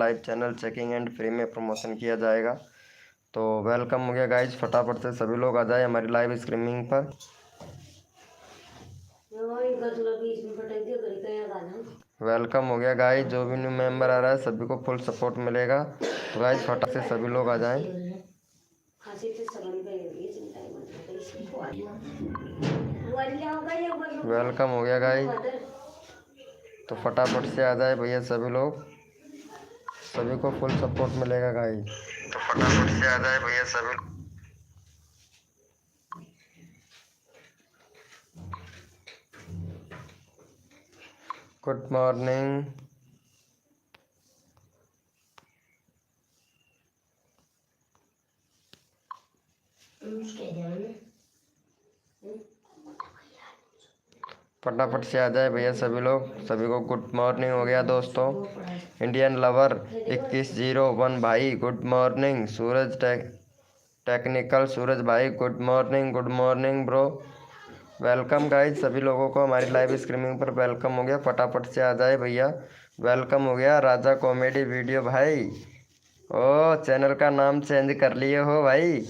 Live channel checking and free में promotion किया जाएगा। तो वेलकम हो गया गाइज, फटाफट से सभी लोग आ जाए हमारी लाइव स्ट्रीमिंग पर। वेलकम हो गया गाइज, जो भी न्यू मेंबर आ रहा है सभी को फुल सपोर्ट मिलेगा। तो गाइज फटाफट से सभी लोग आ जाएं। वेलकम हो गया गाइज, तो फटाफट से आ जाए भैया सभी लोग, सभी को फुल सपोर्ट मिलेगा गाइज। तो फटाफट से आ जाए भैया सभी। Good morning. फटाफट से आ जाए भैया सभी लोग, सभी को गुड मॉर्निंग हो गया दोस्तों। इंडियन लवर 2101 भाई गुड मॉर्निंग। सूरज टेक्निकल सूरज भाई good morning, good morning bro. Welcome guys, सभी लोगों को हमारी लाइव स्ट्रीमिंग पर वेलकम हो गया। फटाफट से आ जाए भैया, वेलकम हो गया। राजा कॉमेडी वीडियो भाई, ओ चैनल का नाम चेंज कर लिए हो भाई,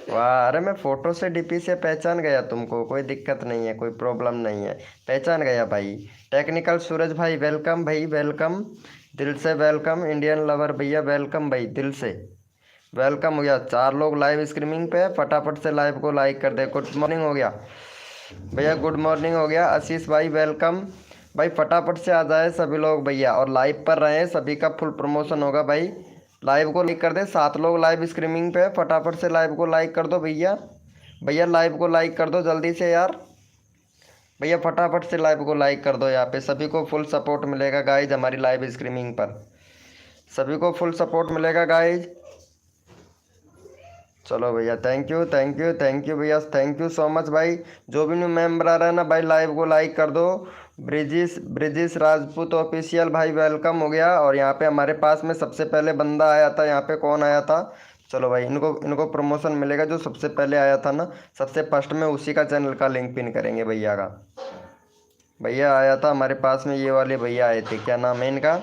वाह। अरे मैं फ़ोटो से डीपी से पहचान गया तुमको, कोई दिक्कत नहीं है, कोई प्रॉब्लम नहीं है, पहचान गया भाई। टेक्निकल सूरज भाई वेलकम भाई, वेलकम, दिल से वेलकम। इंडियन लवर भैया वेलकम भाई, दिल से वेलकम हो गया। 4 लोग लाइव स्ट्रीमिंग पे, फटाफट से लाइव को लाइक कर दे। गुड मॉर्निंग हो गया भैया, गुड मॉर्निंग हो गया। आशीष भाई वेलकम भाई, फटाफट से आ जाए सभी लोग भैया, और लाइव पर रहे, सभी का फुल प्रमोशन होगा भाई। लाइव को लाइक कर दे, 7 लोग लाइव स्ट्रीमिंग पे, फटाफट से लाइव को लाइक कर दो भैया। भैया लाइव को लाइक कर दो जल्दी से यार भैया, फटाफट से लाइव को लाइक कर दो। यहाँ पे सभी को फुल सपोर्ट मिलेगा गाइज, हमारी लाइव स्ट्रीमिंग पर सभी को फुल सपोर्ट मिलेगा गाइज। चलो भैया, thank you thank you thank you भैया, थैंक यू सो मच भाई। जो भी न्यू मेंबर आ रहा है ना भाई, लाइव को लाइक कर दो। ब्रिजिस राजपूत ऑफिशियल भाई वेलकम हो गया। और यहाँ पे हमारे पास में सबसे पहले बंदा आया था, यहाँ पे कौन आया था? चलो भाई, इनको प्रमोशन मिलेगा। जो सबसे पहले आया था ना, सबसे फर्स्ट में, उसी का चैनल का लिंक पिन करेंगे भैया का। भैया आया था हमारे पास में, ये वाले भैया आए थे, क्या नाम है इनका?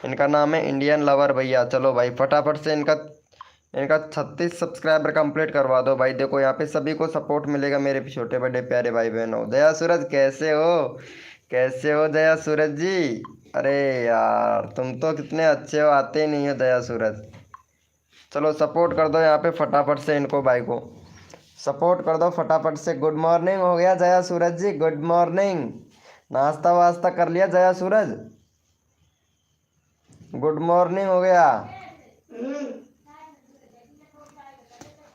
इनका नाम है इंडियन लवर भैया। चलो भाई फटाफट से इनका 36 सब्सक्राइबर कंप्लीट करवा दो भाई। देखो यहाँ पे सभी को सपोर्ट मिलेगा, मेरे छोटे बड़े प्यारे भाई बहनों। दया सूरज कैसे हो, कैसे हो दया सूरज जी? अरे यार तुम तो कितने अच्छे हो, आते ही नहीं हो दया सूरज। चलो सपोर्ट कर दो यहाँ पे फटाफट से, इनको भाई को सपोर्ट कर दो फटाफट से। गुड मॉर्निंग हो गया जया सूरज जी, गुड मॉर्निंग। नाश्ता वास्ता कर लिया जया सूरज? गुड मॉर्निंग हो गया।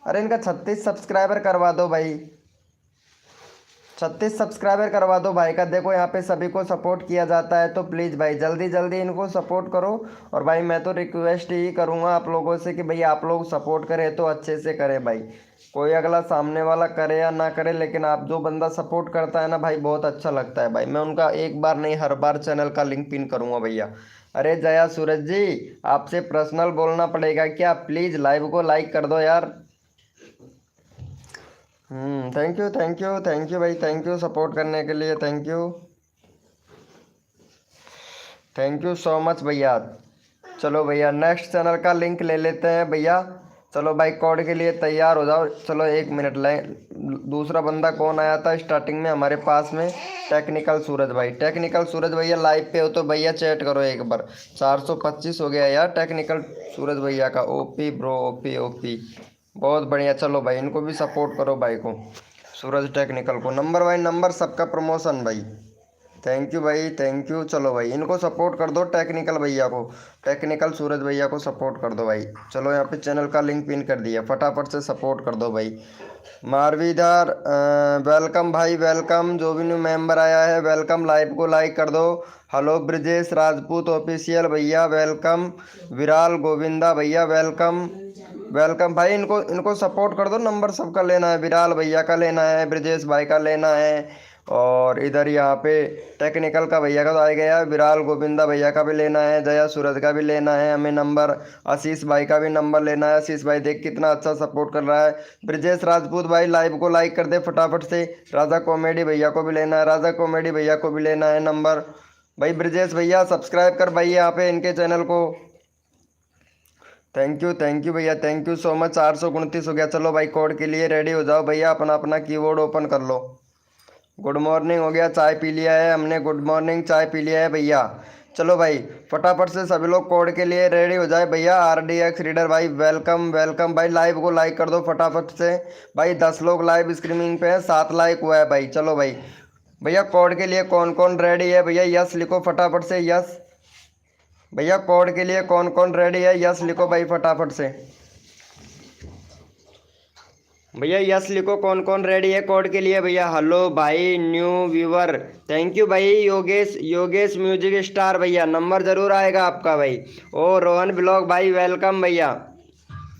अरे इनका 36 सब्सक्राइबर करवा दो भाई, 36 सब्सक्राइबर करवा दो भाई का। देखो यहाँ पे सभी को सपोर्ट किया जाता है, तो प्लीज़ भाई जल्दी जल्दी इनको सपोर्ट करो। और भाई मैं तो रिक्वेस्ट ही करूँगा आप लोगों से कि भाई आप लोग सपोर्ट करें तो अच्छे से करें भाई। कोई अगला सामने वाला करे या ना करे, लेकिन आप जो बंदा सपोर्ट करता है ना भाई, बहुत अच्छा लगता है भाई। मैं उनका एक बार नहीं, हर बार चैनल का लिंक पिन करूँगा भैया। अरे जया सूरज जी, आपसे पर्सनल बोलना पड़ेगा क्या? प्लीज़ लाइव को लाइक कर दो यार। Thank you thank you thank you भाई, थैंक यू सपोर्ट करने के लिए, थैंक यू सो मच भैया। चलो भैया नेक्स्ट चैनल का लिंक ले लेते हैं भैया। चलो भाई कोड के लिए तैयार हो जाओ। चलो 1 मिनट लें, दूसरा बंदा कौन आया था स्टार्टिंग में हमारे पास में? टेक्निकल सूरज भाई। टेक्निकल सूरज भैया लाइव पे हो तो भैया चैट करो एक बार। 425 हो गया यार टेक्निकल सूरज भैया का। ओपी ब्रो, ओपी ओपी, बहुत बढ़िया। चलो भाई इनको भी सपोर्ट करो भाई को, सूरज टेक्निकल को। नंबर भाई नंबर, सबका प्रमोशन भाई। थैंक यू भाई, थैंक यू। चलो भाई इनको सपोर्ट कर दो, टेक्निकल भैया को, टेक्निकल सूरज भैया को सपोर्ट कर दो भाई। चलो यहाँ पे चैनल का लिंक पिन कर दिया, फटाफट से सपोर्ट कर दो भाई। मारवीदार वेलकम भाई, वेलकम। जो भी न्यू मेंबर आया है वेलकम, लाइव को लाइक कर दो। हेलो ब्रिजेश राजपूत ऑफिशियल भैया वेलकम। विराल गोविंदा भैया वेलकम, वेलकम भाई। इनको सपोर्ट कर दो, नंबर सबका लेना है। विराल भैया का लेना है, ब्रिजेश भाई का लेना है, और इधर यहाँ पे टेक्निकल का भैया का तो आ गया, विराल गोविंदा भैया का भी लेना है, जया सूरज का भी लेना है हमें नंबर। आशीष भाई का भी नंबर लेना है। आशीष भाई देख कितना अच्छा सपोर्ट कर रहा है। ब्रिजेश राजपूत भाई लाइव को लाइक कर दे फटाफट से। राजा कॉमेडी भैया को भी लेना है, राजा कॉमेडी भैया को भी लेना है नंबर। भाई ब्रिजेश भैया सब्सक्राइब कर भाई यहाँ पे इनके चैनल को। थैंक यू भैया, थैंक यू सो मच। 429 हो गया। चलो भाई कोड के लिए रेडी हो जाओ भैया, अपना अपना कीबोर्ड ओपन कर लो। गुड मॉर्निंग हो गया, चाय पी लिया है हमने। गुड मॉर्निंग, चाय पी लिया है भैया। चलो भाई फटाफट से सभी लोग कोड के लिए रेडी हो जाए भैया। RDX रीडर भाई वेलकम वेलकम भाई। लाइव को लाइक कर दो फटाफट से भाई। 10 लोग लाइव स्ट्रीमिंग पे हैं, 7 लाइक हुआ है भाई। चलो भाई भैया कोड के लिए कौन कौन रेडी है भैया, यस लिखो फटाफट से, यस। भैया कोड के लिए कौन कौन रेडी है, यस लिखो भाई फटाफट से। भैया यस लिखो कौन कौन रेडी है कोड के लिए भैया। हेलो भाई न्यू व्यूअर, थैंक यू भाई। योगेश, योगेश म्यूजिक स्टार भैया, नंबर ज़रूर आएगा आपका भाई। ओ रोहन ब्लॉग भाई वेलकम भैया,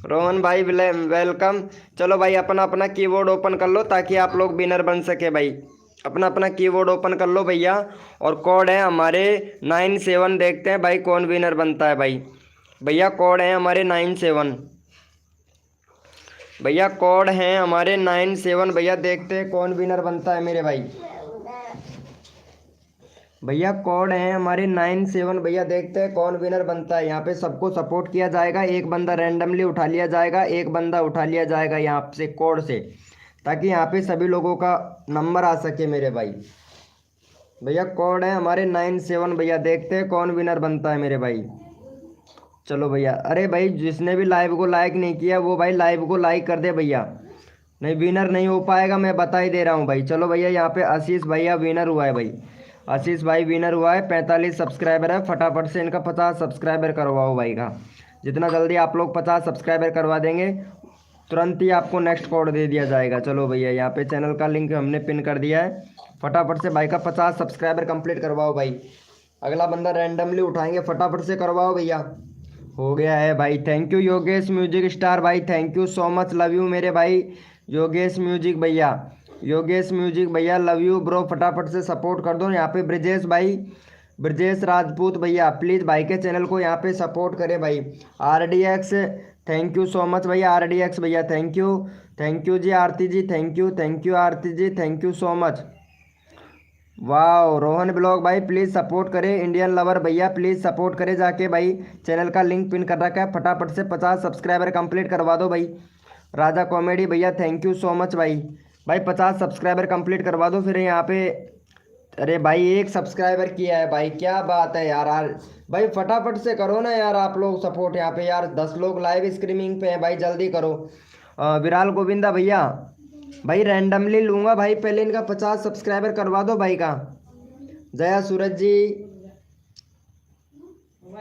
रोहन भाई वेलकम। चलो भाई अपना अपना कीबोर्ड ओपन कर लो ताकि आप लोग विनर बन सके भाई। अपना अपना कीबोर्ड ओपन कर लो भैया। और कोड है हमारे 97, देखते हैं भाई कौन विनर बनता है भाई। भैया कोड है हमारे 97 भैया, कोड हैं हमारे 97 भैया। देखते हैं कौन विनर बनता है मेरे भाई। भैया कोड हैं हमारे 97 भैया। देखते हैं कौन विनर बनता है। यहाँ पे सबको सपोर्ट किया जाएगा, एक बंदा रैंडमली उठा लिया जाएगा, एक बंदा उठा लिया जाएगा यहाँ से कोड से, ताकि यहाँ पे सभी लोगों का नंबर आ सके मेरे भाई। भैया कोड है हमारे 97 भैया। देखते हैं कौन विनर बनता है मेरे भाई। चलो भैया, अरे भाई जिसने भी लाइव को लाइक नहीं किया वो भाई लाइव को लाइक कर दे भैया, नहीं विनर नहीं हो पाएगा, मैं बता ही दे रहा हूँ भाई। चलो भैया यहाँ पे आशीष भैया विनर हुआ है भाई। आशीष भाई विनर हुआ है, 45 सब्सक्राइबर है। फटाफट से इनका 50 सब्सक्राइबर करवाओ भाई का। जितना जल्दी आप लोग 50 सब्सक्राइबर करवा देंगे तुरंत ही आपको नेक्स्ट कोड दे दिया जाएगा। चलो भैया यहाँ पे चैनल का लिंक हमने पिन कर दिया है। फटाफट से भाई का 50 सब्सक्राइबर कंप्लीट करवाओ भाई। अगला बंदा रैंडमली उठाएंगे, फटाफट से करवाओ भैया। हो गया है भाई। Thank you Yogesh music star भाई, thank you so much, love you मेरे भाई योगेश म्यूजिक भैया। योगेश म्यूजिक भैया लव यू ब्रो। फटाफट से सपोर्ट कर दो। यहाँ पे ब्रजेश भाई, ब्रजेश राजपूत भैया, प्लीज़ भाई के चैनल को यहाँ पे सपोर्ट करें भाई। RDX thank you so much भैया। RDX भैया थैंक यू जी। Aarti ji thank you Aarti ji, thank you so much. वाह रोहन ब्लॉग भाई प्लीज़ सपोर्ट करें। इंडियन लवर भैया प्लीज़ सपोर्ट करें जाके भाई। चैनल का लिंक पिन कर रखा है, फटाफट से 50 सब्सक्राइबर कंप्लीट करवा दो भाई। राजा कॉमेडी भैया थैंक यू सो मच भाई। भाई 50 सब्सक्राइबर कंप्लीट करवा दो फिर यहाँ पे। अरे भाई 1 सब्सक्राइबर किया है भाई, क्या बात है यार भाई फटाफट से करो ना यार आप लोग सपोर्ट यहाँ पे यार। 10 लोग लाइव स्ट्रीमिंग पे हैं भाई, जल्दी करो। विराल गोविंदा भैया भाई रैंडमली लूँगा भाई, पहले इनका 50 सब्सक्राइबर करवा दो भाई का। जया सूरज जी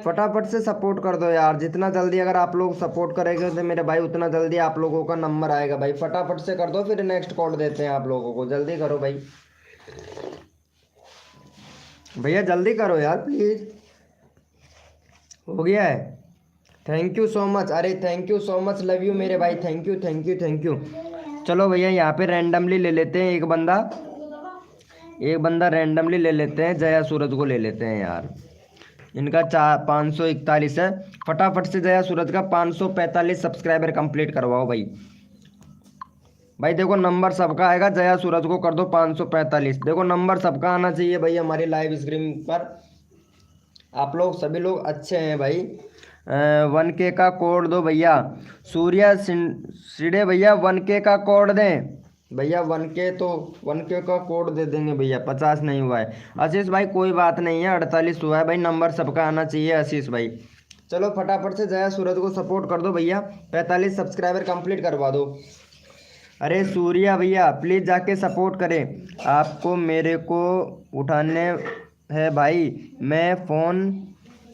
फटाफट से सपोर्ट कर दो यार, जितना जल्दी अगर आप लोग सपोर्ट करेंगे तो मेरे भाई उतना जल्दी आप लोगों का नंबर आएगा भाई। फटाफट से कर दो फिर नेक्स्ट कॉल देते हैं आप लोगों को। जल्दी करो भाई, भैया जल्दी करो यार प्लीज़। हो गया है, थैंक यू सो मच। अरे thank you so much, love you मेरे भाई, थैंक यू। चलो भैया यहाँ पे रैंडमली ले लेते हैं एक बंदा रैंडमली ले लेते हैं। जया सूरज को ले लेते हैं यार, इनका 541 है। फटाफट से जया सूरज का 545 सब्सक्राइबर कंप्लीट करवाओ भाई। भाई देखो नंबर सबका आएगा, जया सूरज को कर दो 545। देखो नंबर सबका आना चाहिए भाई हमारी लाइव स्ट्रीम पर। आप लोग सभी लोग अच्छे हैं भाई। 1K का कोड दो भैया। सूर्या सिडे भैया 1K का कोड दें भैया। 1K का कोड दे देंगे भैया। 50 नहीं हुआ है। आशीष भाई कोई बात नहीं है, 48 हुआ है भाई। नंबर सबका आना चाहिए आशीष भाई। चलो फटाफट से जया सूरज को सपोर्ट कर दो भैया, 45 सब्सक्राइबर कंप्लीट करवा दो। अरे सूर्या भैया प्लीज़ जाके सपोर्ट करें। आपको मेरे को उठाने है भाई, मैं फ़ोन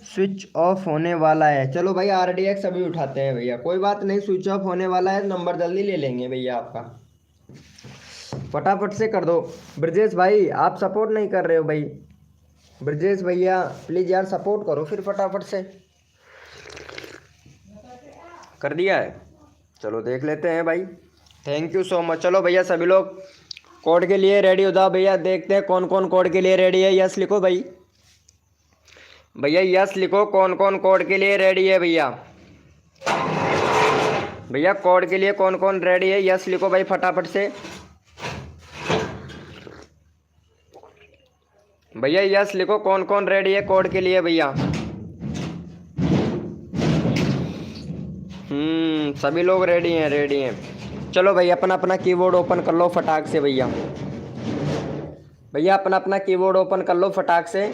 स्विच ऑफ होने वाला है। चलो भाई RDX अभी उठाते हैं भैया, कोई बात नहीं, स्विच ऑफ होने वाला है, नंबर जल्दी ले लेंगे भैया आपका। फटाफट से कर दो। ब्रजेश भाई आप सपोर्ट नहीं कर रहे हो भाई। ब्रजेश भैया प्लीज़ यार सपोर्ट करो फिर फटाफट से। कर दिया है, चलो देख लेते हैं भाई। Thank you so much. चलो भैया सभी लोग कोड के लिए रेडी हो जाओ भैया। देखते हैं कौन कौन कोड के लिए रेडी है। यस लिखो भाई, भैया यस लिखो कौन कौन कोड के लिए रेडी है भैया। भैया कोड के लिए कौन कौन रेडी है, यस लिखो भाई फटाफट से। भैया यस लिखो कौन कौन रेडी है कोड के लिए भैया। सभी लोग रेडी हैं, रेडी हैं। चलो भाई अपना अपना कीबोर्ड ओपन कर लो फटाक से भैया। भैया अपना अपना कीबोर्ड ओपन कर लो फटाक से।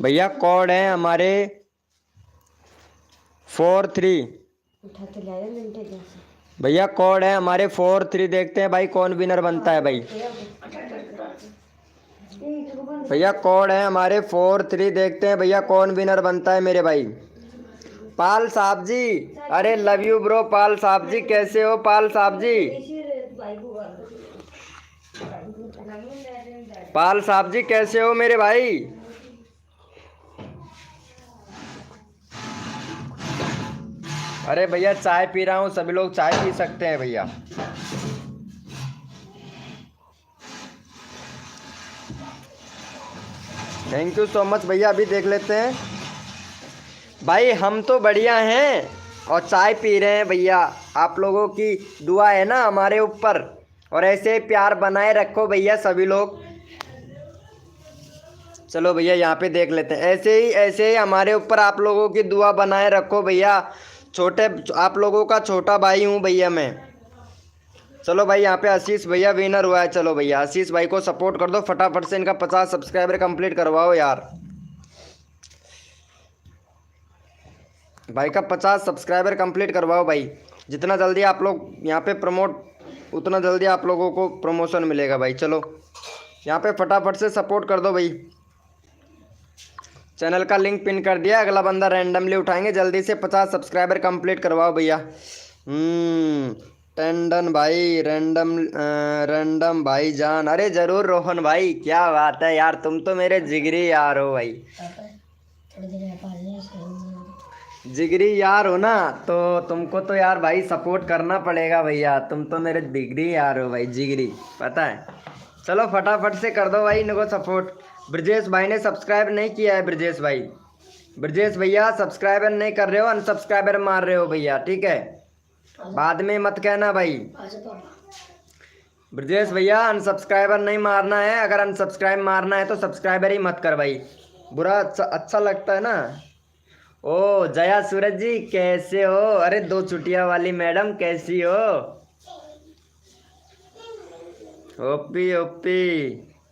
भैया कोड है हमारे 43। भैया कोड है हमारे 43। देखते हैं भाई कौन विनर बनता है भाई। भैया कोड है हमारे 43। देखते हैं भैया कौन विनर बनता है मेरे भाई। पाल साहब जी, अरे लव यू ब्रो। पाल साहब जी कैसे हो पाल साहब जी? पाल साहब जी कैसे हो मेरे भाई? अरे भैया चाय पी रहा हूँ, सभी लोग चाय पी सकते हैं भैया। थैंक यू सो मच भैया। अभी देख लेते हैं भाई। हम तो बढ़िया हैं और चाय पी रहे हैं भैया। आप लोगों की दुआ है ना हमारे ऊपर, और ऐसे प्यार बनाए रखो भैया सभी लोग। चलो भैया यहाँ पे देख लेते हैं। ऐसे ही हमारे ऊपर आप लोगों की दुआ बनाए रखो भैया। छोटे आप लोगों का छोटा भाई हूँ भैया मैं। चलो भाई यहाँ पे आशीष भैया विनर हुआ है। चलो भैया आशीष भाई को सपोर्ट कर दो फटाफट से। इनका 50 सब्सक्राइबर कंप्लीट करवाओ यार। भाई का 50 सब्सक्राइबर कंप्लीट करवाओ भाई। जितना जल्दी आप लोग यहाँ पे प्रमोट, उतना जल्दी आप लोगों को प्रमोशन मिलेगा भाई। चलो यहाँ पे फटाफट से सपोर्ट कर दो भाई। चैनल का लिंक पिन कर दिया। अगला बंदा रैंडमली उठाएंगे। जल्दी से 50 सब्सक्राइबर कंप्लीट करवाओ भैया। टंडन भाई, रैंडम भाई जान। अरे जरूर रोहन भाई, क्या बात है यार, तुम तो मेरे जिगरी यार हो भाई। जिगरी यार हो ना, तो तुमको तो यार भाई सपोर्ट करना पड़ेगा भैया। तुम तो मेरे जिगरी यार हो भाई, जिगरी, पता है। चलो फटाफट से कर दो भाई इनको सपोर्ट। ब्रजेश भाई ने सब्सक्राइब नहीं किया है। ब्रजेश भाई, ब्रजेश भैया सब्सक्राइबर नहीं कर रहे हो, अनसब्सक्राइबर मार रहे हो भैया, ठीक है। बाद में मत कहना भाई। ब्रजेश भैया अनसब्सक्राइबर नहीं मारना है। अगर अनसब्सक्राइब मारना है तो सब्सक्राइबर ही मत कर भाई, बुरा अच्छा लगता है ना। ओ जया सूरज जी कैसे हो? अरे 2 चुटिया वाली मैडम कैसी हो? ओपी ओपी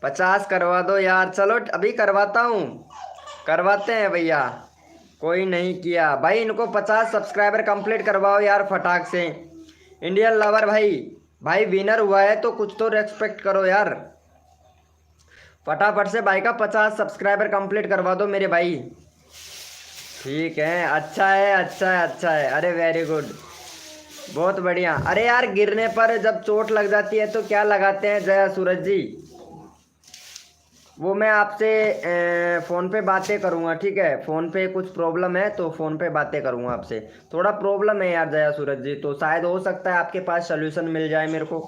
50 करवा दो यार। चलो अभी करवाता हूँ, करवाते हैं भैया। कोई नहीं किया भाई। इनको 50 सब्सक्राइबर कंप्लीट करवाओ यार फटाक से। इंडियन लवर भाई, भाई विनर हुआ है तो कुछ तो रेस्पेक्ट करो यार। फटाफट से भाई का 50 सब्सक्राइबर कंप्लीट करवा दो मेरे भाई। ठीक है, अच्छा है, अच्छा है, अच्छा है। अरे वेरी गुड, बहुत बढ़िया। अरे यार गिरने पर जब चोट लग जाती है तो क्या लगाते हैं जया सूरज जी? वो मैं आपसे फ़ोन पे बातें करूँगा, ठीक है। फ़ोन पे कुछ प्रॉब्लम है तो फ़ोन पे बातें करूँगा आपसे। थोड़ा प्रॉब्लम है यार जया सूरज जी, तो शायद हो सकता है आपके पास सल्यूशन मिल जाए मेरे को।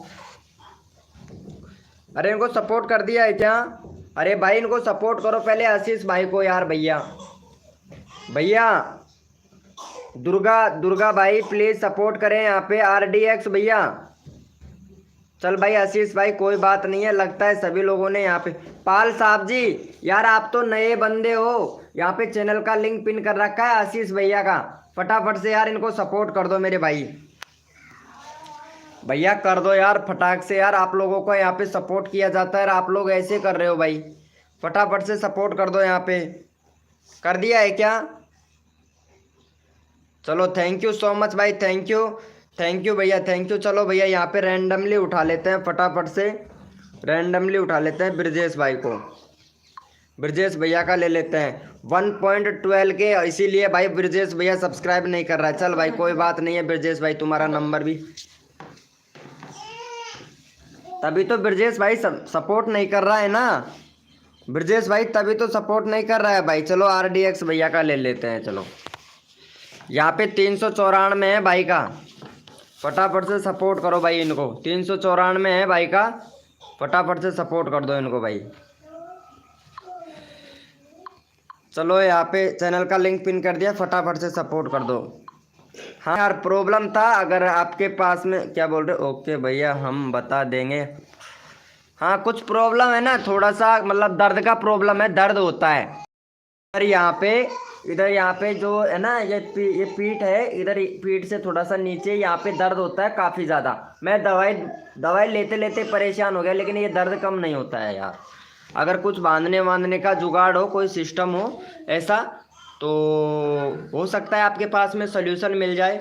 अरे इनको सपोर्ट कर दिया है क्या? अरे भाई इनको सपोर्ट करो पहले आशीष भाई को यार। भैया भैया दुर्गा भाई प्लीज़ सपोर्ट करें यहाँ पे। RDX भैया। चल भाई आशीष भाई कोई बात नहीं है, लगता है सभी लोगों ने यहाँ पे। पाल साहब जी यार आप तो नए बंदे हो, यहाँ पे चैनल का लिंक पिन कर रखा है आशीष भैया का। फटाफट से यार इनको सपोर्ट कर दो मेरे भाई। भैया कर दो यार फटाक से यार। आप लोगों को यहाँ पे सपोर्ट किया जाता है और आप लोग ऐसे कर रहे हो भाई। फटाफट से सपोर्ट कर दो यहाँ पे। कर दिया है क्या? चलो थैंक यू सो मच भाई, थैंक यू, थैंक यू भैया, थैंक यू। चलो भैया यहाँ पे रैंडमली उठा लेते हैं, फटाफट से रैंडमली उठा लेते हैं ब्रजेश भाई को। ब्रजेश भैया का ले लेते हैं 1.12 के, इसीलिए भाई ब्रजेश भैया सब्सक्राइब नहीं कर रहा है। चल भाई कोई बात नहीं है ब्रजेश भाई, तुम्हारा नंबर भी, तभी तो ब्रजेश भाई सपोर्ट नहीं कर रहा है ना। ब्रजेश भाई तभी तो सपोर्ट नहीं कर रहा है भाई। चलो RDX भैया का ले लेते हैं। चलो यहाँ पे 394 है भाई का। फटाफट से सपोर्ट करो भाई इनको। 394 है भाई का, फटाफट से सपोर्ट कर दो इनको भाई। चलो यहाँ पे चैनल का लिंक पिन कर दिया, फटाफट से सपोर्ट कर दो। हाँ यार प्रॉब्लम था, अगर आपके पास में क्या बोल रहे हो? ओके भैया हम बता देंगे। हाँ कुछ प्रॉब्लम है ना, थोड़ा सा मतलब दर्द का प्रॉब्लम है, दर्द होता है। और यहाँ पे इधर यहाँ पे जो है ना ये पीठ है, इधर पीठ से थोड़ा सा नीचे यहाँ पे दर्द होता है काफ़ी ज़्यादा। मैं दवाई दवाई लेते लेते परेशान हो गया, लेकिन ये दर्द कम नहीं होता है यार। अगर कुछ बांधने वांधने का जुगाड़ हो, कोई सिस्टम हो ऐसा, तो हो सकता है आपके पास में सोल्यूशन मिल जाए,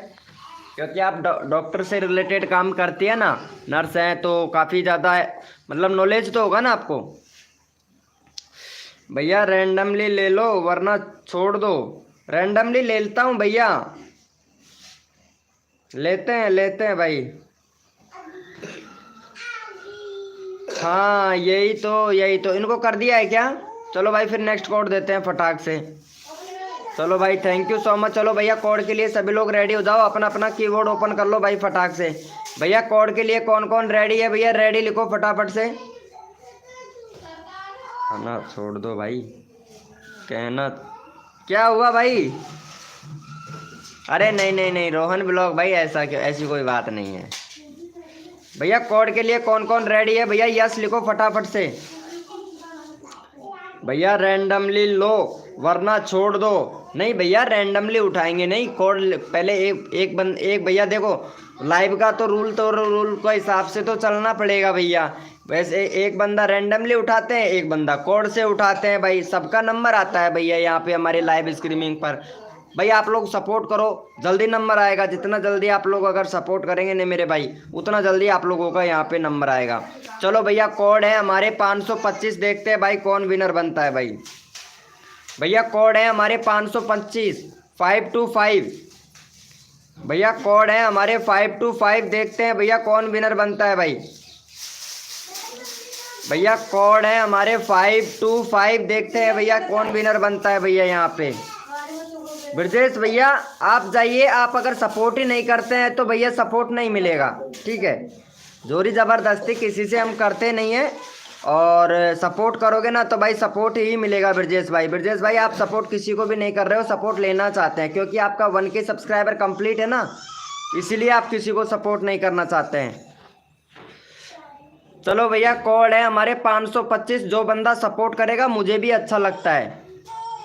क्योंकि आप डॉक्टर से रिलेटेड काम करती है ना, नर्स हैं, तो काफ़ी ज़्यादा मतलब नॉलेज तो होगा ना आपको। भैया रैंडमली ले लो वरना छोड़ दो। रैंडमली ले लेता हूँ भैया, लेते हैं भाई। हाँ यही तो इनको कर दिया है क्या? चलो भाई फिर नेक्स्ट कोड देते हैं फटाक से। चलो भाई थैंक यू सो मच। चलो भैया कोड के लिए सभी लोग रेडी हो जाओ, अपना अपना कीबोर्ड ओपन कर लो भाई फटाक से। भैया कोड के लिए कौन कौन रेडी है? भैया रेडी लिखो फटाफट से। खाना छोड़ दो भाई, कहना क्या हुआ भाई? अरे नहीं रोहन ब्लॉग भाई, ऐसा क्यों, ऐसी कोई बात नहीं है। भैया कोड के लिए कौन कौन रेडी है? भैया यस लिखो फटाफट से। भैया रैंडमली लो वरना छोड़ दो। नहीं भैया रैंडमली उठाएंगे नहीं, कोड पहले एक भैया देखो, लाइव का तो रूल के हिसाब से तो चलना पड़ेगा भैया। वैसे एक बंदा रैंडमली उठाते हैं, एक बंदा कोड से उठाते हैं भाई, सबका नंबर आता है भैया यहाँ पे हमारे लाइव स्ट्रीमिंग पर। भैया आप लोग सपोर्ट करो, जल्दी नंबर आएगा। जितना जल्दी आप लोग अगर सपोर्ट करेंगे ना मेरे भाई, उतना जल्दी आप लोगों का यहाँ पे नंबर आएगा। चलो भैया कोड है हमारे 525, देखते हैं भाई कौन विनर बनता है भाई। भैया कोड है हमारे 525 525। भैया कोड है हमारे 525, देखते हैं भैया कौन विनर बनता है भाई। भैया कोड है हमारे 525, देखते हैं भैया कौन विनर बनता है भैया यहाँ पे। ब्रजेश भैया आप जाइए, आप अगर सपोर्ट ही नहीं करते हैं तो भैया सपोर्ट नहीं मिलेगा, ठीक है। जोरी ज़बरदस्ती किसी से हम करते नहीं हैं, और सपोर्ट करोगे ना तो भाई सपोर्ट ही मिलेगा ब्रजेश भाई। ब्रजेश भाई आप सपोर्ट किसी को भी नहीं कर रहे हो, सपोर्ट लेना चाहते हैं, क्योंकि आपका 1K सब्सक्राइबर कंप्लीट है ना, इसीलिए आप किसी को सपोर्ट नहीं करना चाहते हैं। चलो भैया कोड है हमारे 525, जो बंदा सपोर्ट करेगा मुझे भी अच्छा लगता है,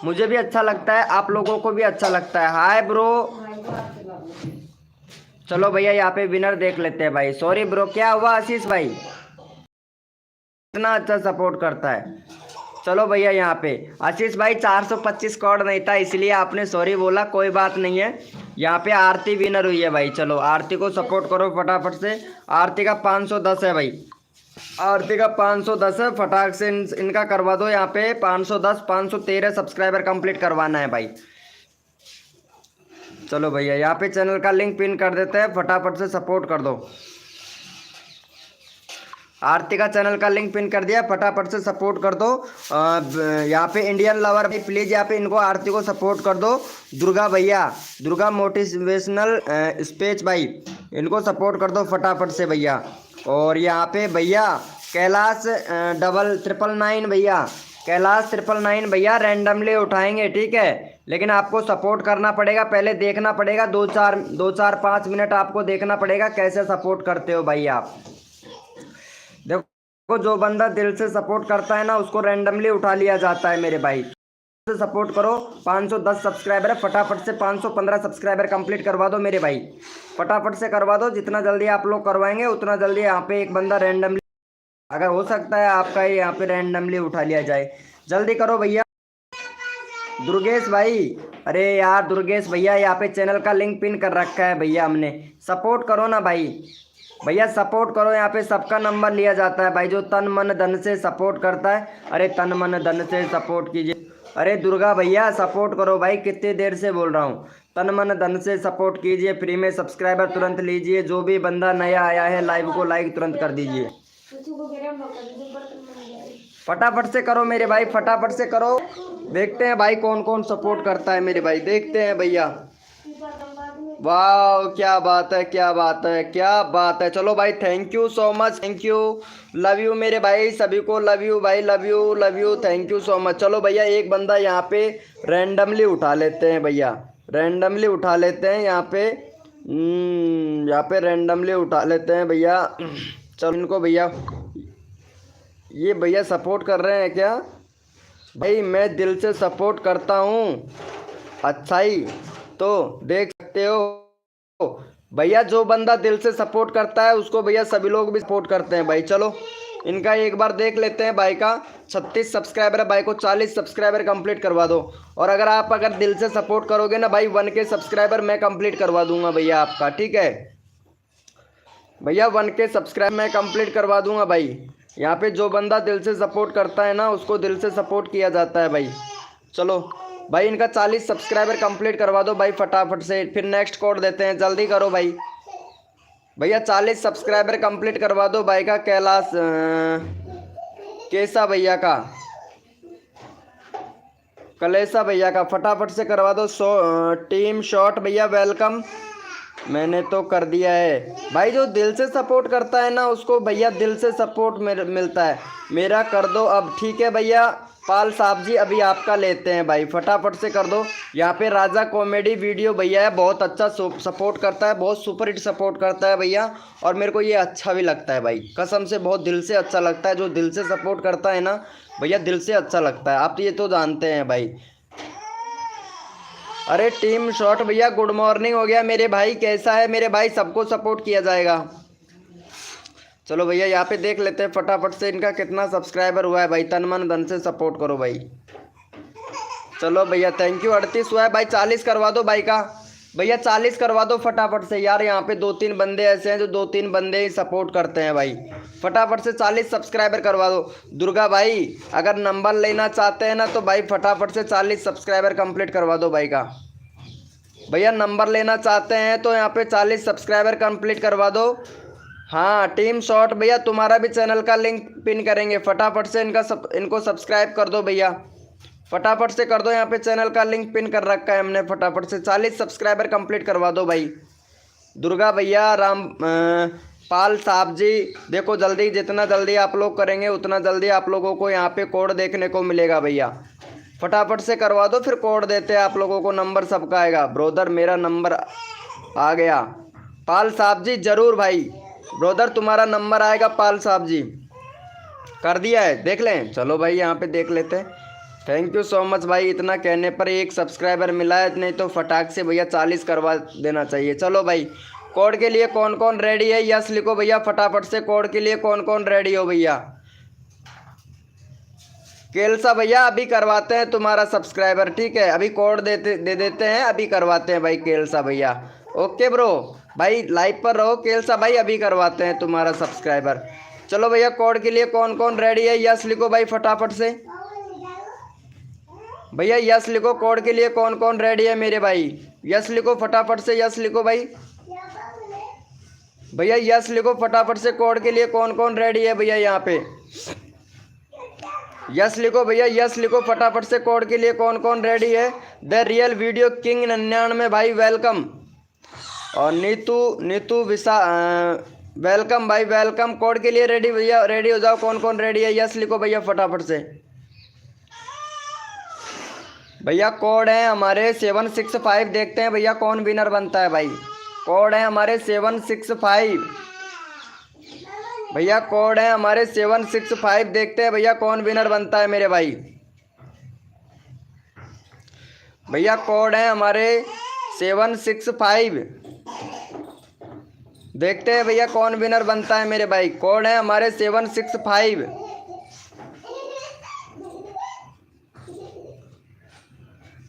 मुझे भी अच्छा लगता है, आप लोगों को भी अच्छा लगता है। Hi bro. चलो भैया यहाँ पे विनर देख लेते हैं भाई। सॉरी ब्रो, क्या हुआ आशीष भाई? इतना अच्छा सपोर्ट करता है। चलो भैया यहाँ पे आशीष भाई 425 कोड नहीं था, इसलिए आपने सॉरी बोला, कोई बात नहीं है। यहाँ पे आरती विनर हुई है भाई। चलो आरती को सपोर्ट करो फटाफट से। आरती का 510 है भाई, आरती का 510 है, फटाक से इनका करवा दो यहाँ पे 510 513 सब्सक्राइबर कंप्लीट करवाना है भाई। चलो भैया यहाँ पे चैनल का लिंक पिन कर देते हैं, फटाफट से सपोर्ट कर दो। आरती का चैनल का लिंक पिन कर दिया, फटाफट से सपोर्ट कर दो। यहाँ पे इंडियन लवर भाई प्लीज़ यहाँ पे इनको आरती को सपोर्ट कर दो। दुर्गा भैया, दुर्गा मोटिवेशनल स्पीच भाई, इनको सपोर्ट कर दो फटाफट से भैया। और यहाँ पे भैया कैलाश 999 भैया, कैलाश 999 भैया रैंडमली उठाएंगे, ठीक है, लेकिन आपको सपोर्ट करना पड़ेगा, पहले देखना पड़ेगा 2-4-5 मिनट आपको देखना पड़ेगा कैसे सपोर्ट करते हो भाई आप। देखो जो बंदा दिल से सपोर्ट करता है ना उसको रैंडमली उठा लिया जाता है मेरे भाई। से सपोर्ट करो, 510 सब्सक्राइबर है, फटाफट से 515 सब्सक्राइबर कंप्लीट करवा दो मेरे भाई, फटाफट से करवा दो। जितना जल्दी आप लोग करवाएंगे उतना जल्दी यहाँ पे एक बंदा रैंडमली, अगर हो सकता है आपका यहाँ पे रैंडमली उठा लिया जाए, जल्दी करो भैया। दुर्गेश भाई, अरे यार दुर्गेश भैया यहाँ पे चैनल का लिंक पिन कर रखा है भैया हमने, सपोर्ट करो ना भाई, भैया सपोर्ट करो। यहाँ पे सबका नंबर लिया जाता है भाई, जो तन मन धन से सपोर्ट करता है। अरे तन मन धन से सपोर्ट कीजिए। अरे दुर्गा भैया सपोर्ट करो भाई, कितनी देर से बोल रहा हूँ, तन मन धन से सपोर्ट कीजिए, फ्री में सब्सक्राइबर तुरंत लीजिए। जो भी बंदा नया आया है लाइव को लाइक तुरंत कर दीजिए, फटाफट से करो मेरे भाई, फटाफट से करो। देखते हैं भाई कौन कौन सपोर्ट करता है मेरे भाई, देखते हैं भैया। वाह क्या बात है, क्या बात है, क्या बात है। चलो भाई thank you so much, thank you, love you मेरे भाई, सभी को लव यू भाई, love you, thank you so much. चलो भैया एक बंदा यहाँ पे रैंडमली उठा लेते हैं भैया, रैंडमली उठा लेते हैं यहाँ पे रैंडमली उठा लेते हैं भैया। चलो इनको भैया, ये भैया सपोर्ट कर रहे हैं क्या भाई? मैं दिल से सपोर्ट करता हूँ अच्छा ही तो देख सकते हो भैया, जो बंदा दिल से सपोर्ट करता है उसको भैया सभी लोग भी सपोर्ट करते हैं भाई। चलो इनका एक बार देख लेते हैं। भाई का 36 सब्सक्राइबर है, भाई को 40 सब्सक्राइबर कंप्लीट करवा दो। और अगर दिल से सपोर्ट करोगे ना भाई, 1K सब्सक्राइबर मैं कंप्लीट करवा दूंगा भैया आपका, ठीक है भैया। 1K सब्सक्राइब मैं कंप्लीट करवा दूंगा भाई। यहाँ पे जो बंदा दिल से सपोर्ट करता है ना उसको दिल से सपोर्ट किया जाता है भाई। चलो भाई इनका 40 सब्सक्राइबर कंप्लीट करवा दो भाई फटाफट से, फिर नेक्स्ट कोड देते हैं, जल्दी करो भाई। भैया 40 सब्सक्राइबर कंप्लीट करवा दो भाई का कैलाश कैसा भैया का, कलेसा भैया का फटाफट से करवा दो। टीम शॉट भैया वेलकम, मैंने तो कर दिया है भाई। जो दिल से सपोर्ट करता है ना उसको भैया दिल से सपोर्ट मिलता है। मेरा कर दो अब, ठीक है भैया। पाल साहब जी अभी आपका लेते हैं भाई, फटाफट से कर दो। यहाँ पे राजा कॉमेडी वीडियो भैया है, बहुत अच्छा सपोर्ट करता है, बहुत सुपर हिट सपोर्ट करता है भैया। और मेरे को ये अच्छा भी लगता है भाई, कसम से बहुत दिल से अच्छा लगता है। जो दिल से सपोर्ट करता है ना भैया, दिल से अच्छा लगता है, आप ये तो जानते हैं भाई। अरे टीम शॉट भैया गुड मॉर्निंग हो गया मेरे भाई, कैसा है मेरे भाई? सबको सपोर्ट किया जाएगा। चलो भैया यहाँ पे देख लेते हैं फटाफट से इनका कितना सब्सक्राइबर हुआ है भाई। तन मन धन से सपोर्ट करो भाई। चलो भैया थैंक यू। 38 हुआ है भाई, 40 करवा दो भाई का भैया, 40 करवा दो फटाफट से यार। यहाँ पे 2-3 बंदे ऐसे हैं जो 2-3 बंदे ही सपोर्ट करते हैं भाई। फटाफट से 40 सब्सक्राइबर करवा दो। दुर्गा भाई अगर नंबर लेना चाहते हैं ना तो भाई फटाफट से 40 सब्सक्राइबर कंप्लीट करवा दो भाई का। भैया नंबर लेना चाहते हैं तो यहाँ पे 40 सब्सक्राइबर कंप्लीट करवा दो। हाँ टीम शॉट भैया तुम्हारा भी चैनल का लिंक पिन करेंगे, फटाफट से इनको सब्सक्राइब कर दो भैया, फटाफट से कर दो। यहाँ पे चैनल का लिंक पिन कर रखा है हमने, फटाफट से 40 सब्सक्राइबर कंप्लीट करवा दो भाई। दुर्गा भैया पाल साहब जी देखो जल्दी, जितना जल्दी आप लोग करेंगे उतना जल्दी आप लोगों को यहाँ पे कोड देखने को मिलेगा भैया। फटाफट से करवा दो, फिर कोड देते हैं आप लोगों को। नंबर सबका आएगा ब्रोदर, मेरा नंबर आ गया। पाल साहब जी ज़रूर भाई, ब्रोदर तुम्हारा नंबर आएगा पाल साहब जी। कर दिया है, देख लें। चलो भाई यहाँ पे देख लेते हैं। थैंक यू सो मच भाई, इतना कहने पर एक सब्सक्राइबर मिला है, नहीं तो फटाक से भैया 40 करवा देना चाहिए। चलो भाई कोड के लिए कौन कौन रेडी है यस लिखो भैया फटाफट से। कोड के लिए कौन कौन रेडी हो भैया? केलसा भैया अभी करवाते हैं तुम्हारा सब्सक्राइबर, ठीक है अभी कोड दे देते हैं, अभी करवाते हैं भाई केलसा भैया। ओके ब्रो भाई लाइव पर रहो केलसा भाई, अभी करवाते हैं तुम्हारा सब्सक्राइबर। चलो भैया कोड के लिए कौन कौन रेडी है यस लिखो भाई फटाफट से। भैया यस लिखो, कोड के लिए कौन कौन रेडी है मेरे भाई? यस लिखो फटाफट से, यस लिखो भाई। भैया यस लिखो फटाफट से, कोड के लिए कौन कौन रेडी है भैया? यहाँ पे यस लिखो भैया, यस लिखो फटाफट से, कोड के लिए कौन कौन रेडी है? द रियल वीडियो किंग 99 भाई वेलकम। और नीतू विशा वेलकम भाई वेलकम। कोड के लिए रेडी भैया, रेडी हो जाओ। कौन कौन रेडी है यस लिखो भैया फटाफट से। भैया कोड है हमारे 765, देखते हैं भैया कौन विनर बनता है भाई। कोड है हमारे 765 भैया, कोड है हमारे 765, देखते हैं भैया कौन विनर बनता है मेरे भाई। भैया कोड है हमारे 765, देखते हैं भैया कौन विनर बनता है मेरे भाई। कोड है हमारे 765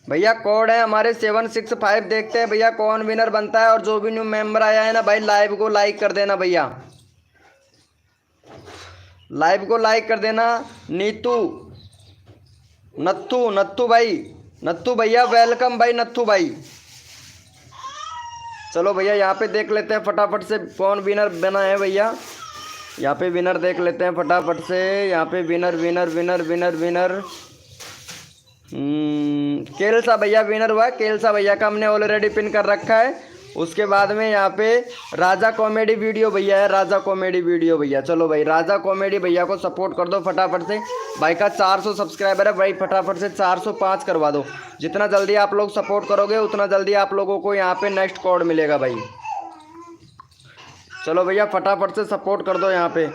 भैया, कोड है हमारे 765, देखते हैं भैया कौन विनर बनता है। और जो भी न्यू मेंबर आया है ना भाई, लाइव को लाइक कर देना भैया, लाइव को लाइक कर देना। नत्थू भाई, नत्थू भैया वेलकम भाई, नत्थू भाई। चलो भैया यहाँ पे देख लेते हैं फटाफट से कौन विनर बना है भैया। यहाँ पे विनर देख लेते हैं फटाफट से। यहाँ पे winner winner winner winner winner केलसा भैया विनर हुआ है। केलसा भैया का हमने ऑलरेडी पिन कर रखा है। उसके बाद में यहाँ पे राजा कॉमेडी वीडियो भैया है, राजा कॉमेडी वीडियो भैया। चलो भाई राजा कॉमेडी भैया को सपोर्ट कर दो फटाफट से। भाई का 400 सब्सक्राइबर है भाई, फटाफट से 405 करवा दो। जितना जल्दी आप लोग सपोर्ट करोगे उतना जल्दी आप लोगों को यहाँ पे नेक्स्ट कोड मिलेगा भाई। चलो भैया फटाफट से सपोर्ट कर दो। यहाँ पे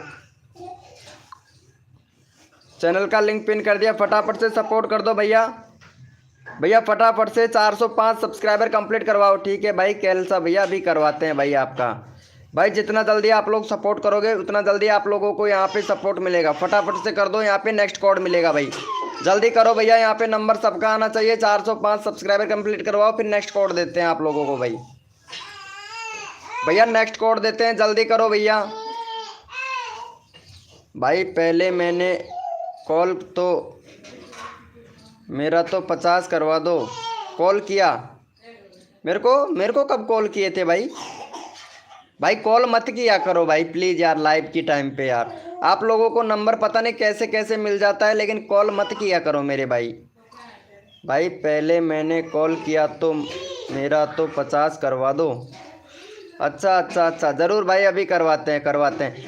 चैनल का लिंक पिन कर दिया, फटाफट से सपोर्ट कर दो भैया। भैया फटाफट से 405 सब्सक्राइबर कंप्लीट करवाओ। ठीक है भाई कैलसा भैया, अभी करवाते हैं भाई आपका। भाई जितना जल्दी आप लोग सपोर्ट करोगे उतना जल्दी आप लोगों को यहाँ पे सपोर्ट मिलेगा। फटाफट से कर दो, यहाँ पे नेक्स्ट कोड मिलेगा भाई, जल्दी करो भैया। यहाँ पे नंबर सबका आना चाहिए। 405 सब्सक्राइबर कंप्लीट करवाओ, फिर नेक्स्ट कोड देते हैं आप लोगों को भाई। भैया नेक्स्ट कोड देते हैं, जल्दी करो भैया। भाई पहले मैंने कॉल तो मेरा तो 50 करवा दो। कॉल किया मेरे को कब कॉल किए थे भाई? भाई कॉल मत किया करो भाई प्लीज़ यार, लाइव की टाइम पे यार। आप लोगों को नंबर पता नहीं कैसे कैसे मिल जाता है, लेकिन कॉल मत किया करो मेरे भाई। भाई पहले मैंने कॉल किया तो मेरा तो 50 करवा दो। अच्छा अच्छा अच्छा, ज़रूर भाई, अभी करवाते हैं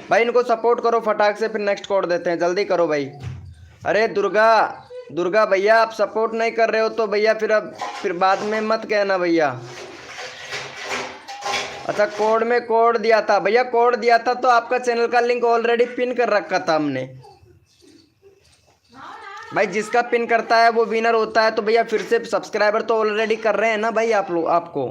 भाई। इनको सपोर्ट करो फटाक से, फिर नेक्स्ट कोड देते हैं, जल्दी करो भाई। अरे दुर्गा भैया आप सपोर्ट नहीं कर रहे हो तो भैया फिर बाद में मत कहना भैया। अच्छा कोड में कोड दिया था भैया, कोड दिया था तो आपका चैनल का लिंक ऑलरेडी पिन कर रखा था हमने भाई। जिसका पिन करता है वो विनर होता है। तो भैया फिर से सब्सक्राइबर तो ऑलरेडी कर रहे हैं ना भाई आप लोग। आपको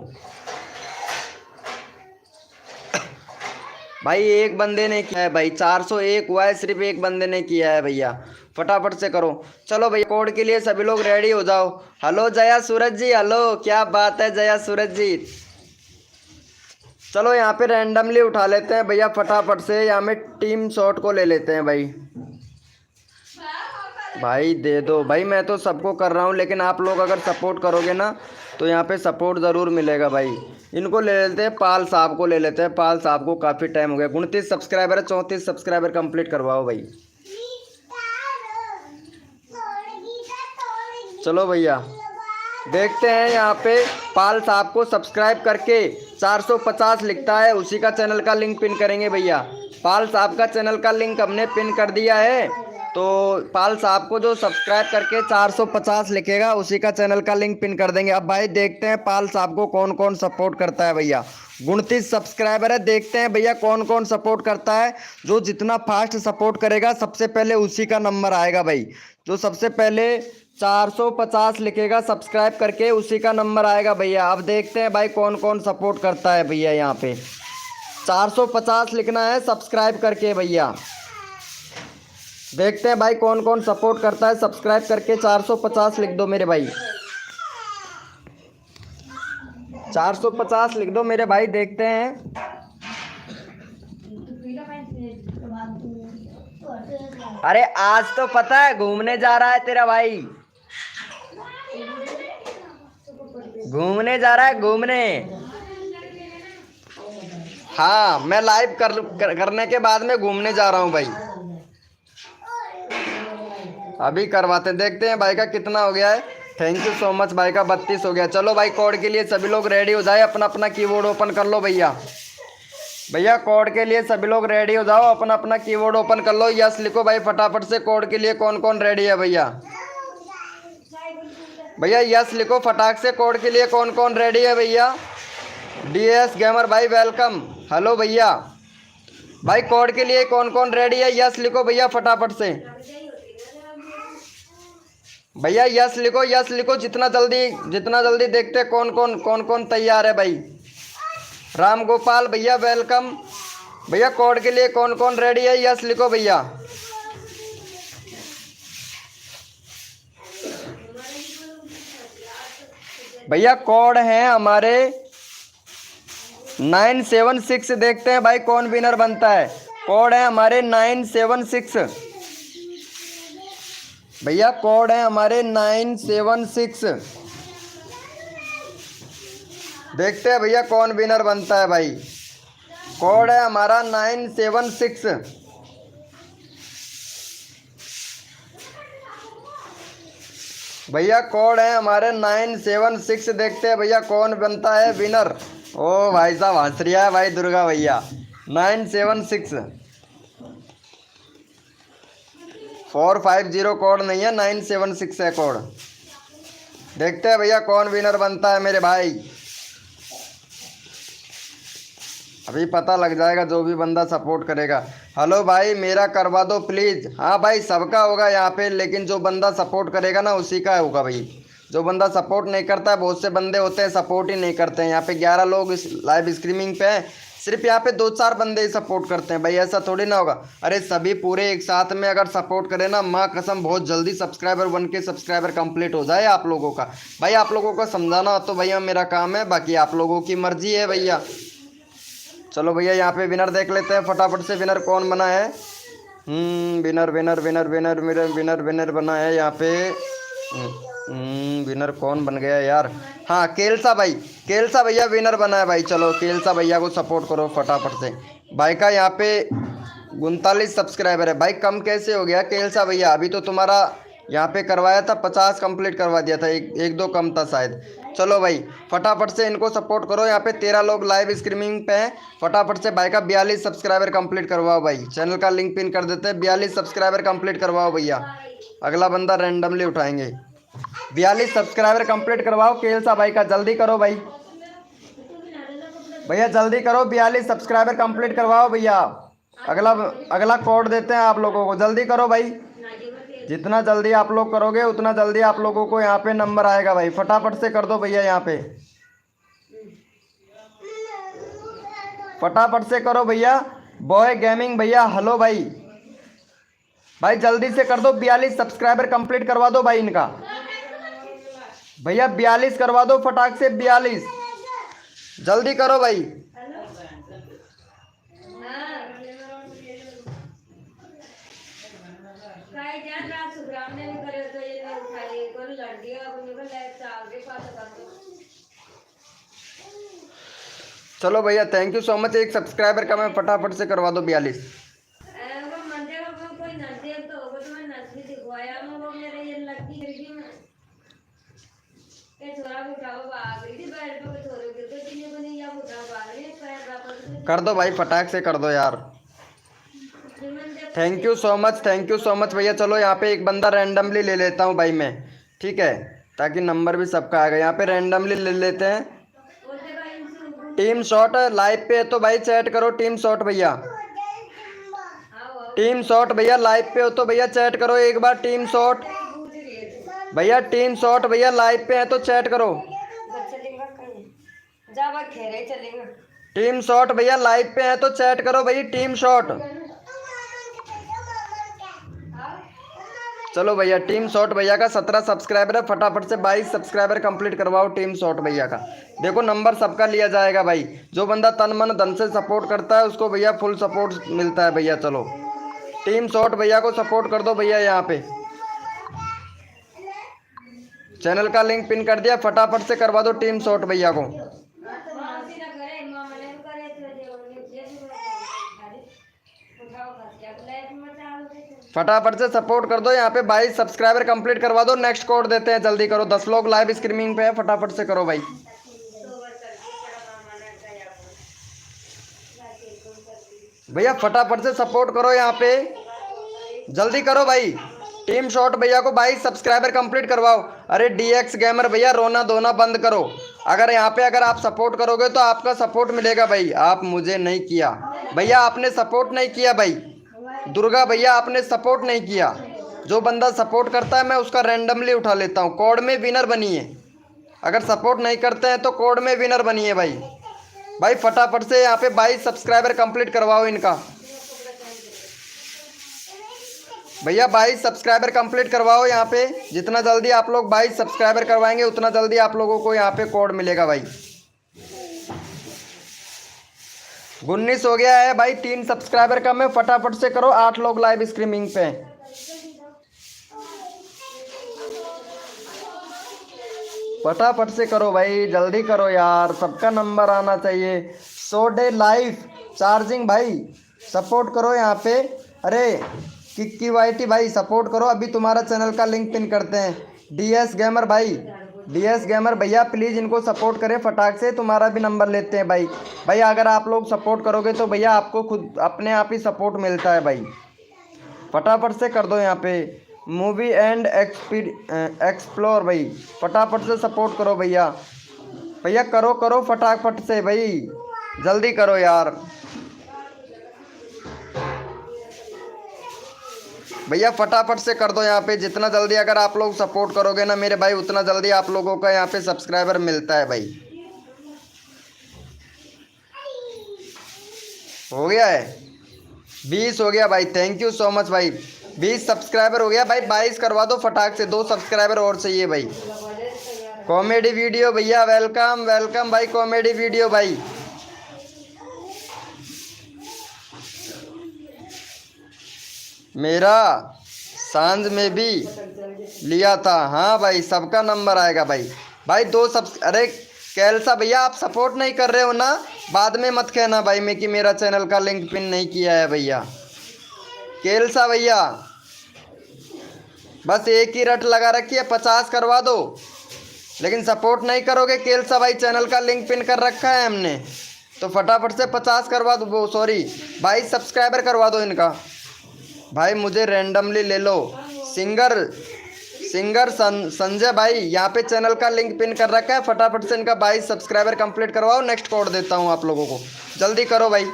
भाई एक बंदे ने किया है भाई, 401 हुआ है, सिर्फ एक बंदे ने किया है भैया। फटाफट से करो। चलो भैया कोड के लिए सभी लोग रेडी हो जाओ। हेलो जया सूरज जी, हेलो, क्या बात है जया सूरज जी। चलो यहाँ पे रैंडमली उठा लेते हैं भैया फटाफट से। यहाँ में टीम शॉट को ले लेते हैं भाई। भाई दे दो भाई, मैं तो सबको कर रहा हूँ, लेकिन आप लोग अगर सपोर्ट करोगे ना तो यहाँ पे सपोर्ट ज़रूर मिलेगा भाई। इनको ले लेते हैं, पाल साहब को ले लेते हैं। पाल साहब को काफ़ी टाइम हो गया। 29 सब्सक्राइबर है, 34 सब्सक्राइबर कंप्लीट करवाओ भाई। चलो भैया देखते हैं यहाँ पे पाल साहब को सब्सक्राइब करके 450 लिखता है, उसी का चैनल का लिंक पिन करेंगे भैया। पाल साहब का चैनल का लिंक हमने पिन कर दिया है, तो पाल साहब को जो सब्सक्राइब करके 450 लिखेगा उसी का चैनल का लिंक पिन कर देंगे। अब भाई देखते हैं पाल साहब को कौन कौन सपोर्ट करता है भैया। 29 सब्सक्राइबर है, देखते हैं भैया कौन कौन सपोर्ट करता है। जो जितना फास्ट सपोर्ट करेगा सबसे पहले उसी का नंबर आएगा भाई। जो सबसे पहले 450 लिखेगा सब्सक्राइब करके उसी का नंबर आएगा भैया। अब देखते हैं भाई कौन कौन सपोर्ट करता है भैया। यहाँ पे 450 लिखना है सब्सक्राइब करके भैया। देखते हैं भाई कौन कौन सपोर्ट करता है। सब्सक्राइब करके 450 लिख दो मेरे भाई, 450 लिख दो मेरे भाई। देखते हैं अरे आज तो पता है घूमने जा रहा है तेरा भाई, घूमने जा रहा है घूमने। हाँ मैं लाइव करने के बाद में घूमने जा रहा हूँ भाई। अभी करवाते देखते हैं भाई का कितना हो गया है। थैंक यू सो मच भाई का 32 हो गया। चलो भाई कोड के लिए सभी लोग रेडी हो जाए, अपना अपना कीबोर्ड ओपन कर लो भैया। भैया कोड के लिए सभी लोग रेडी हो जाओ, अपना अपना कीबोर्ड ओपन कर लो। यस लिखो भाई फटाफट से। कोड के लिए कौन कौन रेडी है भैया? भैया यस लिखो फटाक से। कोड के लिए कौन कौन रेडी है भैया? DS गेमर भाई वेलकम। हेलो भैया। भाई कोड के लिए कौन कौन रेडी है? यस लिखो भैया फटाफट से। भैया यस लिखो जितना जल्दी देखते हैं कौन कौन तैयार है भाई। राम गोपाल भैया वेलकम। भैया कोड के लिए कौन कौन रेडी है? यस लिखो भैया। भैया कोड है हमारे 976। देखते हैं भाई कौन विनर बनता है। कोड है हमारे 976 भैया, कोड है हमारे 976। देखते हैं भैया कौन विनर बनता है भाई। कोड है हमारा 976। भैया कोड है हमारे 976। देखते हैं भैया कौन बनता है विनर। ओ भाई साहब हंस रहा है भाई दुर्गा भैया। 976 450 कोड नहीं है, 976 है कोड। देखते हैं भैया कौन विनर बनता है मेरे भाई। अभी पता लग जाएगा जो भी बंदा सपोर्ट करेगा। हेलो भाई मेरा करवा दो प्लीज़। हाँ भाई सबका होगा यहाँ पे, लेकिन जो बंदा सपोर्ट करेगा ना उसी का होगा भाई। जो बंदा सपोर्ट नहीं करता है, बहुत से बंदे होते हैं सपोर्ट ही नहीं करते हैं। यहाँ पे 11 लोग इस लाइव स्ट्रीमिंग पे हैं, सिर्फ यहाँ पे 2-4 बंदे ही सपोर्ट करते हैं भाई, ऐसा थोड़ी ना होगा। अरे सभी पूरे एक साथ में अगर सपोर्ट करें ना, माँ कसम बहुत जल्दी सब्सक्राइबर 1K सब्सक्राइबर कंप्लीट हो जाए आप लोगों का। भाई आप लोगों को समझाना हो तो भैया मेरा काम है, बाकी आप लोगों की मर्जी है भैया। चलो भैया यहाँ पे विनर देख लेते हैं फटाफट से, विनर कौन बना है। Winner winner winner winner winner winner winner बना है यहाँ पे। विनर कौन बन गया यार। हाँ केलसा भाई, केलसा भैया विनर बना है भाई। चलो केलसा भैया को सपोर्ट करो फटाफट से। भाई का यहाँ पे 39 सब्सक्राइबर है भाई, कम कैसे हो गया केलसा भैया। अभी तो तुम्हारा यहाँ पे करवाया था 50 कंप्लीट करवा दिया था, एक दो कम था शायद। चलो भाई फटाफट से इनको सपोर्ट करो। यहाँ पे 13 लोग लाइव स्ट्रीमिंग पे हैं, फटाफट से भाई का 42 सब्सक्राइबर कंप्लीट करवाओ भाई। चैनल का लिंक पिन कर देते हैं, 42 सब्सक्राइबर कंप्लीट करवाओ भैया। अगला बंदा रैंडमली उठाएंगे। 42 सब्सक्राइबर कंप्लीट करवाओ केलसा भाई का, जल्दी करो भाई, भैया जल्दी करो। 42 सब्सक्राइबर कंप्लीट करवाओ भैया। अगला कोड देते हैं आप लोगों को, जल्दी करो भाई। जितना जल्दी आप लोग करोगे उतना जल्दी आप लोगों को यहाँ पे नंबर आएगा भाई। फटाफट से कर दो भैया, यहाँ पे फटाफट से करो भैया। बॉय गेमिंग भैया हेलो भाई, भाई जल्दी से कर दो। 42 सब्सक्राइबर कंप्लीट करवा दो भाई इनका भैया, 42 करवा दो फटाक से, 42 जल्दी करो भाई। चलो भैया थैंक यू सो मच। एक सब्सक्राइबर का मैं फटाफट से करवा दो 42। कर दो भाई फटाक से कर दो यार। Thank you so much, thank you so much भैया। चलो यहाँ पे एक बंदा रैंडमली ले लेता हूँ भाई मैं, ठीक है, ताकि नंबर भी सबका आएगा। यहाँ पे रैंडमली ले लेते हैं। टीम शॉट लाइव पे है तो भाई चैट करो। टीम शॉट भैया, टीम शॉट भैया लाइव पे हो तो भैया चैट करो एक बार। टीम शॉट भैया, टीम शॉट भैया लाइव पे है तो चैट करो। टीम शॉट भैया लाइव पे है तो चैट करो भाई। टीम शॉट चलो भैया, टीम शॉट भैया का 17 सब्सक्राइबर है, फटाफट से 22 सब्सक्राइबर कंप्लीट करवाओ टीम शॉट भैया का। देखो नंबर सबका लिया जाएगा भाई, जो बंदा तन मन धन से सपोर्ट करता है उसको भैया फुल सपोर्ट मिलता है भैया। चलो टीम शॉट भैया को सपोर्ट कर दो भैया। यहाँ पे चैनल का लिंक पिन कर दिया, फटाफट से करवा दो टीम शॉट भैया को। फटाफट से सपोर्ट कर दो। यहाँ पे 22 सब्सक्राइबर कंप्लीट करवा दो। नेक्स्ट कोड देते हैं, जल्दी करो। 10 लोग लाइव स्ट्रीमिंग पे है, फटाफट से करो भाई। भैया फटाफट से सपोर्ट करो, यहाँ पे जल्दी करो भाई। टीम शॉट भैया को 22 सब्सक्राइबर कंप्लीट करवाओ। अरे DX गेमर भैया रोना धोना बंद करो। अगर यहाँ पे अगर आप सपोर्ट करोगे तो आपका सपोर्ट मिलेगा भाई। आप मुझे नहीं किया भैया, आपने सपोर्ट नहीं किया भाई। दुर्गा भैया आपने सपोर्ट नहीं किया। जो बंदा सपोर्ट करता है मैं उसका रैंडमली उठा लेता हूँ। कोड में विनर बनिए। अगर सपोर्ट नहीं करते हैं तो कोड में विनर बनिए भाई। भाई फटाफट से यहाँ पे 22 सब्सक्राइबर कंप्लीट करवाओ इनका भैया। 22 सब्सक्राइबर कंप्लीट करवाओ यहाँ पे। जितना जल्दी आप लोग 22 सब्सक्राइबर करवाएंगे उतना जल्दी आप लोगों को यहाँ पे कोड मिलेगा भाई। 19 हो गया है भाई, 3 सब्सक्राइबर कम है, फटाफट से करो। 8 लोग लाइव स्ट्रीमिंग पे। फटाफट से करो भाई, जल्दी करो यार, सबका नंबर आना चाहिए। 100 डे लाइव चार्जिंग भाई, सपोर्ट करो यहाँ पे। अरे किक्की वाईटी भाई सपोर्ट करो। अभी तुम्हारा चैनल का लिंक पिन करते हैं। DS गेमर भाई, DS गेमर भैया प्लीज़ इनको सपोर्ट करें फटाक से, तुम्हारा भी नंबर लेते हैं भाई। भाई अगर आप लोग सपोर्ट करोगे तो भैया आपको खुद अपने आप ही सपोर्ट मिलता है भाई। फटाफट से कर दो यहाँ पे। मूवी एंड एक्सप्लोर भाई, फटाफट से सपोर्ट करो भैया। भैया करो करो फटाफट से भाई, जल्दी करो यार। भैया फटाफट से कर दो यहाँ पे, जितना जल्दी अगर आप लोग सपोर्ट करोगे ना मेरे भाई उतना जल्दी आप लोगों का यहाँ पे सब्सक्राइबर मिलता है भाई। हो गया है 20 हो गया भाई, थैंक यू सो मच भाई। 20 सब्सक्राइबर हो गया भाई, 22 करवा दो फटाक से, 2 सब्सक्राइबर और चाहिए भाई। कॉमेडी वीडियो भैया वेलकम वेलकम भाई, कॉमेडी वीडियो भाई। मेरा सांझ में भी लिया था, हाँ भाई सबका नंबर आएगा भाई। भाई 2 सब, अरे कैलसा भैया आप सपोर्ट नहीं कर रहे हो ना, बाद में मत कहना भाई मैं कि मेरा चैनल का लिंक पिन नहीं किया है भैया। कैलसा भैया बस एक ही रट लगा रखी है, 50 करवा दो, लेकिन सपोर्ट नहीं करोगे। कैलसा भाई चैनल का लिंक पिन कर रखा है हमने, तो फटाफट से 50 करवा दो, वो सॉरी 22 सब्सक्राइबर करवा दो इनका। भाई मुझे रैंडमली ले लो, सिंगर संजय भाई यहाँ पे चैनल का लिंक पिन कर रखा है, फटाफट से इनका 22 सब्सक्राइबर कंप्लीट करवाओ। नेक्स्ट कोड देता हूँ आप लोगों को, जल्दी करो भाई।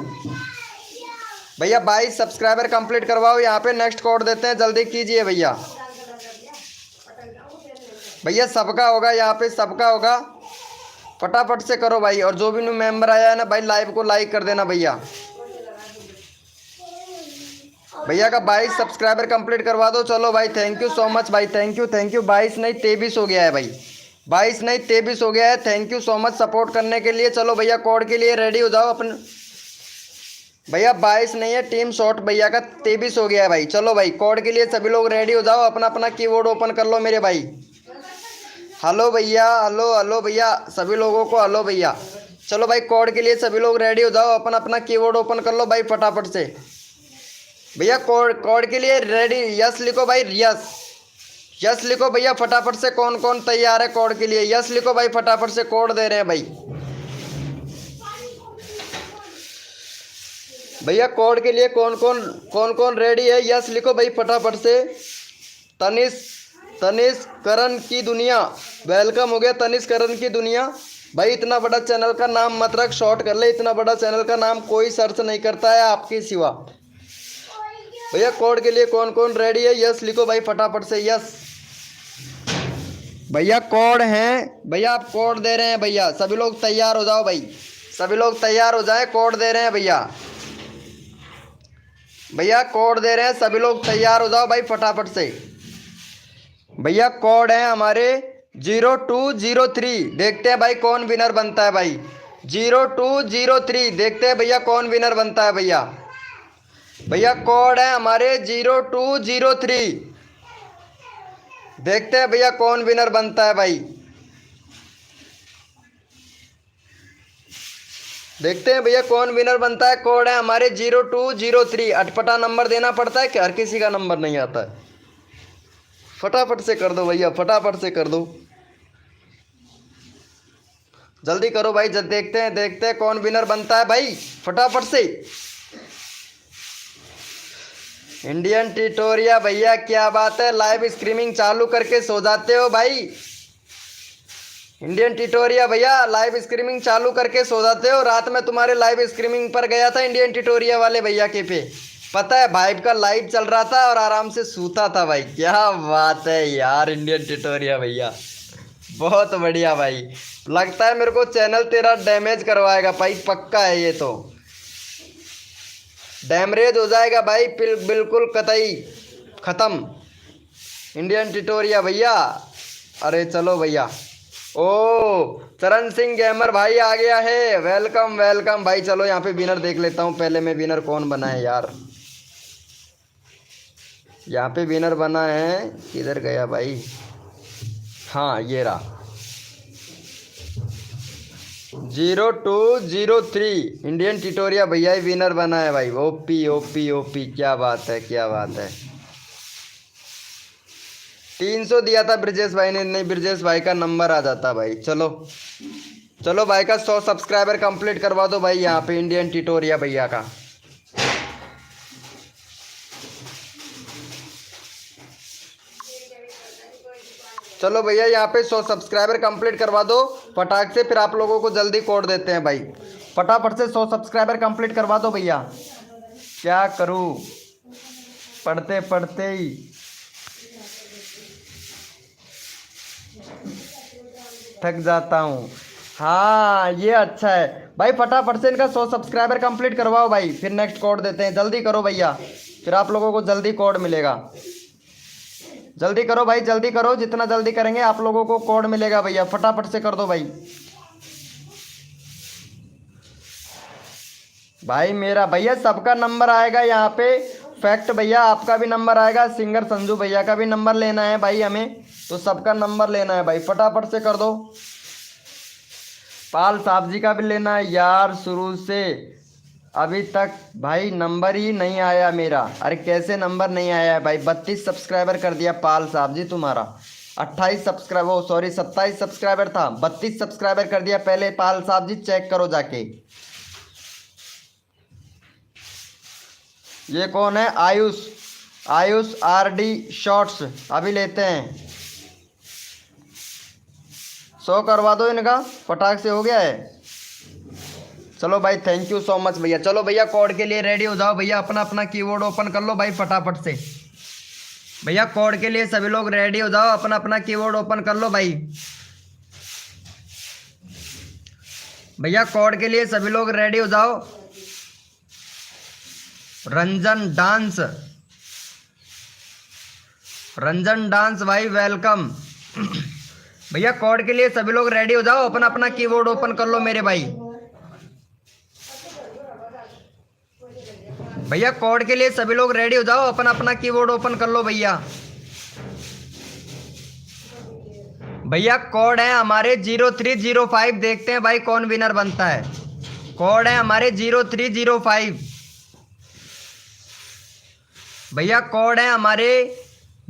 भैया 22 सब्सक्राइबर कंप्लीट करवाओ, यहाँ पे नेक्स्ट कोड देते हैं, जल्दी कीजिए भैया। भैया सबका होगा यहाँ पे, सबका होगा, फटाफट से करो भाई। और जो भी न्यू मेंबर आया है ना भाई लाइव को लाइक कर देना भैया। भैया का 22 सब्सक्राइबर कंप्लीट करवा दो। चलो भाई थैंक यू सो मच भाई, थैंक यू 22 नहीं 23 हो गया है भाई, 22 नहीं 23 हो गया है। Thank you so much support करने के लिए। चलो भैया कोड के लिए रेडी हो जाओ अपन। भैया 22 नहीं है, टीम शॉट भैया का 23 हो गया है भाई। चलो भाई कोड के लिए सभी लोग रेडी हो जाओ, अपना अपना कीबोर्ड ओपन कर लो मेरे भाई। हेलो भैया, हेलो हेलो भैया सभी लोगों को, हेलो भैया। चलो भाई कोड के लिए सभी लोग रेडी हो जाओ, अपना अपना कीबोर्ड ओपन कर लो भाई फटाफट से। भैया कोड के लिए रेडी, यस लिखो भाई, यस लिखो भैया फटाफट से। कौन कौन तैयार है कोड के लिए, यस लिखो भाई फटाफट से, कोड दे रहे हैं भाई। भैया कोड के लिए कौन कौन रेडी है, यस लिखो भाई फटाफट से। तनिष करण की दुनिया, वेलकम हो गया तनिष करण की दुनिया। भाई इतना बड़ा चैनल का नाम मत रख, शॉर्ट कर ले, इतना बड़ा चैनल का नाम कोई सर्च नहीं करता है आपके सिवा। भैया कोड के लिए कौन कौन रेडी है, यस लिखो भाई फटाफट से, यस। भैया कोड है, भैया आप कोड दे रहे हैं भैया, सभी लोग तैयार हो जाओ भाई, सभी लोग तैयार हो जाए, कोड दे रहे हैं भैया। भैया कोड दे रहे हैं, सभी लोग तैयार हो जाओ भाई फटाफट से। भैया कोड है हमारे 0203, देखते हैं भाई कौन विनर बनता है भाई। 0203 देखते हैं भैया कौन विनर बनता है भैया। भैया कोड है हमारे 0203, देखते हैं भैया कौन विनर बनता है भाई। देखते हैं भैया कौन विनर बनता है। कोड है हमारे 0203। अटपटा नंबर देना पड़ता है कि हर किसी का नंबर नहीं आता है। फटाफट से कर दो भैया, फटाफट से कर दो, जल्दी करो भाई। जब देखते हैं कौन विनर बनता है भाई, फटाफट से। इंडियन टिटोरिया भैया क्या बात है, लाइव स्ट्रीमिंग चालू करके सो जाते हो भाई। इंडियन टिटोरिया भैया लाइव स्ट्रीमिंग चालू करके सो जाते हो। रात में तुम्हारे लाइव स्ट्रीमिंग पर गया था इंडियन टिटोरिया वाले भैया के पे, पता है भाई का लाइव चल रहा था और आराम से सूता था भाई। क्या बात है यार इंडियन टिटोरिया भैया, बहुत बढ़िया भाई। लगता है मेरे को चैनल तेरा डैमेज करवाएगा भाई, पक्का है ये तो, डैमरेज हो जाएगा भाई बिल्कुल कतई ख़त्म इंडियन टिटोरिया भैया। अरे चलो भैया, ओ चरण सिंह गेमर भाई आ गया है, वेलकम वेलकम भाई। चलो यहाँ पे विनर देख लेता हूँ पहले मैं, विनर कौन बना है यार। यहाँ पे विनर बना है, किधर गया भाई, हाँ ये रहा 0203 इंडियन टिटोरिया भैया ही विनर बना है भाई। ओपी ओपी ओपी, क्या बात है क्या बात है। 300 दिया था ब्रिजेश भाई ने, नहीं ब्रिजेश भाई का नंबर आ जाता भाई। चलो भाई का 100 सब्सक्राइबर कंप्लीट करवा दो भाई यहाँ पे इंडियन टिटोरिया भैया का। चलो भैया यहाँ पे 100 सब्सक्राइबर कंप्लीट करवा दो फटाक से, फिर आप लोगों को जल्दी कोड देते हैं भाई। फटाफट से 100 सब्सक्राइबर कंप्लीट करवा दो भैया। क्या करूँ, पढ़ते पढ़ते ही थक जाता हूँ। हाँ ये अच्छा है भाई, फटाफट से इनका 100 सब्सक्राइबर कंप्लीट करवाओ भाई, फिर नेक्स्ट कोड देते हैं। जल्दी करो भैया, फिर आप लोगों को जल्दी कोड मिलेगा। जल्दी करो भाई, जल्दी करो, जितना जल्दी करेंगे आप लोगों को कोड मिलेगा भैया। फटाफट से कर दो भाई। भाई मेरा भैया सबका नंबर आएगा यहाँ पे फैक्ट भैया, आपका भी नंबर आएगा, सिंगर संजू भैया का भी नंबर लेना है भाई हमें, तो सबका नंबर लेना है भाई। फटाफट से कर दो। पाल साहब जी का भी लेना है यार, शुरू से अभी तक भाई नंबर ही नहीं आया मेरा। अरे कैसे नंबर नहीं आया है भाई? 32 सब्सक्राइबर कर दिया पाल साहब जी तुम्हारा। 28 सब्सक्राइबर, ओ सॉरी 27 सब्सक्राइबर था, 32 सब्सक्राइबर कर दिया पहले पाल साहब जी, चेक करो जाके। ये कौन है? आयुष, आयुष RD शॉर्ट्स, अभी लेते हैं। 100 करवा दो इनका, फटाक से हो गया है। चलो भाई थैंक यू सो मच भैया। चलो भैया कोड के लिए रेडी हो जाओ भैया, अपना अपना कीबोर्ड ओपन कर लो भाई फटाफट से। भैया कोड के लिए सभी लोग रेडी हो जाओ, अपना अपना कीबोर्ड ओपन कर लो भाई। भैया कोड के लिए सभी लोग रेडी हो जाओ। रंजन डांस, रंजन डांस भाई वेलकम। भैया कोड के लिए सभी लोग रेडी हो जाओ, अपना अपना कीबोर्ड ओपन कर लो मेरे भाई। भैया कोड के लिए सभी लोग रेडी हो जाओ, अपना अपना कीबोर्ड ओपन कर लो भैया। भैया कोड है हमारे 0305, देखते हैं भाई कौन विनर बनता है। कोड है हमारे 0305 भैया, कोड है हमारे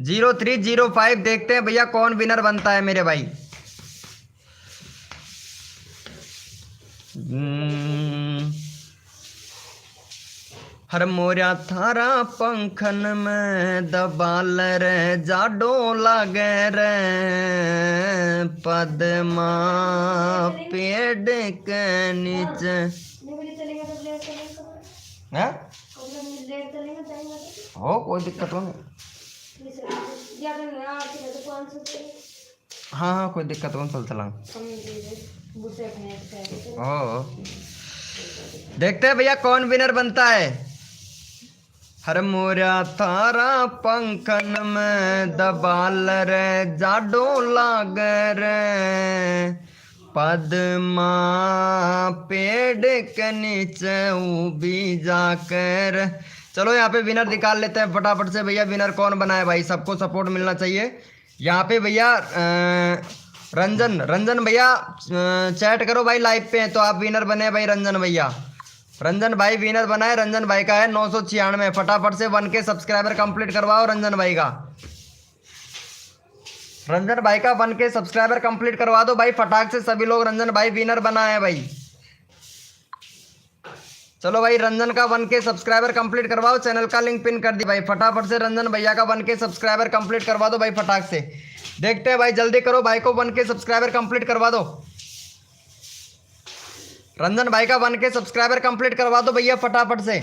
0305, देखते हैं भैया कौन विनर बनता है मेरे भाई। हर मोरा थारा पंखन में दबाल रे, जाडो लागे रे, पद्मा पेड़ के नीचे। हो कोई दिक्कत हो नहीं। हाँ हाँ कोई दिक्कत हो, चल चला। ओ देखते हैं भैया कौन विनर बनता है। हर मोरा थारा पंखन में दबाल रे, जाडो लाग रे, पद्मा पेड़ के नीचे उभी जाकर। चलो यहाँ पे विनर निकाल लेते हैं फटाफट से भैया। विनर कौन बना है भाई? सबको सपोर्ट मिलना चाहिए यहाँ पे भैया। रंजन, रंजन भैया चैट करो भाई, लाइव पे हैं तो आप विनर बने भाई। रंजन भैया, रंजन भाई विनर बना है। रंजन भाई का है 996। फटाफट से 1K सब्सक्राइबर कंप्लीट करवाओ रंजन भाई का। रंजन भाई का 1K सब्सक्राइबर कंप्लीट करवा दो भाई फटाक से सभी लोग। रंजन भाई विनर बना है भाई। चलो भाई रंजन का 1K सब्सक्राइबर कंप्लीट करवाओ, चैनल का लिंक पिन कर दी भाई। फटाफट से रंजन भैया का 1K सब्सक्राइबर कंप्लीट करवा दो भाई फटाक से। देखते हैं भाई, जल्दी करो भाई को 1K सब्सक्राइबर कंप्लीट करवा दो। रंजन भाई का 1K सब्सक्राइबर कंप्लीट करवा दो भैया फटाफट से।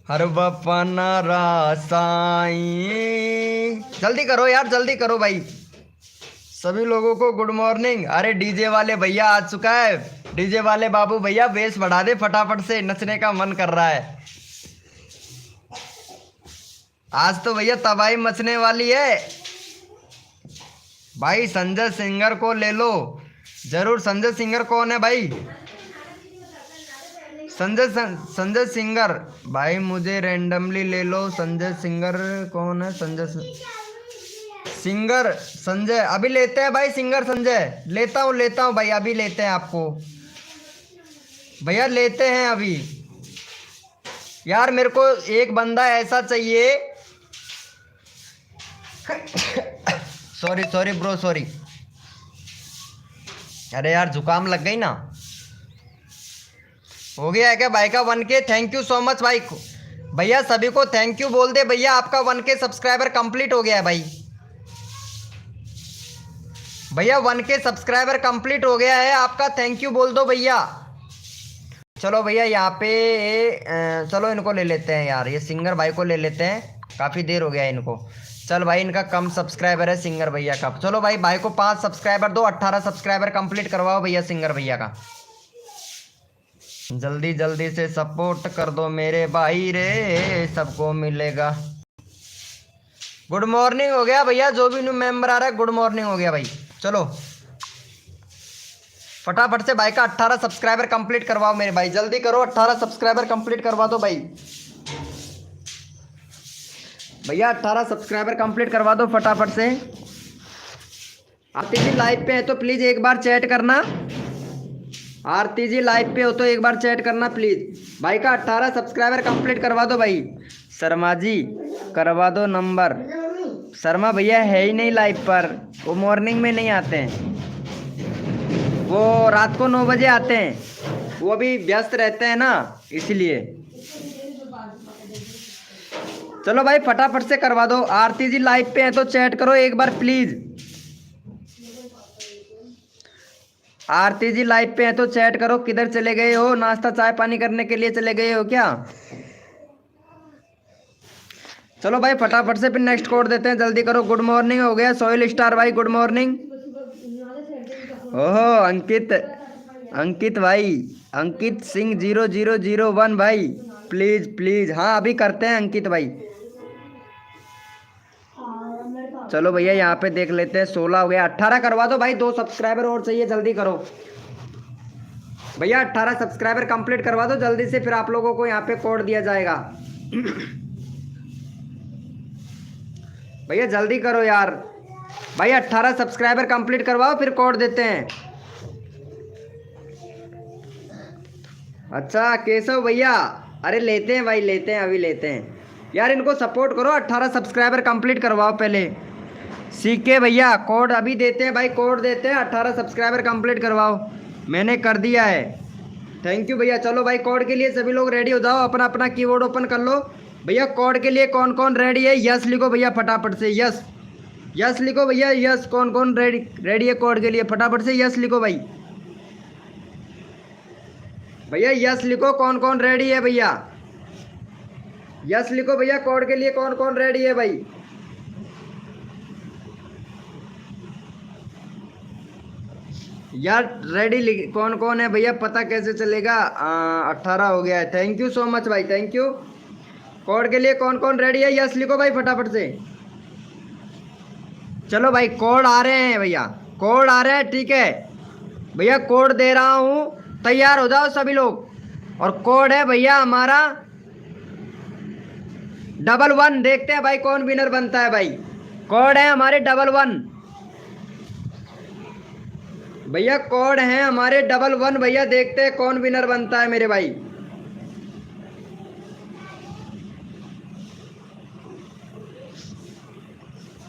हर बपना रासाई, जल्दी करो यार, जल्दी करो भाई। सभी लोगों को गुड मॉर्निंग। अरे डीजे वाले भैया आ चुका है, डीजे वाले बाबू भैया बेस बढ़ा दे फटाफट से, नचने का मन कर रहा है। आज तो भैया तबाही मचने वाली है भाई। संजय सिंगर को ले लो जरूर। संजय सिंगर कौन है भाई? संजय सिंगर भाई मुझे रैंडमली ले लो। संजय सिंगर कौन है? संजय सिंगर, संजय अभी लेते हैं भाई। सिंगर संजय लेता हूँ भाई, अभी लेते हैं आपको भैया, लेते हैं अभी। यार मेरे को एक बंदा ऐसा चाहिए। Sorry sorry bro, sorry. अरे यार जुकाम लग गई ना। हो गया है क्या भाई का 1K? Thank you so much भाई भैया, सभी को थैंक यू बोल दे भैया। आपका 1K सब्सक्राइबर कंप्लीट हो गया है भाई। भैया 1K सब्सक्राइबर कंप्लीट हो गया है आपका, थैंक यू बोल दो भैया। चलो भैया यहाँ पे चलो इनको ले लेते हैं यार, ये सिंगर भाई को ले लेते हैं, काफ़ी देर हो गया इनको। चल भाई इनका कम सब्सक्राइबर है सिंगर भैया का। चलो भाई भाई को 5 सब्सक्राइबर दो, 18 सब्सक्राइबर कंप्लीट करवाओ भैया सिंगर भैया का। जल्दी जल्दी से सपोर्ट कर दो मेरे भाई रे, सबको मिलेगा। गुड मॉर्निंग हो गया भैया, जो भी न्यू मेंबर आ रहा है गुड मॉर्निंग हो गया भाई। चलो फटाफट से भाई का 18 सब्सक्राइबर कंप्लीट करवाओ मेरे भाई, जल्दी करो 18 सब्सक्राइबर कंप्लीट करवा दो भाई। भैया 18 सब्सक्राइबर कंप्लीट करवा दो फटाफट से। आरती जी लाइव पे है तो प्लीज एक बार चैट करना। आरती जी लाइव पे हो तो एक बार चैट करना प्लीज। भाई का 18 सब्सक्राइबर कंप्लीट करवा दो भाई। शर्मा जी करवा दो नंबर। शर्मा भैया है ही नहीं लाइव पर, वो मॉर्निंग में नहीं आते हैं, वो रात को 9 बजे आते हैं, वो भी व्यस्त रहते हैं ना इसलिए। चलो भाई फटाफट से करवा दो। आरती जी लाइव पे हैं तो चैट करो एक बार प्लीज। आरती जी लाइव पे हैं तो चैट करो। किधर चले गए हो? नाश्ता चाय पानी करने के लिए चले गए हो क्या? चलो भाई फटाफट से फिर नेक्स्ट कोड देते हैं, जल्दी करो। गुड मॉर्निंग हो गया। सोहेल स्टार भाई गुड मॉर्निंग। ओहो अंकित, अंकित भाई, अंकित सिंह 0001 भाई प्लीज प्लीज। हाँ अभी करते हैं अंकित भाई। चलो भैया यहाँ पे देख लेते हैं, 16 हो गया। 18 करवा दो भाई, 2 सब्सक्राइबर और चाहिए, जल्दी करो भैया। 18 सब्सक्राइबर कंप्लीट करवा दो जल्दी से, फिर आप लोगों को यहाँ पे कोड दिया जाएगा। भैया जल्दी करो यार भाई, 18 सब्सक्राइबर कंप्लीट करवाओ फिर कोड देते हैं। अच्छा केशव भैया, अरे लेते हैं भाई, लेते हैं, अभी लेते हैं यार। इनको सपोर्ट करो, 18 सब्सक्राइबर कंप्लीट करवाओ पहले। सीके भैया कोड अभी देते हैं भाई, कोड देते हैं, 18 सब्सक्राइबर कंप्लीट करवाओ। मैंने कर दिया है, थैंक यू भैया। चलो भाई कोड के लिए सभी लोग रेडी हो जाओ, अपना अपना कीबोर्ड ओपन कर लो। भैया कोड के लिए कौन कौन रेडी है? यस लिखो भैया फटाफट से, यस यस लिखो भैया, यस। कौन कौन रेडी है कोड के लिए? फटाफट से यस लिखो भाई। भैया यस लिखो, कौन कौन रेडी है भैया? यस लिखो भैया, कोड के लिए कौन कौन रेडी है भाई? यार रेडी कौन कौन है भैया, पता कैसे चलेगा? 18 हो गया है, थैंक यू सो मच भाई, थैंक यू। कोड के लिए कौन कौन रेडी है? यस लिखो भाई फटाफट से। चलो भाई कोड आ रहे हैं भैया, कोड आ रहे हैं, ठीक है भैया कोड दे रहा हूँ, तैयार हो जाओ सभी लोग। और कोड है भैया हमारा 11। देखते हैं भाई कौन विनर बनता है भाई। कोड है हमारे 11 भैया, कोड है हमारे 11 भैया। देखते हैं कौन विनर बनता है मेरे भाई।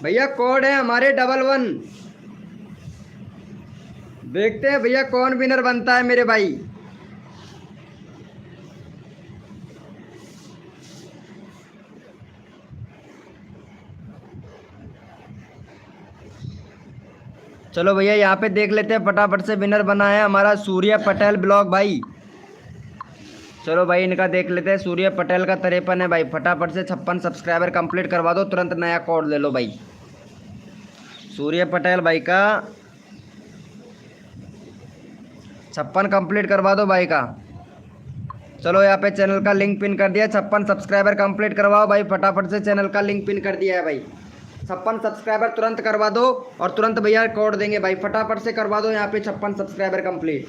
भैया कोड है हमारे 11, देखते हैं भैया कौन विनर बनता है मेरे भाई। चलो भैया यहाँ पे देख लेते हैं फटाफट से। विनर बना है हमारा सूर्य पटेल ब्लॉग भाई। चलो भाई इनका देख लेते हैं। सूर्य पटेल का 53 है भाई। फटाफट से 56 सब्सक्राइबर कंप्लीट करवा दो, तुरंत नया कोड ले लो भाई। सूर्य पटेल भाई का 56 कंप्लीट करवा दो भाई का। चलो यहाँ पे चैनल का लिंक पिन कर दिया। 56 सब्सक्राइबर कंप्लीट करवाओ भाई फटाफट से। चैनल का लिंक पिन कर दिया है भाई। 56 सब्सक्राइबर तुरंत करवा दो और तुरंत भैया कोड देंगे भाई। फटाफट से करवा दो यहाँ पे 56 सब्सक्राइबर कंप्लीट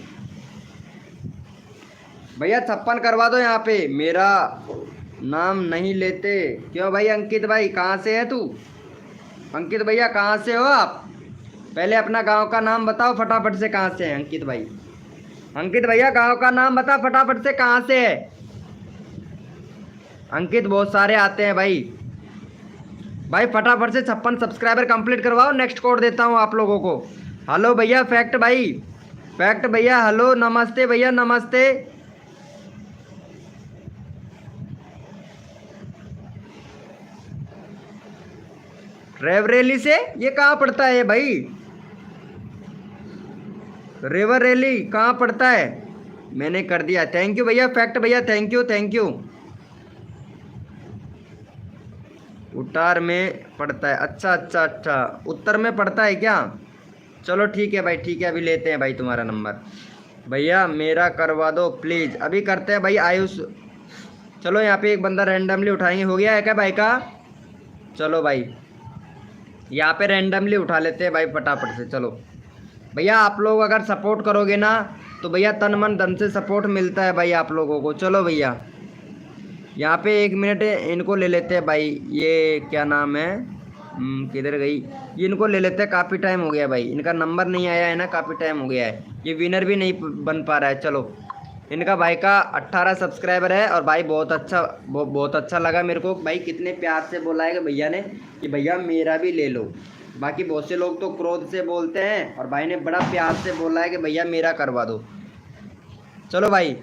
भैया। 56 करवा दो यहाँ पे। मेरा नाम नहीं लेते क्यों भाई? अंकित भाई कहाँ से है तू? अंकित भैया कहाँ से हो आप? पहले अपना गांव का नाम बताओ फटाफट से, कहाँ से है अंकित भाई? अंकित भैया गांव का नाम बता फटाफट से, कहाँ से है? अंकित बहुत सारे आते हैं भाई। भाई फटाफट से 56 सब्सक्राइबर कंप्लीट करवाओ, नेक्स्ट कोड देता हूँ आप लोगों को। हेलो भैया फैक्ट भाई, फैक्ट भैया हेलो, नमस्ते भैया नमस्ते। रेवरेली से, ये कहाँ पड़ता है भाई? रेवरेली कहाँ पड़ता है? मैंने कर दिया। थैंक यू भैया, फैक्ट भैया, थैंक यू थैंक यू। उतार में पड़ता है, अच्छा अच्छा अच्छा, उत्तर में पड़ता है क्या? चलो ठीक है भाई, ठीक है, अभी लेते हैं भाई तुम्हारा नंबर। भैया मेरा करवा दो प्लीज़, अभी करते हैं भाई आयुष। चलो यहाँ पे एक बंदा रैंडमली उठाएंगे, हो गया है क्या भाई का? चलो भाई यहाँ पे रैंडमली उठा लेते हैं भाई फटाफट से। चलो भैया आप लोग अगर सपोर्ट करोगे ना तो भैया तन मन धन से सपोर्ट मिलता है भाई आप लोगों को। चलो भैया यहाँ पे 1 मिनट इनको ले लेते हैं भाई, ये क्या नाम है, किधर गई ये, इनको ले लेते हैं, काफ़ी टाइम हो गया भाई, इनका नंबर नहीं आया है ना, काफ़ी टाइम हो गया है, ये विनर भी नहीं बन पा रहा है। चलो इनका भाई का 18 सब्सक्राइबर है, और भाई बहुत अच्छा बहुत अच्छा लगा मेरे को भाई, कितने प्यार से बोला है कि भैया ने कि भैया मेरा भी ले लो। बाकी बहुत से लोग तो क्रोध से बोलते हैं, और भाई ने बड़ा प्यार से बोला है कि भैया मेरा करवा दो। चलो भाई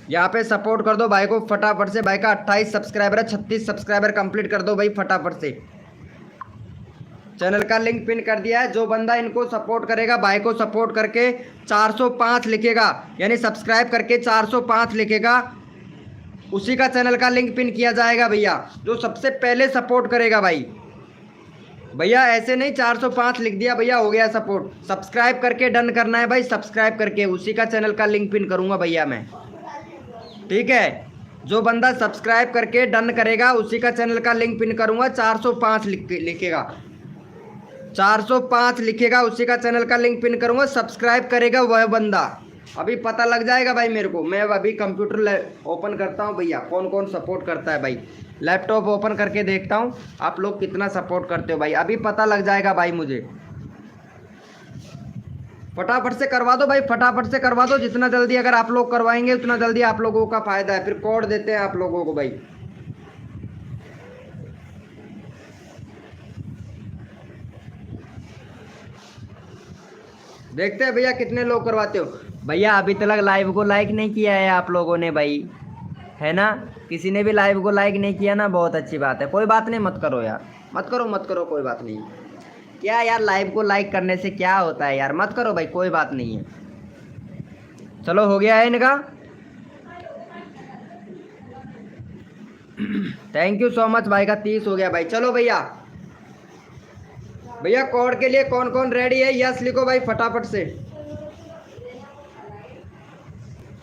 यहाँ पे सपोर्ट कर दो भाई को फटाफट से, भाई का 28 सब्सक्राइबर है, 36 सब्सक्राइबर कंप्लीट कर दो भाई फटाफट से। चैनल का लिंक पिन कर दिया है, जो बंदा इनको सपोर्ट करेगा, भाई को सपोर्ट करके 405 लिखेगा, यानी सब्सक्राइब करके 405 लिखेगा, उसी का चैनल का लिंक पिन किया जाएगा भैया, जो सबसे पहले सपोर्ट करेगा भाई। भैया ऐसे नहीं 405 लिख दिया भैया हो गया सपोर्ट, सब्सक्राइब करके डन करना है भाई, सब्सक्राइब करके उसी का चैनल का लिंक पिन करूँगा भैया मैं, ठीक है। जो बंदा सब्सक्राइब करके डन करेगा उसी का चैनल का लिंक पिन करूँगा, 405 लिखेगा, 405 लिखेगा, उसी का चैनल का लिंक पिन करूँगा, सब्सक्राइब करेगा वह बंदा। अभी पता लग जाएगा भाई मेरे को, मैं अभी कंप्यूटर ओपन करता हूँ भैया, कौन कौन सपोर्ट करता है भाई, लैपटॉप ओपन करके देखता हूँ आप लोग कितना सपोर्ट करते हो भाई, अभी पता लग जाएगा भाई मुझे। फटाफट से करवा दो भाई, फटाफट से करवा दो, जितना जल्दी अगर आप लोग करवाएंगे उतना जल्दी आप लोगों का फायदा है, फिर कोड देते हैं आप लोगों को भाई। देखते हैं भैया कितने लोग करवाते हो। भैया अभी तक लाइव को लाइक नहीं किया है आप लोगों ने भाई, है ना, किसी ने भी लाइव को लाइक नहीं किया ना, बहुत अच्छी बात है, कोई बात नहीं, मत करो यार, मत करो मत करो, कोई बात नहीं, क्या यार लाइव को लाइक करने से क्या होता है यार, मत करो भाई, कोई बात नहीं है। चलो हो गया है इनका, थैंक यू सो मच भाई का 30 हो गया भाई। चलो भैया भैया कोड के लिए कौन कौन रेडी है, यस लिखो भाई फटाफट से।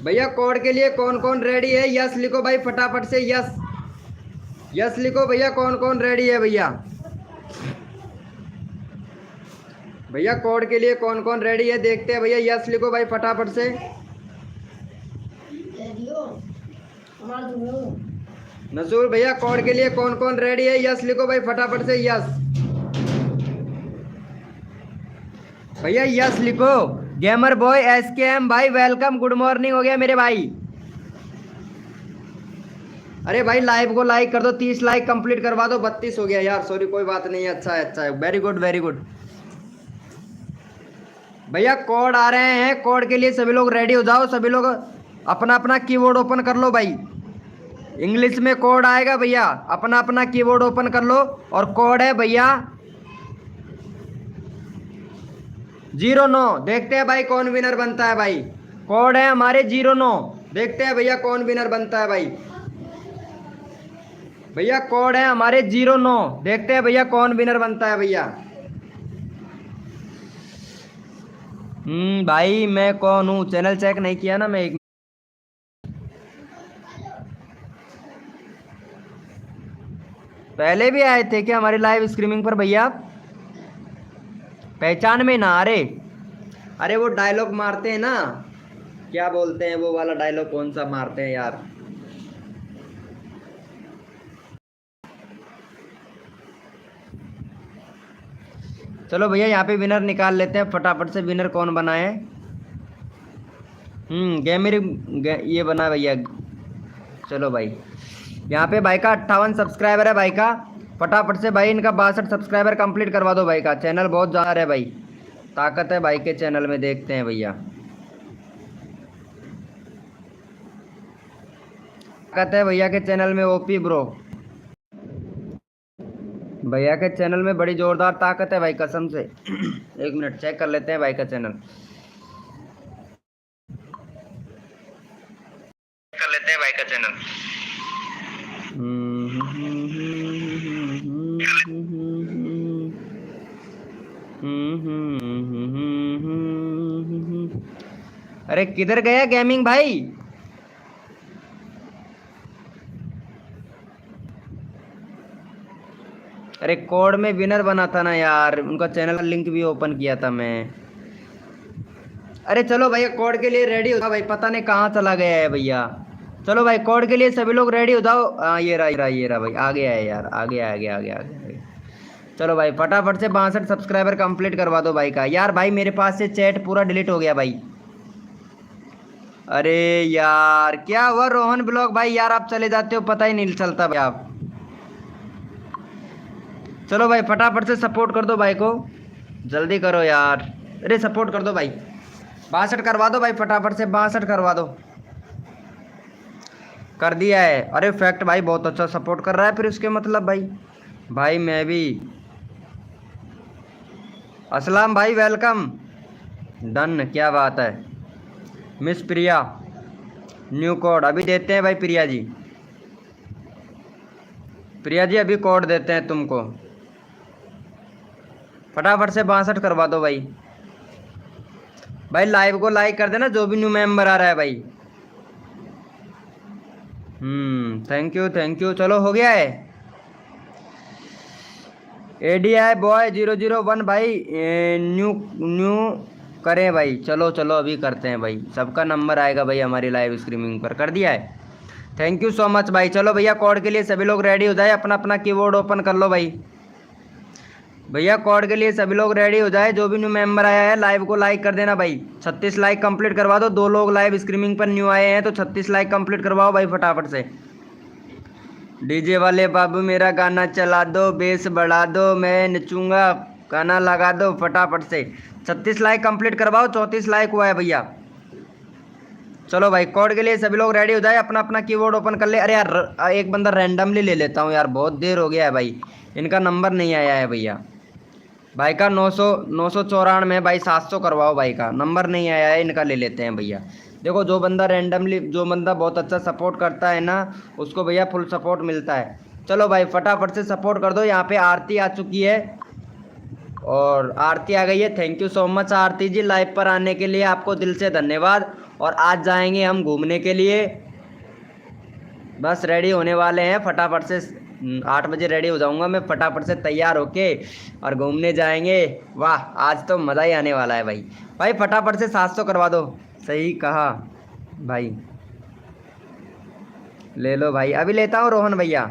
भैया कोड के लिए कौन कौन रेडी है, यस लिखो भाई फटाफट से, यस यस लिखो भैया, कौन कौन रेडी है भैया। भैया कोड के लिए कौन कौन रेडी है देखते हैं भैया, यस लिखो भाई फटाफट से। नसूर भैया कोड के लिए कौन कौन रेडी है, यस लिखो भाई फटाफट से, यस भैया यस लिखो। गेमर बॉय SKM भाई वेलकम, गुड मॉर्निंग हो गया मेरे भाई। अरे भाई लाइव को लाइक कर दो, 30 लाइक कंप्लीट करवा दो, 32 हो गया यार, सॉरी कोई बात नहीं है, अच्छा है अच्छा है, वेरी गुड वेरी गुड। भैया कोड आ रहे हैं, कोड के लिए सभी लोग रेडी हो जाओ, सभी लोग अपना अपना कीबोर्ड ओपन कर लो भाई, इंग्लिश में कोड आएगा भैया, अपना अपना कीबोर्ड ओपन कर लो, और कोड है भैया 09। देखते हैं भाई कौन विनर बनता है भाई, कोड है हमारे 09, देखते हैं भैया कौन विनर बनता है भाई। भैया कोड है हमारे 09, देखते हैं भैया कौन विनर बनता है भैया। भाई मैं कौन हूँ, चैनल चेक नहीं किया ना मैं, पहले भी आए थे क्या हमारे लाइव स्ट्रीमिंग पर भैया, पहचान में ना आ रहे। अरे वो डायलॉग मारते हैं ना, क्या बोलते हैं वो वाला डायलॉग, कौन सा मारते हैं यार, चलो भैया यहाँ पे विनर निकाल लेते हैं फटाफट से, विनर कौन बना है। गेमर ये बना भैया। चलो भाई यहाँ पे भाई का 58 सब्सक्राइबर है भाई का, फटाफट से भाई इनका 62 सब्सक्राइबर कंप्लीट करवा दो भाई का, चैनल बहुत ज़्यादा है भाई, ताकत है भाई के चैनल में, देखते हैं भैया ताकत है भैया के चैनल में, ओपी ब्रो भैया के चैनल में बड़ी जोरदार ताकत है भाई कसम से। 1 मिनट चेक कर लेते हैं भाई का चैनल। अरे किधर गया गेमिंग भाई? अरे कोड में विनर बना था ना यार, उनका चैनल का लिंक भी ओपन किया था मैं। अरे चलो भैया कोड के लिए रेडी हो जाओ भाई, पता नहीं कहाँ चला गया है भैया। चलो भाई कोड के लिए सभी लोग रेडी हो जाओ। ये रहा भाई, आ गया है यार, आ गया आ गया आ गया आ गया। चलो भाई फटाफट से 62 सब्सक्राइबर कंप्लीट करवा दो भाई का। यार भाई मेरे पास से चैट पूरा डिलीट हो गया भाई। अरे यार क्या हुआ रोहन ब्लॉग भाई, यार आप चले जाते हो पता ही नहीं चलता भाई आप। चलो भाई फटाफट से सपोर्ट कर दो भाई को, जल्दी करो यार। अरे सपोर्ट कर दो भाई, 62 करवा दो भाई, फटाफट से 62 करवा दो। कर दिया है। अरे फैक्ट भाई बहुत अच्छा सपोर्ट कर रहा है, फिर उसके मतलब भाई। भाई मैं भी। असलम भाई वेलकम। डन, क्या बात है। मिस प्रिया न्यू कोड अभी देते हैं भाई। प्रिया जी, प्रिया जी अभी कोड देते हैं तुमको। फटाफट से 62 करवा दो भाई। भाई लाइव को लाइक कर देना जो भी न्यू मेंबर आ रहा है भाई। Thank you thank you. चलो हो गया है। ADI बॉय 001 भाई न्यू न्यू करें भाई। चलो चलो अभी करते हैं भाई, सबका नंबर आएगा भाई हमारी लाइव स्ट्रीमिंग पर। कर दिया है। थैंक यू सो मच भाई। चलो भैया कोड के लिए सभी लोग रेडी हो जाए, अपना अपना कीबोर्ड ओपन कर लो भाई। भैया कोड के लिए सभी लोग रेडी हो जाए, जो भी न्यू मेंबर आया है लाइव को लाइक कर देना भाई। 36 लाइक कंप्लीट करवा दो। 2 लोग लाइव स्ट्रीमिंग पर न्यू आए हैं तो 36 लाइक कंप्लीट करवाओ भाई फटाफट से। डीजे वाले बाबू मेरा गाना चला दो, बेस बढ़ा दो, मैं नचूंगा, गाना लगा दो फटाफट से। 36 लाइक कंप्लीट करवाओ। 34 लाइक हुआ है भैया। चलो भाई कोड के लिए सभी लोग रेडी हो जाए, अपना अपना कीबोर्ड ओपन कर ले। अरे यार एक बंदा रैंडमली ले लेता हूँ यार, बहुत देर हो गया है भाई, इनका नंबर नहीं आया है भैया। भाई का 994 भाई 700 करवाओ भाई का, नंबर नहीं आया है इनका, ले लेते हैं भैया। देखो जो बंदा रैंडमली, जो बंदा बहुत अच्छा सपोर्ट करता है ना, उसको भैया फुल सपोर्ट मिलता है। चलो भाई फटाफट से सपोर्ट कर दो। यहाँ पे आरती आ चुकी है और आरती आ गई है। Thank you so much Aarti ji, live पर आने के लिए आपको दिल से धन्यवाद। और आज जाएंगे हम घूमने के लिए, बस रेडी होने वाले हैं। फटाफट से 8 बजे रेडी हो जाऊंगा मैं, फटाफट से तैयार होके और घूमने जाएंगे। वाह आज तो मज़ा ही आने वाला है भाई। भाई फटाफट से 700 करवा दो। सही कहा भाई, ले लो भाई, अभी लेता हूँ रोहन भैया।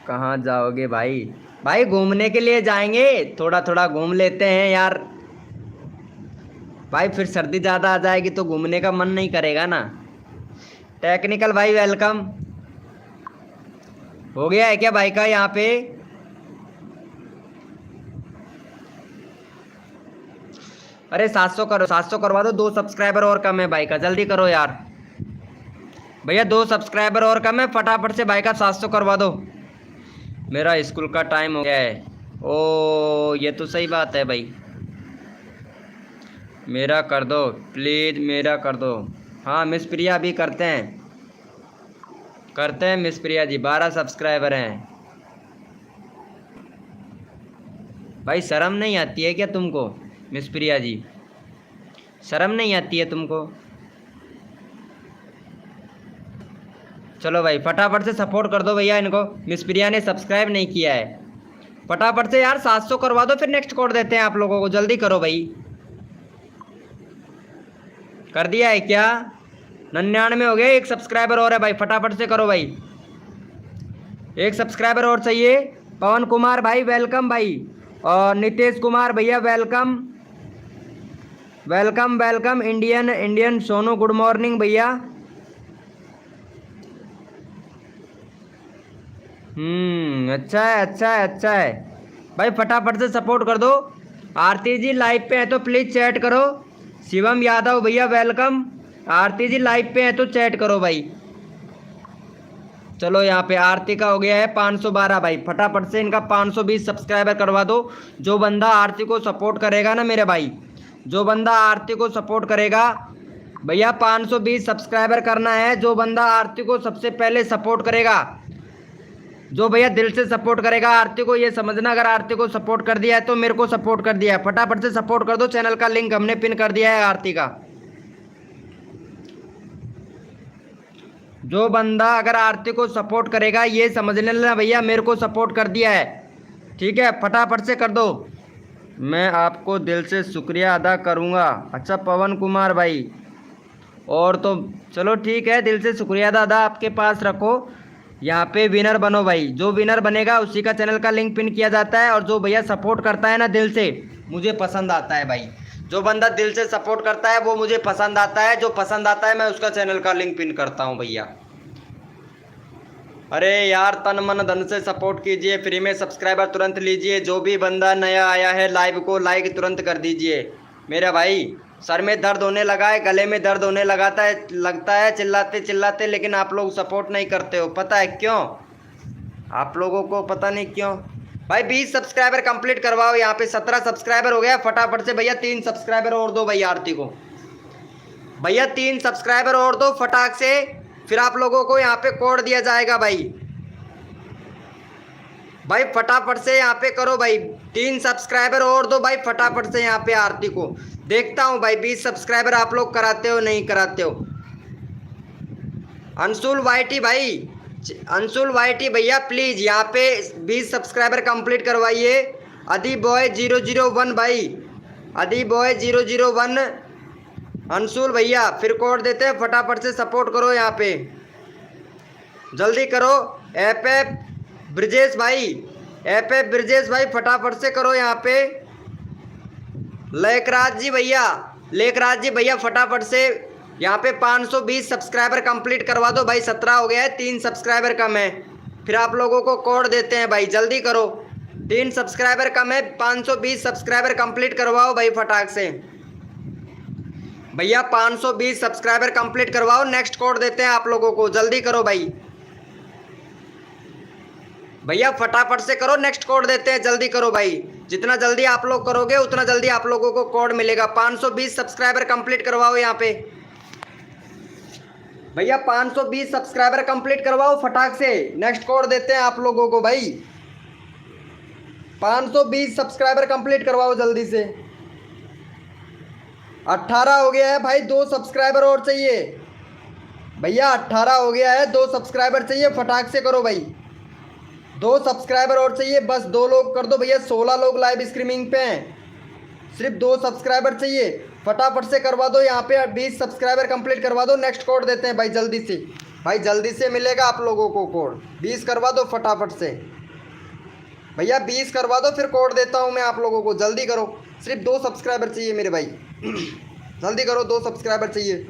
कहाँ जाओगे भाई? भाई घूमने के लिए जाएंगे, थोड़ा थोड़ा घूम लेते हैं यार। भाई फिर सर्दी ज़्यादा आ जाएगी तो घूमने का मन नहीं करेगा ना। टेक्निकल भाई वेलकम। हो गया है क्या भाई का यहाँ पे? अरे 700 करो, 700 करवा दो। 2 सब्सक्राइबर और कम है भाई का, जल्दी करो यार भैया। 2 सब्सक्राइबर और कम है, फटाफट से भाई का 700 करवा दो। मेरा स्कूल का टाइम हो गया है। ओ ये तो सही बात है भाई, मेरा कर दो प्लीज़, मेरा कर दो। हाँ मिस प्रिया भी करते हैं मिस प्रिया जी, 12 सब्सक्राइबर हैं भाई। शर्म नहीं आती है क्या तुमको मिस प्रिया जी? शर्म नहीं आती है तुमको? चलो भाई फटाफट से सपोर्ट कर दो भैया इनको। मिस प्रिया ने सब्सक्राइब नहीं किया है, फटाफट से यार 700 करवा दो, फिर नेक्स्ट कोड देते हैं आप लोगों को। जल्दी करो भाई। कर दिया है क्या? 99 हो गए, 1 सब्सक्राइबर और है भाई, फटाफट से करो भाई। 1 सब्सक्राइबर और चाहिए। पवन कुमार भाई वेलकम भाई, और नितेश कुमार भैया welcome welcome welcome. Indian Sonu good morning भैया। अच्छा है अच्छा है अच्छा है भाई, फटाफट से सपोर्ट कर दो। आरती जी लाइव पे है तो प्लीज़ चैट करो। शिवम यादव भैया वेलकम। आरती जी लाइव पे है तो चैट करो भाई। चलो यहाँ पे आरती का हो गया है 512 भाई, फटाफट से इनका 520 सब्सक्राइबर करवा दो। जो बंदा आरती को सपोर्ट करेगा ना मेरे भाई, जो बंदा आरती को सपोर्ट करेगा भैया 520 सब्सक्राइबर करना है। जो बंदा आरती को सबसे पहले सपोर्ट करेगा, जो भैया दिल से सपोर्ट करेगा आरती को, ये समझना अगर आरती को सपोर्ट कर दिया है तो मेरे को सपोर्ट कर दिया है। फटाफट से सपोर्ट कर दो, चैनल का लिंक हमने पिन कर दिया है आरती का। जो बंदा अगर आरती को सपोर्ट करेगा ये समझ लेना भैया मेरे को सपोर्ट कर दिया है, ठीक है। फटाफट से कर दो। मैं आपको दिल से शुक्रिया अदा करूँगा। अच्छा पवन कुमार भाई, और तो चलो ठीक है, दिल से शुक्रिया अदा आपके पास रखो। यहाँ पे विनर बनो भाई, जो विनर बनेगा उसी का चैनल का लिंक पिन किया जाता है। और जो भैया सपोर्ट करता है ना दिल से, मुझे पसंद आता है भाई। जो बंदा दिल से सपोर्ट करता है वो मुझे पसंद आता है, जो पसंद आता है मैं उसका चैनल का लिंक पिन करता हूँ भैया। अरे यार तन मन धन से सपोर्ट कीजिए, फ्री में सब्सक्राइबर तुरंत लीजिए। जो भी बंदा नया आया है लाइव को लाइक तुरंत कर दीजिए मेरा भाई। सर में दर्द होने लगा है, गले में दर्द होने लगता है चिल्लाते चिल्लाते, लेकिन आप लोग सपोर्ट नहीं करते हो, पता है क्यों? आप लोगों को पता नहीं क्यों भाई। 20 सब्सक्राइबर कंप्लीट करवाओ। यहाँ पे 17 सब्सक्राइबर हो गया, फटाफट से भैया 3 सब्सक्राइबर और दो भैया आरती को। भैया 3 सब्सक्राइबर और दो फटाक से, फिर आप लोगों को यहाँ पे कोड दिया जाएगा भाई। भाई फटाफट से यहाँ पे करो भाई, 3 सब्सक्राइबर और दो भाई फटाफट से यहाँ पे आरती को। देखता हूँ भाई 20 सब्सक्राइबर आप लोग कराते हो नहीं कराते हो। अंशुल वाईटी भाई, अंशुल वाईटी भैया प्लीज यहाँ पे 20 सब्सक्राइबर कंप्लीट करवाइए। अदी बॉय 001 भाई, अदी बॉय 001 अंशुल भैया, फिर कोड देते हैं। फटाफट से सपोर्ट करो यहाँ पे, जल्दी करो। एफ ब्रजेश भाई, एफ ब्रजेश भाई फटाफट से करो यहाँ पे। लेखराज जी भैया, लेखराज जी भैया फटाफट से यहाँ पे 520 सब्सक्राइबर कंप्लीट करवा दो भाई। 17 हो गया है, 3 सब्सक्राइबर कम है, फिर आप लोगों को कोड देते हैं भाई, जल्दी करो। 3 सब्सक्राइबर कम है, 520 सब्सक्राइबर कंप्लीट करवाओ भाई फटाक से भैया। 520 सब्सक्राइबर कंप्लीट करवाओ, नेक्स्ट कोड देते हैं आप लोगों को, जल्दी करो भाई। भैया फटाफट से करो, नेक्स्ट कोड देते हैं, जल्दी करो भाई। जितना जल्दी आप लोग करोगे उतना जल्दी आप लोगों को कोड मिलेगा। 520 सब्सक्राइबर कंप्लीट करवाओ यहाँ पे भैया। 520 सब्सक्राइबर कंप्लीट करवाओ फटाक से, नेक्स्ट कोड देते हैं आप लोगों को भाई। 520 सब्सक्राइबर कंप्लीट करवाओ जल्दी से। 18 हो गया है भाई, 2 सब्सक्राइबर और चाहिए भैया। 18 हो गया है, 2 सब्सक्राइबर चाहिए, फटाक से करो भाई। 2 सब्सक्राइबर और चाहिए, बस 2 लोग कर दो भैया। 16 लोग लाइव स्ट्रीमिंग पे हैं, सिर्फ 2 सब्सक्राइबर चाहिए, फटाफट से करवा दो यहाँ पे। 20 सब्सक्राइबर कंप्लीट करवा दो, नेक्स्ट कोड देते हैं भाई जल्दी से। भाई जल्दी से मिलेगा आप लोगों को कोड। 20 करवा दो फटाफट से भैया, 20 करवा दो, फिर कोड देता हूँ मैं आप लोगों को, जल्दी करो। सिर्फ 2 सब्सक्राइबर चाहिए मेरे भाई, जल्दी करो, 2 सब्सक्राइबर चाहिए।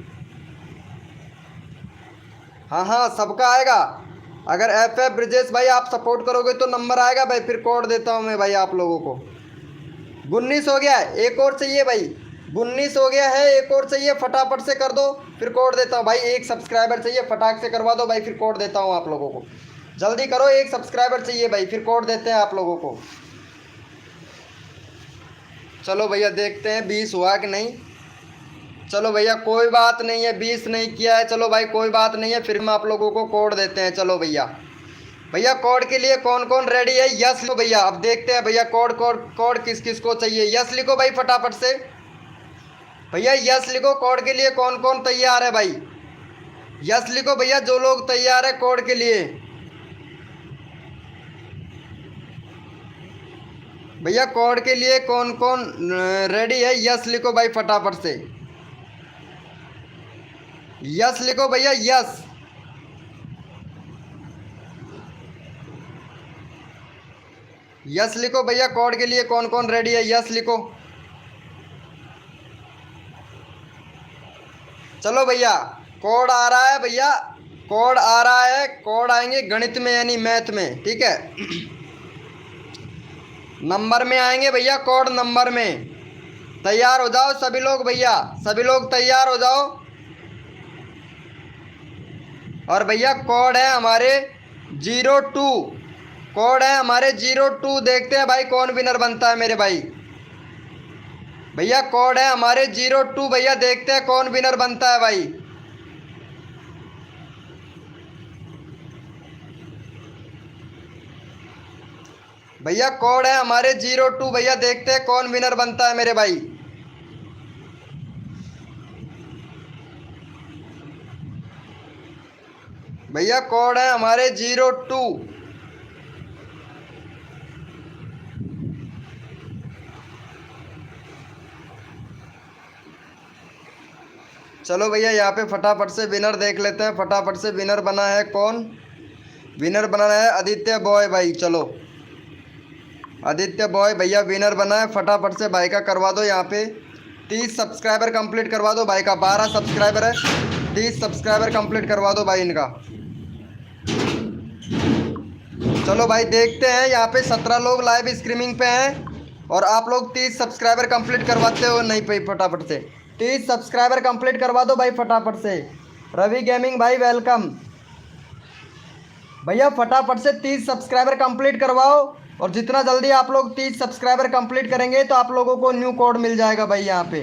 हाँ हाँ सबका आएगा। अगर एफ ब्रजेश भाई आप सपोर्ट करोगे तो नंबर आएगा भाई, फिर कोड देता हूँ मैं भाई आप लोगों को। 19 हो गया है, एक और चाहिए भाई। 19 हो गया है, एक और चाहिए, फटाफट से कर दो, फिर कोड देता हूँ भाई। 1 सब्सक्राइबर चाहिए, फटाक से करवा दो भाई, फिर कोड देता हूँ आप लोगों को। जल्दी करो, 1 सब्सक्राइबर चाहिए भाई, फिर कोड देते हैं आप लोगों को। चलो भैया देखते हैं 20 हुआ कि नहीं। चलो भैया कोई बात नहीं है, 20 नहीं किया है, चलो भाई कोई बात नहीं है, फिर हम आप लोगों को कोड देते हैं। चलो भैया, भैया कोड के लिए कौन कौन रेडी है? यस लिखो भैया। अब देखते हैं भैया कोड किस किस को चाहिए। यस लिखो भाई फटाफट से भैया, यस लिखो। कोड के लिए कौन कौन तैयार है भाई? यस लिखो भैया, जो लोग तैयार है कोड के लिए। भैया कोड के लिए कौन कौन रेडी है? यस लिखो भाई फटाफट से। यस लिखो भैया, यस। यस लिखो भैया, कोड के लिए कौन कौन रेडी है? यस लिखो। चलो भैया कोड आ रहा है भैया, कोड आ रहा है। कोड आएंगे गणित में यानी मैथ में, ठीक है। नंबर में आएंगे भैया, कोड नंबर में। तैयार हो जाओ सभी लोग भैया, सभी लोग तैयार हो जाओ। और भैया कोड है हमारे 02, कोड है हमारे 02। देखते हैं भाई कौन विनर बनता है मेरे भाई। भैया कोड है हमारे 02 भैया, देखते हैं कौन विनर बनता है भाई। भैया कोड है हमारे 02 भैया, देखते हैं कौन विनर बनता है मेरे भाई। भैया कोड है हमारे 02। चलो भैया यहाँ पे फटाफट से विनर देख लेते हैं, फटाफट से विनर बना है कौन। विनर बना है आदित्य बॉय भाई। चलो आदित्य बॉय भैया विनर बना है, फटाफट से भाई का करवा दो यहाँ पे 30 सब्सक्राइबर कंप्लीट करवा दो भाई का। 12 सब्सक्राइबर है, 30 सब्सक्राइबर कंप्लीट करवा दो भाई इनका। चलो भाई देखते हैं, यहाँ पे 17 लोग लाइव स्ट्रीमिंग पे हैं और आप लोग 30 सब्सक्राइबर कंप्लीट करवाते हो नहीं भाई। फटाफट से 30 सब्सक्राइबर कंप्लीट करवा दो भाई फटाफट से। रवि गेमिंग भाई वेलकम भैया, फटाफट से 30 सब्सक्राइबर कंप्लीट करवाओ और जितना जल्दी आप लोग 30 सब्सक्राइबर कंप्लीट करेंगे तो आप लोगों को न्यू कोड मिल जाएगा भाई यहाँ पे।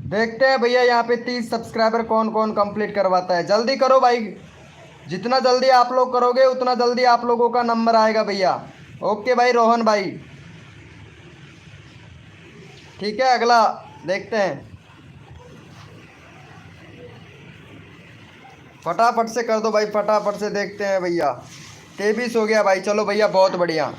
देखते हैं भैया यहाँ पे 30 सब्सक्राइबर कौन कौन कंप्लीट करवाता है। जल्दी करो भाई, जितना जल्दी आप लोग करोगे उतना जल्दी आप लोगों का नंबर आएगा भैया। ओके भाई रोहन भाई, ठीक है अगला देखते हैं। फटाफट से कर दो भाई, फटाफट से देखते हैं भैया। 23 हो गया भाई, चलो भैया बहुत बढ़िया।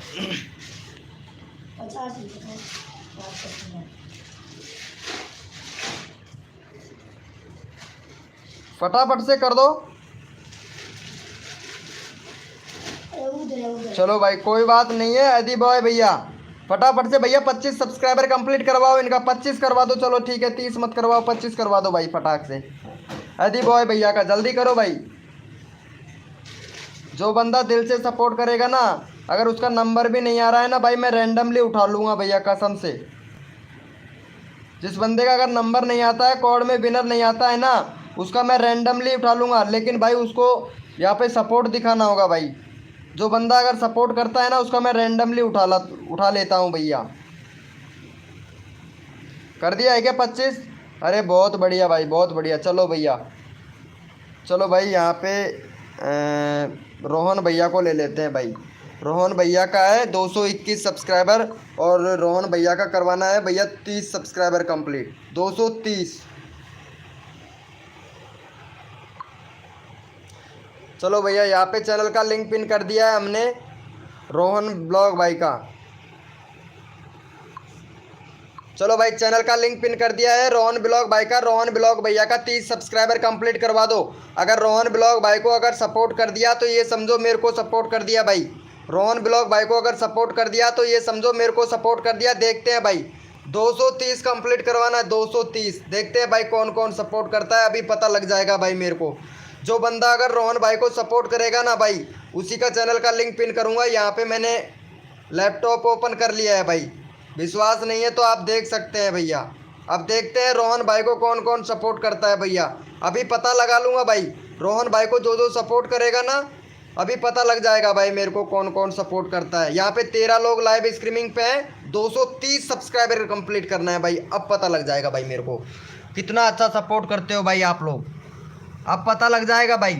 फटाफट से कर दो। चलो भाई कोई बात नहीं है अदी बॉय भैया, फटाफट से भैया 25 सब्सक्राइबर कंप्लीट करवाओ इनका। 25 करवा दो, चलो ठीक है 30 मत करवाओ, 25 करवा दो भाई फटाक से अदी बॉय भैया का। जल्दी करो भाई, जो बंदा दिल से सपोर्ट करेगा ना, अगर उसका नंबर भी नहीं आ रहा है ना भाई, मैं रैंडमली उठा लूँगा भैया कसम से। जिस बंदे का अगर नंबर नहीं आता है, कोड में विनर नहीं आता है ना, उसका मैं रैंडमली उठा लूँगा। लेकिन भाई उसको यहाँ पे सपोर्ट दिखाना होगा भाई। जो बंदा अगर सपोर्ट करता है ना, उसका मैं रैंडमली उठा लेता हूँ भैया। कर दिया है क्या 25? अरे बहुत बढ़िया भाई, बहुत बढ़िया। चलो भैया, चलो भाई यहाँ पे रोहन भैया को ले लेते हैं भाई। रोहन भैया का है 221 सब्सक्राइबर और रोहन भैया का करवाना है भैया 30 सब्सक्राइबर कंप्लीट। 230। चलो भैया यहाँ पे चैनल का लिंक पिन कर दिया है हमने रोहन ब्लॉग भाई का। चलो भाई चैनल का लिंक पिन कर दिया है रोहन ब्लॉग भाई का। रोहन ब्लॉग भैया का 30 सब्सक्राइबर कंप्लीट करवा दो। अगर रोहन ब्लॉग भाई को अगर सपोर्ट कर दिया तो ये समझो मेरे को सपोर्ट कर दिया भाई। रोहन ब्लॉग भाई को अगर सपोर्ट कर दिया तो ये समझो मेरे को सपोर्ट कर दिया। देखते हैं भाई 230 कंप्लीट करवाना है, 230। देखते हैं भाई कौन कौन सपोर्ट करता है, अभी पता लग जाएगा भाई मेरे को। जो बंदा अगर रोहन भाई को सपोर्ट करेगा ना भाई, उसी का चैनल का लिंक पिन करूँगा। यहाँ पे मैंने लैपटॉप ओपन कर लिया है भाई, विश्वास नहीं है तो आप देख सकते हैं भैया। अब देखते हैं रोहन भाई को कौन कौन सपोर्ट करता है भैया, अभी पता लगा लूँगा भाई। रोहन भाई को जो जो सपोर्ट करेगा ना, अभी पता लग जाएगा भाई मेरे को कौन कौन सपोर्ट करता है। यहाँ पे 13 लोग लाइव स्ट्रीमिंग पे हैं, 230 सब्सक्राइबर कंप्लीट करना है भाई। अब पता लग जाएगा भाई मेरे को कितना अच्छा सपोर्ट करते हो भाई आप लोग, अब पता लग जाएगा भाई।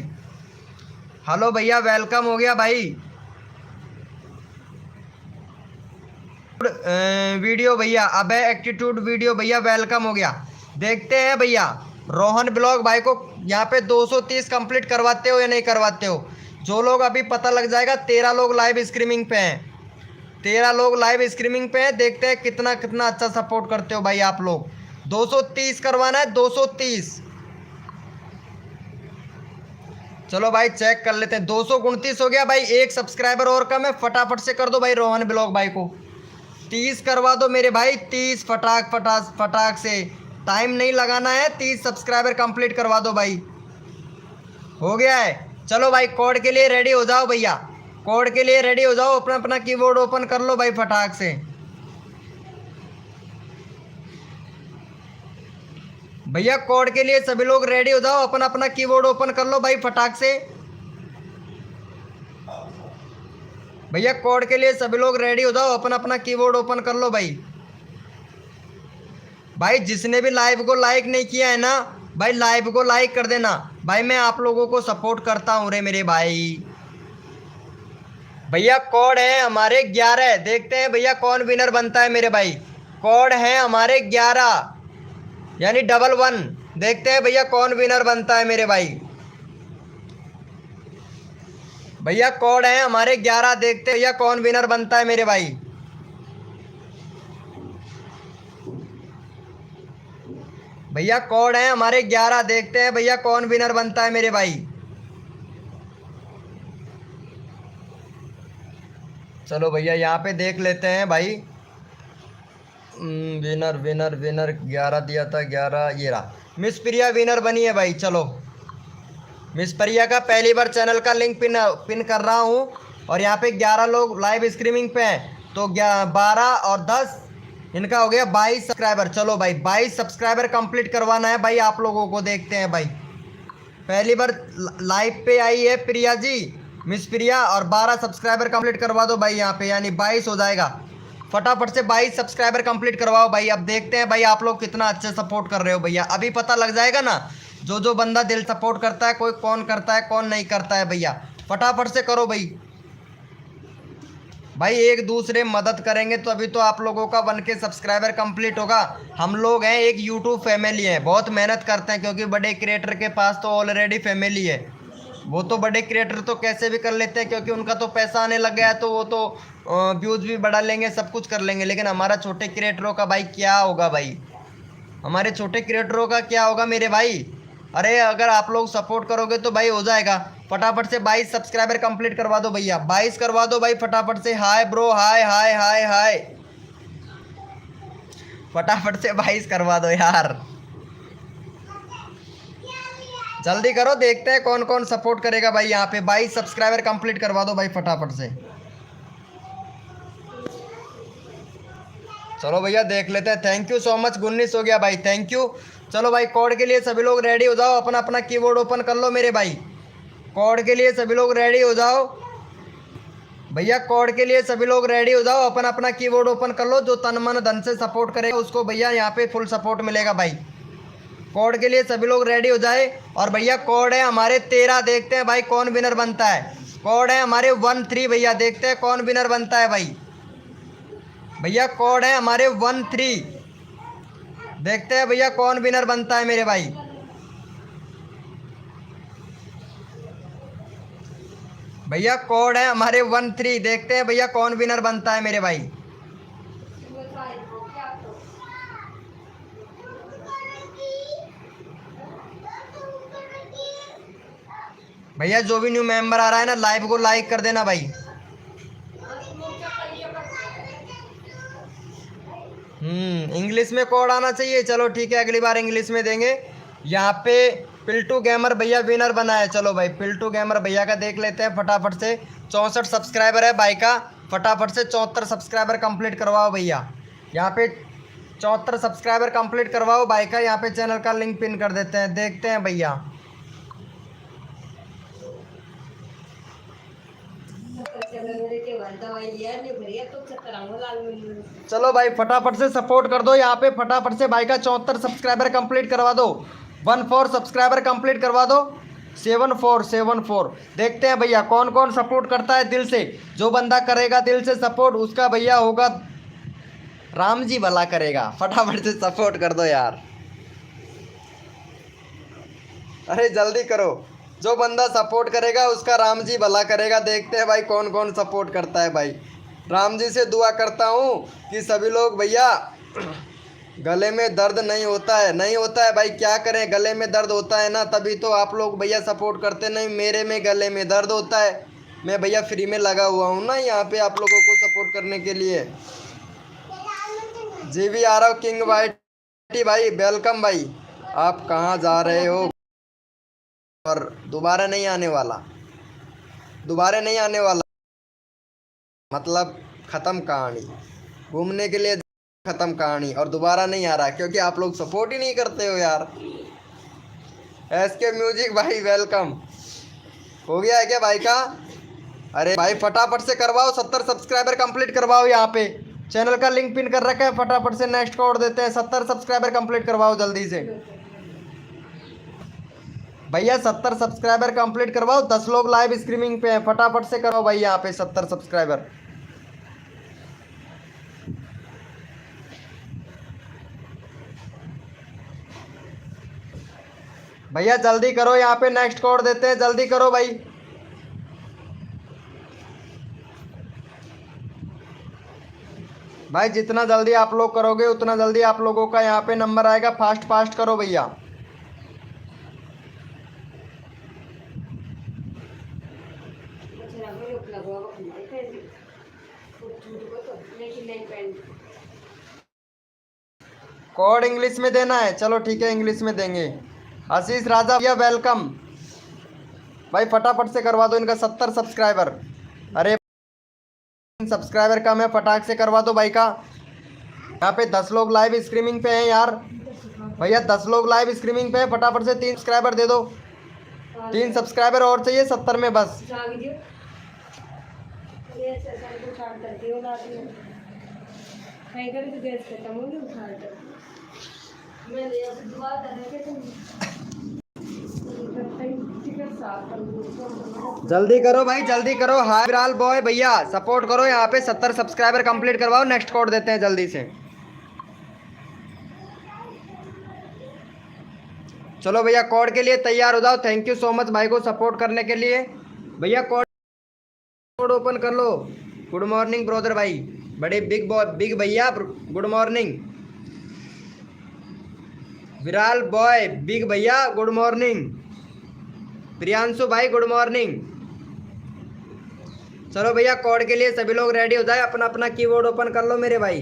हेलो भैया वेलकम हो गया भाई। वीडियो भैया अबे एटीट्यूड वीडियो भैया वेलकम हो गया। देखते हैं भैया रोहन ब्लॉग भाई को यहाँ पे 230 कंप्लीट करवाते हो या नहीं करवाते हो। जो लोग अभी पता लग जाएगा। 13 लोग लाइव स्ट्रीमिंग पे हैं, 13 लोग लाइव स्ट्रीमिंग पे हैं। देखते हैं कितना कितना अच्छा सपोर्ट करते हो भाई आप लोग। 230 करवाना है, 230। चलो भाई चेक कर लेते हैं। 229 हो गया भाई, एक सब्सक्राइबर और कम है। फटाफट से कर दो भाई रोहन ब्लॉग भाई को 30 करवा दो मेरे भाई, 30 फटाक से, टाइम नहीं लगाना है। 30 सब्सक्राइबर कंप्लीट करवा दो भाई। हो गया है। चलो भाई कोड के लिए रेडी हो जाओ भैया, कोड के लिए रेडी हो जाओ। अपना अपना कीबोर्ड ओपन कर लो भाई फटाक से। भैया कोड के लिए सभी लोग रेडी हो जाओ, अपना अपना कीबोर्ड ओपन कर लो भाई फटाक से। भैया कोड के लिए सभी लोग रेडी हो जाओ, अपना अपना कीबोर्ड ओपन कर लो भाई। भाई जिसने भी लाइव को लाइक नहीं किया है ना भाई लाइव को लाइक कर देना भाई, मैं आप लोगों को सपोर्ट करता हूँ रे मेरे भाई। भैया कोड है हमारे 11, देखते हैं भैया कौन विनर बनता है मेरे भाई। कोड है हमारे 11 यानी 11, देखते हैं भैया कौन विनर बनता है मेरे भाई। भैया कोड है हमारे 11, देखते हैं भैया कौन विनर बनता है मेरे भाई। भैया कोड है हमारे 11, देखते हैं भैया कौन विनर बनता है मेरे भाई। चलो भैया यहाँ पे देख लेते हैं भाई। विनर विनर विनर 11 दिया था, 11 ये रहा। मिस प्रिया विनर बनी है भाई। चलो मिस प्रिया का पहली बार चैनल का लिंक पिन कर रहा हूँ, और यहाँ पे 11 लोग लाइव स्ट्रीमिंग पे हैं, तो 12 और 10 इनका हो गया 22 सब्सक्राइबर। चलो भाई 22 सब्सक्राइबर कंप्लीट करवाना है भाई आप लोगों को। देखते हैं भाई, पहली बार लाइव पे आई है प्रिया जी, मिस प्रिया, और 12 सब्सक्राइबर कंप्लीट करवा दो भाई यहाँ पे, यानी 22 हो जाएगा। फटाफट से 22 सब्सक्राइबर कंप्लीट करवाओ भाई। अब देखते हैं भाई आप लोग कितना अच्छे सपोर्ट कर रहे हो भैया, अभी पता लग जाएगा ना जो जो बंदा दिल सपोर्ट करता है, कोई कौन करता है कौन नहीं करता है भैया। फटाफट से करो भाई। भाई एक दूसरे मदद करेंगे तो अभी तो आप लोगों का 1K सब्सक्राइबर कंप्लीट होगा। हम लोग हैं एक यूट्यूब फैमिली है, बहुत मेहनत करते हैं, क्योंकि बड़े क्रिएटर के पास तो ऑलरेडी फैमिली है। वो तो बड़े क्रिएटर तो कैसे भी कर लेते हैं, क्योंकि उनका तो पैसा आने लग गया है, तो वो तो व्यूज़ भी बढ़ा लेंगे, सब कुछ कर लेंगे। लेकिन हमारा छोटे क्रिएटरों का भाई क्या होगा भाई, हमारे छोटे क्रिएटरों का क्या होगा मेरे भाई। अरे अगर आप लोग सपोर्ट करोगे तो भाई हो जाएगा। फटाफट से 22 सब्सक्राइबर कंप्लीट करवा दो भैया, 22 करवा दो भाई फटाफट से। हाय ब्रो, हाय हाय हाय हाय, फटाफट से 22 करवा दो यार, जल्दी करो। देखते हैं कौन कौन सपोर्ट करेगा भाई यहाँ पे। 22 सब्सक्राइबर कंप्लीट करवा दो भाई फटाफट से। चलो भैया देख लेते हैं। थैंक यू सो मच, 19 हो गया भाई, थैंक यू। चलो भाई कोड के लिए सभी लोग रेडी हो जाओ, अपना अपना कीबोर्ड ओपन कर लो मेरे भाई। कोड के लिए सभी लोग रेडी हो जाओ भैया, कोड के लिए सभी लोग रेडी हो जाओ, अपना अपना कीबोर्ड ओपन कर लो। जो तन मन धन से सपोर्ट करेगा उसको भैया यहाँ पे फुल सपोर्ट मिलेगा भाई। कोड के लिए सभी लोग रेडी हो जाए। और भैया कोड है हमारे 13, देखते हैं भाई कौन विनर बनता है। कोड है हमारे 13 भैया, देखते हैं कौन विनर बनता है भाई। भैया कोड है हमारे 13, देखते हैं भैया कौन विनर बनता है मेरे भाई। भैया कोड है हमारे 13, देखते हैं भैया कौन विनर बनता है मेरे भाई। भैया जो भी न्यू मेंबर आ रहा है ना, लाइव को लाइक कर देना भाई। इंग्लिश में कोड आना चाहिए। चलो ठीक है, अगली बार इंग्लिश में देंगे। यहाँ पे पिल्टू गेमर भैया विनर बना है। चलो भाई पिल्टू गेमर भैया का देख लेते हैं फटाफट से। 64 सब्सक्राइबर है भाई का, फटाफट से 74 सब्सक्राइबर कंप्लीट करवाओ भैया। यहाँ पे 74 सब्सक्राइबर कंप्लीट करवाओ भाई का। यहाँ पे चैनल का लिंक पिन कर देते हैं, देखते हैं भैया। चलो भाई फटाफट से सपोर्ट कर दो यहाँ पे, फटाफट से भाई का 74 सब्सक्राइबर कंप्लीट करवा दो। 14 सब्सक्राइबर कंप्लीट करवा दो। 74 देखते हैं भैया कौन कौन सपोर्ट करता है दिल से। जो बंदा करेगा दिल से सपोर्ट उसका भैया होगा राम जी भला करेगा। फटाफट से सपोर्ट कर दो यार, अरे जल्दी करो। जो बंदा सपोर्ट करेगा उसका राम जी भला करेगा। देखते हैं भाई कौन कौन सपोर्ट करता है भाई। राम जी से दुआ करता हूँ कि सभी लोग भैया, गले में दर्द नहीं होता है भाई, क्या करें, गले में दर्द होता है ना, तभी तो आप लोग भैया सपोर्ट करते नहीं। मेरे में गले में दर्द होता है, मैं भैया फ्री में लगा हुआ हूँ ना यहाँ पे आप लोगों को सपोर्ट करने के लिए। जी भी आ रहा हूँ किंग वाइटी भाई, वेलकम भाई। आप कहाँ जा रहे हो? और दोबारा नहीं आने वाला, मतलब ख़त्म कहानी। घूमने के लिए ख़त्म कहानी, और दोबारा नहीं आ रहा क्योंकि आप लोग सपोर्ट ही नहीं करते हो यार। SK म्यूजिक भाई वेलकम। हो गया है क्या भाई का? अरे भाई फटाफट से करवाओ, 70 सब्सक्राइबर कंप्लीट करवाओ। यहाँ पे चैनल का लिंक पिन कर रखा है, फटाफट से नेक्स्ट कोड देते हैं। 70 सब्सक्राइबर कंप्लीट करवाओ जल्दी से। भैया 70 सब्सक्राइबर कंप्लीट करवाओ, 10 लोग लाइव स्ट्रीमिंग पे हैं, फटाफट से करो भाई यहाँ पे 70 सब्सक्राइबर। भैया जल्दी करो, यहाँ पे नेक्स्ट कोड देते हैं, जल्दी करो भाई। भाई जितना जल्दी आप लोग करोगे उतना जल्दी आप लोगों का यहाँ पे नंबर आएगा। फास्ट फास्ट करो भैया। कोड इंग्लिश में देना है, चलो ठीक है इंग्लिश में देंगे। आशीष राजा भैया वेलकम। भाई फटाफट से करवा दो इनका 70 सब्सक्राइबर। अरे सब्सक्राइबर कम है, फटाक से करवा दो भाई का। यहाँ पे 10 लोग लाइव स्ट्रीमिंग पे हैं यार। भैया 10 लोग लाइव स्ट्रीमिंग पे हैं, फटाफट से 3 सब्सक्राइबर दे दो। 3 सब्सक्राइबर और चाहिए 70 में बस। जल्दी करो भाई जल्दी करो। हाय विराल बॉय भैया सपोर्ट करो, यहाँ पे 70 सब्सक्राइबर कंप्लीट करवाओ। नेक्स्ट कोड देते हैं जल्दी से। चलो भैया कोड के लिए तैयार हो जाओ। थैंक यू सो मच भाई को सपोर्ट करने के लिए। भैया कोड ओपन कर लो। गुड मॉर्निंग ब्रदर भाई, बड़े बिग भैया good morning. Viral boy big भैया गुड मॉर्निंग। प्रियांशु भाई गुड मॉर्निंग। चलो भैया कोड के लिए सभी लोग रेडी हो जाए, अपना अपना कीबोर्ड ओपन कर लो मेरे भाई।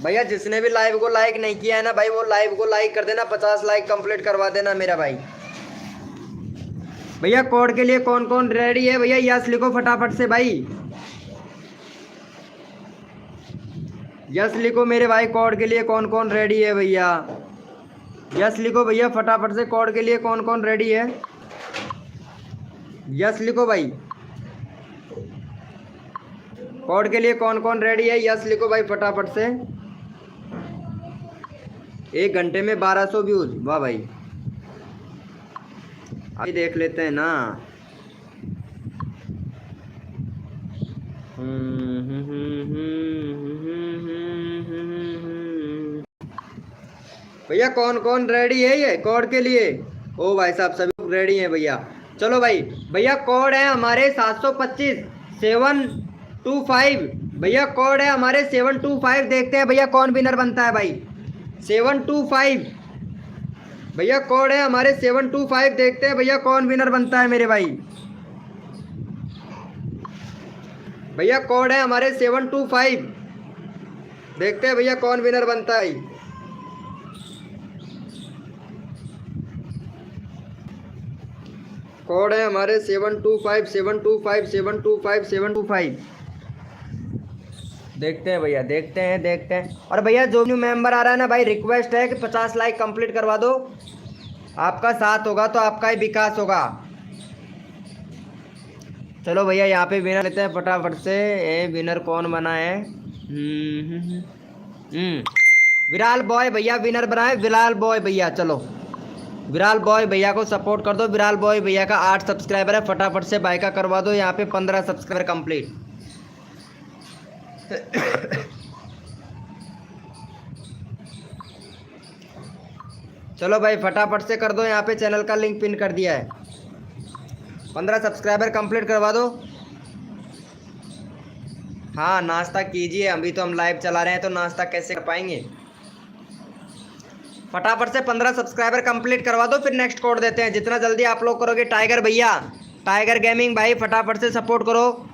भैया जिसने भी लाइव को लाइक नहीं किया है ना भाई, वो लाइव को लाइक कर देना। 50 लाइक कंप्लीट करवा देना मेरा भाई। भैया कोड के लिए कौन कौन रेडी है भैया, यस लिखो फटाफट से भाई। यस लिखो मेरे भाई, कोड के लिए कौन कौन रेडी है भैया। यस लिखो भैया फटाफट से, कोड के लिए कौन कौन रेडी है। यस लिखो भाई, कोड के लिए कौन कौन रेडी है। यस लिखो भाई फटाफट से। 1 घंटे में 1200 व्यूज, वाह भाई। अभी देख लेते हैं ना। भैया कौन कौन रेडी है ये कोड के लिए। ओ भाई साहब सभी लोग रेडी हैं भैया। चलो भाई, भैया कोड है हमारे 725 725। भैया कोड है हमारे 725। देखते हैं भैया कौन विनर बनता है भाई। 725 भैया कोड है हमारे 725। देखते हैं भैया कौन विनर बनता है मेरे भाई। भैया कोड है हमारे 725। देखते हैं भैया कौन विनर बनता है। कोड है हमारे 725 725 725 725। देखते हैं भैया, देखते हैं। और भैया जो न्यू मेंबर आ रहा है ना भाई, रिक्वेस्ट है कि 50 लाइक कंप्लीट करवा दो। आपका साथ होगा तो आपका ही विकास होगा। चलो भैया यहाँ पे विनर लेते हैं फटाफट से। विनर कौन बना है। विराल बॉय भैया विनर बना है। विराल बॉय भैया, चलो विराल बॉय भैया को सपोर्ट कर दो। विराल बॉय भैया का 8 सब्सक्राइबर है, फटाफट से भाई का करवा दो यहाँ पे 15 सब्सक्राइबर कंप्लीट। चलो भाई फटाफट से कर दो, यहाँ पे चैनल का लिंक पिन कर दिया है। 15 सब्सक्राइबर कंप्लीट करवा दो। हाँ नाश्ता कीजिए, अभी तो हम लाइव चला रहे हैं तो नाश्ता कैसे कर पाएंगे। फटाफट से 15 सब्सक्राइबर कंप्लीट करवा दो, फिर नेक्स्ट कोड देते हैं। जितना जल्दी आप लोग करोगे। टाइगर भैया, टाइगर गेमिंग भाई फटाफट से सपोर्ट करो।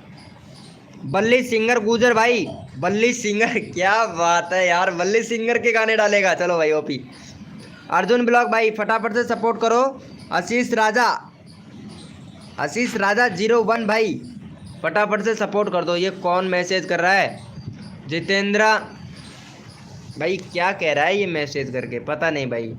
बल्ली सिंगर गुजर भाई, बल्ली सिंगर क्या बात है यार, बल्ली सिंगर के गाने डालेगा। चलो भाई ओपी। अर्जुन ब्लॉग भाई फटाफट से सपोर्ट करो। आशीष राजा 01 भाई फटाफट से सपोर्ट कर दो। ये कौन मैसेज कर रहा है। जितेंद्र भाई क्या कह रहा है ये मैसेज करके, पता नहीं भाई।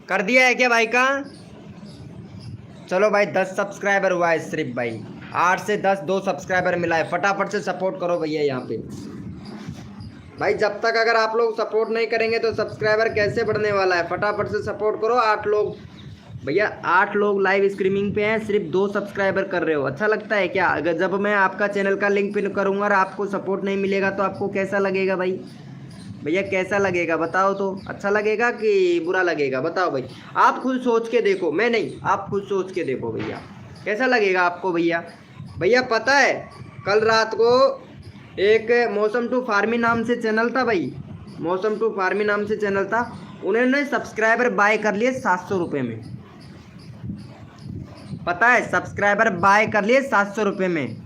कर दिया है क्या भाई का। चलो भाई 10 सब्सक्राइबर हुआ है सिर्फ भाई, 8 से 10 2 सब्सक्राइबर मिला है। फटाफट से सपोर्ट करो भैया यहाँ पे भाई। जब तक अगर आप लोग सपोर्ट नहीं करेंगे तो सब्सक्राइबर कैसे बढ़ने वाला है। फटाफट से सपोर्ट करो। 8 लोग भैया, 8 लोग लाइव स्ट्रीमिंग पे हैं, सिर्फ 2 सब्सक्राइबर कर रहे हो। अच्छा लगता है क्या? अगर जब मैं आपका चैनल का लिंक पिन करूँगा और आपको सपोर्ट नहीं मिलेगा तो आपको कैसा लगेगा भाई? भैया कैसा लगेगा बताओ तो? अच्छा लगेगा कि बुरा लगेगा बताओ भाई? आप खुद सोच के देखो, मैं नहीं, आप खुद सोच के देखो भैया, कैसा लगेगा आपको भैया? भैया पता है कल रात को एक मौसम टू फार्मी नाम से चैनल था भाई, मौसम टू फार्मी नाम से चैनल था, उन्होंने सब्सक्राइबर बाय कर लिए 700 रुपये में। पता है, सब्सक्राइबर बाय कर लिए 700 रुपये में।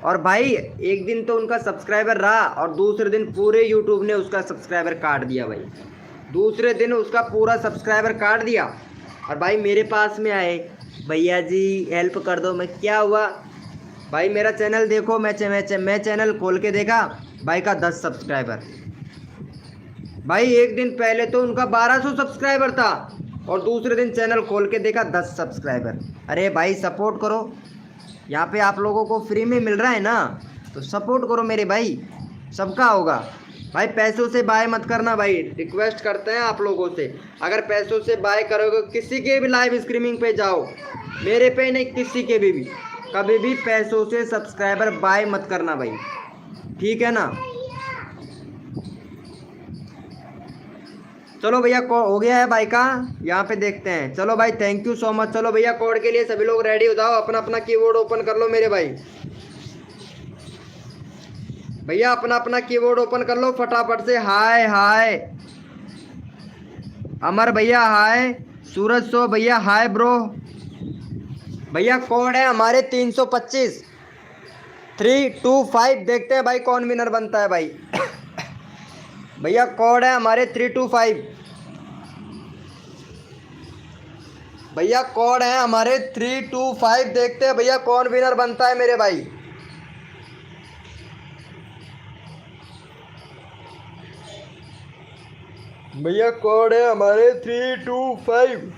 और भाई एक दिन तो उनका सब्सक्राइबर रहा और दूसरे दिन पूरे यूट्यूब ने उसका सब्सक्राइबर काट दिया भाई। दूसरे दिन उसका पूरा सब्सक्राइबर काट दिया और भाई मेरे पास में आए, भैया जी हेल्प कर दो। मैं क्या हुआ भाई, मेरा चैनल देखो। मैं चैनल खोल के देखा, भाई का 10 सब्सक्राइबर। भाई एक दिन पहले तो उनका 1200 सब्सक्राइबर था और दूसरे दिन चैनल खोल के देखा 10 सब्सक्राइबर। अरे भाई सपोर्ट करो, यहाँ पे आप लोगों को फ्री में मिल रहा है ना, तो सपोर्ट करो मेरे भाई, सबका होगा भाई। पैसों से बाय मत करना भाई, रिक्वेस्ट करते हैं आप लोगों से। अगर पैसों से बाय करोगे, किसी के भी लाइव स्ट्रीमिंग पे जाओ, मेरे पे नहीं, किसी के भी कभी भी पैसों से सब्सक्राइबर बाय मत करना भाई, ठीक है ना? चलो भैया हो गया है भाई का, यहाँ पे देखते हैं। चलो भाई थैंक यू सो मच। चलो भैया कोड के लिए सभी लोग रेडी हो जाओ, अपना अपना कीबोर्ड ओपन कर लो मेरे भाई। भैया अपना अपना कीबोर्ड ओपन कर लो फटाफट से। हाय हाय अमर भैया, हाय सूरज सो भैया, हाय ब्रो। भैया कोड है हमारे 325 325। देखते हैं भाई कौन विनर बनता है भाई। भैया कोड है हमारे 325। भैया कोड है हमारे 325। देखते हैं भैया कौन विनर बनता है मेरे भाई। भैया कोड है हमारे 325।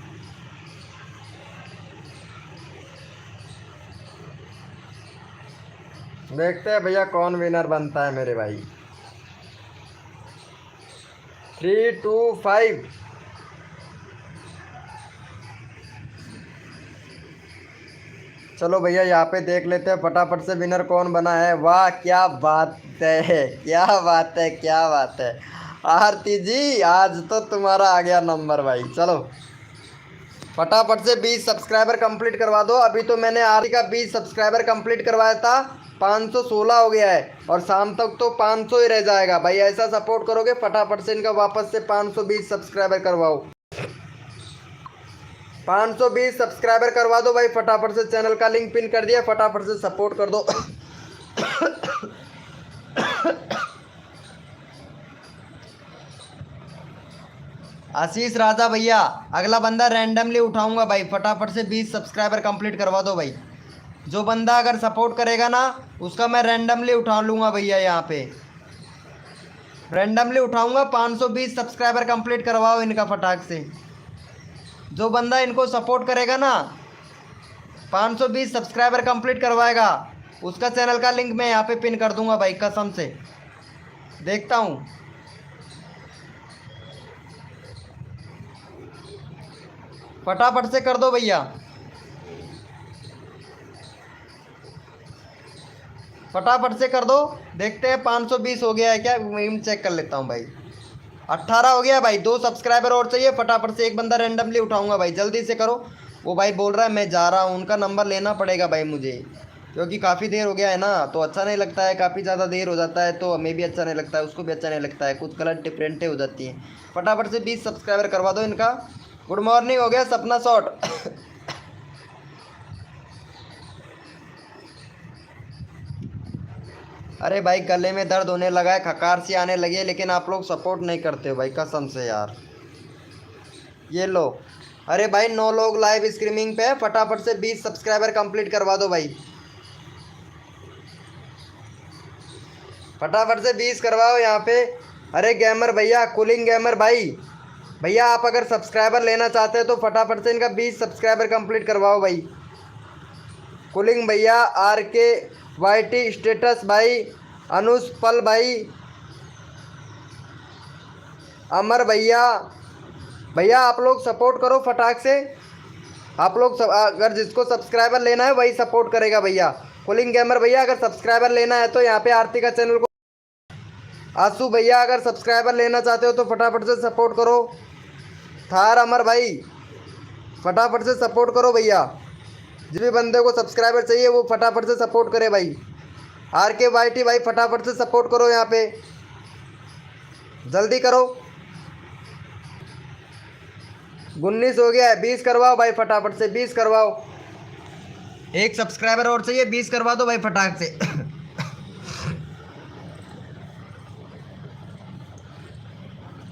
देखते हैं भैया कौन विनर बनता है मेरे भाई। 325। चलो भैया यहाँ पे देख लेते हैं फटाफट से विनर कौन बना है। वाह क्या बात है, क्या बात है, क्या बात है आरती जी, आज तो तुम्हारा आ गया नंबर भाई। चलो फटाफट से 20 सब्सक्राइबर कंप्लीट करवा दो। अभी तो मैंने आरती का 20 सब्सक्राइबर कंप्लीट करवाया था, 516 हो गया है और शाम तक तो 500 ही रह जाएगा भाई। ऐसा सपोर्ट करोगे फटाफट से इनका वापस से 520 सब्सक्राइबर करवाओ। 520 सब्सक्राइबर करवा दो भाई फटाफट से। चैनल का लिंक पिन कर दिया, फटाफट से सपोर्ट कर दो। आशीष राजा भैया, अगला बंदा रैंडमली उठाऊंगा भाई, फटाफट से 20 सब्सक्राइबर कंप्लीट करवा दो भाई। जो बंदा अगर सपोर्ट करेगा ना उसका मैं रैंडमली उठा लूँगा भैया। यहाँ पे रैंडमली उठाऊंगा। 520 सब्सक्राइबर कंप्लीट करवाओ इनका फटाक से। जो बंदा इनको सपोर्ट करेगा ना, 520 सब्सक्राइबर कंप्लीट करवाएगा, उसका चैनल का लिंक मैं यहाँ पे पिन कर दूंगा भाई, कसम से। देखता हूँ फटाफट से कर दो भैया, फटाफट से कर दो। देखते हैं 520 हो गया है क्या, मैं चेक कर लेता हूँ भाई। 18 हो गया भाई, 2 सब्सक्राइबर और चाहिए। फटाफट से एक बंदा रैंडमली उठाऊंगा भाई, जल्दी से करो। वो भाई बोल रहा है मैं जा रहा हूँ, उनका नंबर लेना पड़ेगा भाई मुझे, क्योंकि काफ़ी देर हो गया है ना, तो अच्छा नहीं लगता है। काफ़ी ज़्यादा देर हो जाता है तो हमें भी अच्छा नहीं लगता है, उसको भी अच्छा नहीं लगता है, कुछ गलत डिफरेंटें हो जाती हैं। फटाफट से 20 सब्सक्राइबर करवा दो इनका। गुड मॉर्निंग हो गया सपना शॉट। अरे भाई गले में दर्द होने लगा है, खकार सी आने लगी है, लेकिन आप लोग सपोर्ट नहीं करते हो भाई, कसम से यार। ये लो, अरे भाई 9 लोग लाइव स्ट्रीमिंग पे है, फटाफट से 20 सब्सक्राइबर कंप्लीट करवा दो भाई, फटाफट से 20 करवाओ यहाँ पे। अरे गेमर भैया, कूलिंग गेमर भाई, भैया आप अगर सब्सक्राइबर लेना चाहते हो तो फटाफट से इनका 20 सब्सक्राइबर कंप्लीट करवाओ भाई। कुलिंग भैया, आर के वाई टी स्टेटस भाई, अनुष पल भाई, अमर भैया। भैया आप लोग सपोर्ट करो फटाक से। आप लोग अगर जिसको सब्सक्राइबर लेना है वही सपोर्ट करेगा भैया। कुलिंग गेमर भैया अगर सब्सक्राइबर लेना है तो यहाँ पे आरती का चैनल को। आंसू भैया अगर सब्सक्राइबर लेना चाहते हो तो फटाफट से सपोर्ट करो। थार अमर भाई फटाफट से सपोर्ट करो भैया। जिस भी बंदे को सब्सक्राइबर चाहिए वो फटाफट से सपोर्ट करे भाई। आर के वाई टी भाई फटाफट से सपोर्ट करो, यहाँ पे जल्दी करो। 19 हो गया है, 20 करवाओ भाई फटाफट से, 20 करवाओ। एक सब्सक्राइबर और चाहिए, 20 करवा दो भाई फटाक से।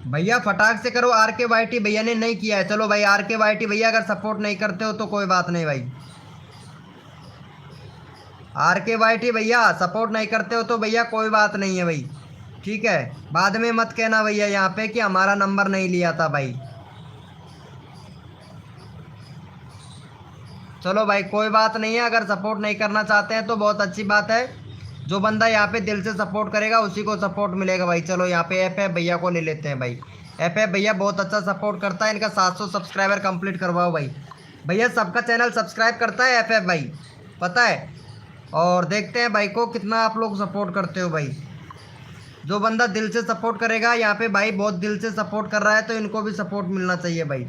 भैया फटाक से करो। आर के वाई टी भैया ने नहीं किया है। चलो भाई आर के वाई टी भैया अगर सपोर्ट नहीं करते हो तो कोई बात नहीं भाई। आर के वाई टी भैया सपोर्ट नहीं करते हो तो भैया कोई बात नहीं है भाई, ठीक है। बाद में मत कहना भैया यहाँ पे कि हमारा नंबर नहीं लिया था भाई। चलो भाई कोई बात नहीं है, अगर सपोर्ट नहीं करना चाहते हैं तो बहुत अच्छी बात है। जो बंदा यहाँ पे दिल से सपोर्ट करेगा उसी को सपोर्ट मिलेगा भाई। चलो यहाँ पे एफ भैया को ले लेते हैं भाई। एफ भैया बहुत अच्छा सपोर्ट करता है, इनका 700 सब्सक्राइबर कंप्लीट करवाओ भाई। भैया सबका चैनल सब्सक्राइब करता है एफ भाई, पता है। और देखते हैं भाई को कितना आप लोग सपोर्ट करते हो भाई। जो बंदा दिल से सपोर्ट करेगा, यहाँ पे भाई बहुत दिल से सपोर्ट कर रहा है तो इनको भी सपोर्ट मिलना चाहिए भाई।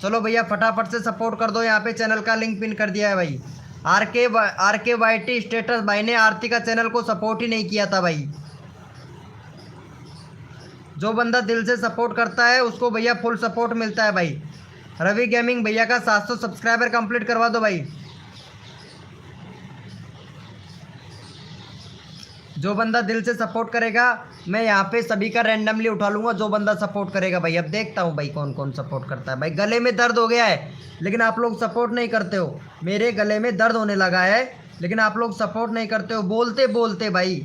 चलो भैया फटाफट से सपोर्ट कर दो। यहाँ पे चैनल का लिंक पिन कर दिया है भाई। आर के वाई टी स्टेटस भाई ने आरती का चैनल को सपोर्ट ही नहीं किया था भाई। जो बंदा दिल से सपोर्ट करता है उसको भैया फुल सपोर्ट मिलता है भाई। रवि गेमिंग भैया का 700 सब्सक्राइबर कंप्लीट करवा दो भाई। जो बंदा दिल से सपोर्ट करेगा मैं यहाँ पे सभी का रैंडमली उठा लूँगा, जो बंदा सपोर्ट करेगा भाई। अब देखता हूँ भाई कौन कौन सपोर्ट करता है भाई। गले में दर्द हो गया है लेकिन आप लोग सपोर्ट नहीं करते हो। मेरे गले में दर्द होने लगा है लेकिन आप लोग सपोर्ट नहीं करते हो। बोलते बोलते भाई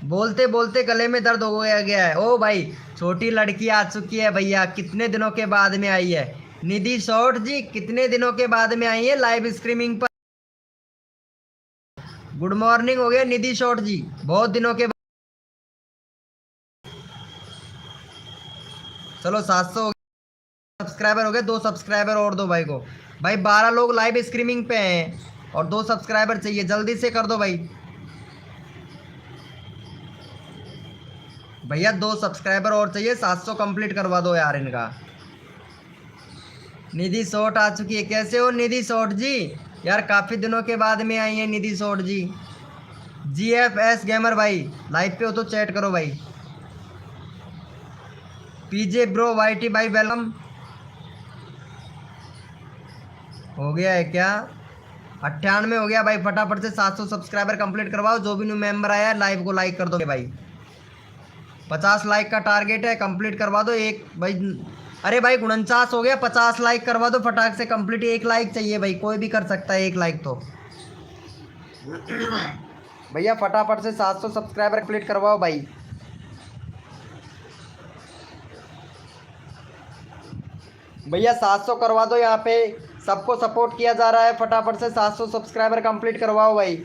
बोलते बोलते गले में दर्द हो गया है। ओ भाई छोटी लड़की आ चुकी है भैया, कितने दिनों के बाद में आई है। निधि शॉर्ट जी कितने दिनों के बाद में आई है लाइव स्ट्रीमिंग पर। गुड मॉर्निंग हो गया निधि शॉर्ट जी, बहुत दिनों के बाद। चलो 700 सब्सक्राइबर हो गए, 2 सब्सक्राइबर और दो भाई को। भाई 12 लोग लाइव स्ट्रीमिंग पे हैं और 2 सब्सक्राइबर चाहिए, जल्दी से कर दो भाई। भैया 2 सब्सक्राइबर और चाहिए, 700 कंप्लीट करवा दो यार इनका। निधि शॉर्ट आ चुकी है। कैसे हो निधि शॉर्ट जी? यार काफ़ी दिनों के बाद में आई है निधि शॉर्ट जी। GFS गेमर भाई लाइव पे हो तो चैट करो भाई। पीजे ब्रो वाईटी भाई वेलकम। हो गया है क्या? 98 हो गया भाई। फटाफट से 700 सब्सक्राइबर कंप्लीट करवाओ। जो भी न्यू मेंबर आया है लाइव को लाइक कर दो भाई। 50 लाइक का टारगेट है, कंप्लीट करवा दो एक भाई। अरे भाई 49 हो गया, 50 लाइक करवा दो फटाक से कंप्लीट। 1 लाइक चाहिए भाई, कोई भी कर सकता है 1 लाइक तो। भैया फटाफट से 700 सब्सक्राइबर कंप्लीट करवाओ भाई। भैया 700 करवा दो, यहाँ पे सबको सपोर्ट किया जा रहा है। फटाफट से 700 सब्सक्राइबर कंप्लीट करवाओ भाई।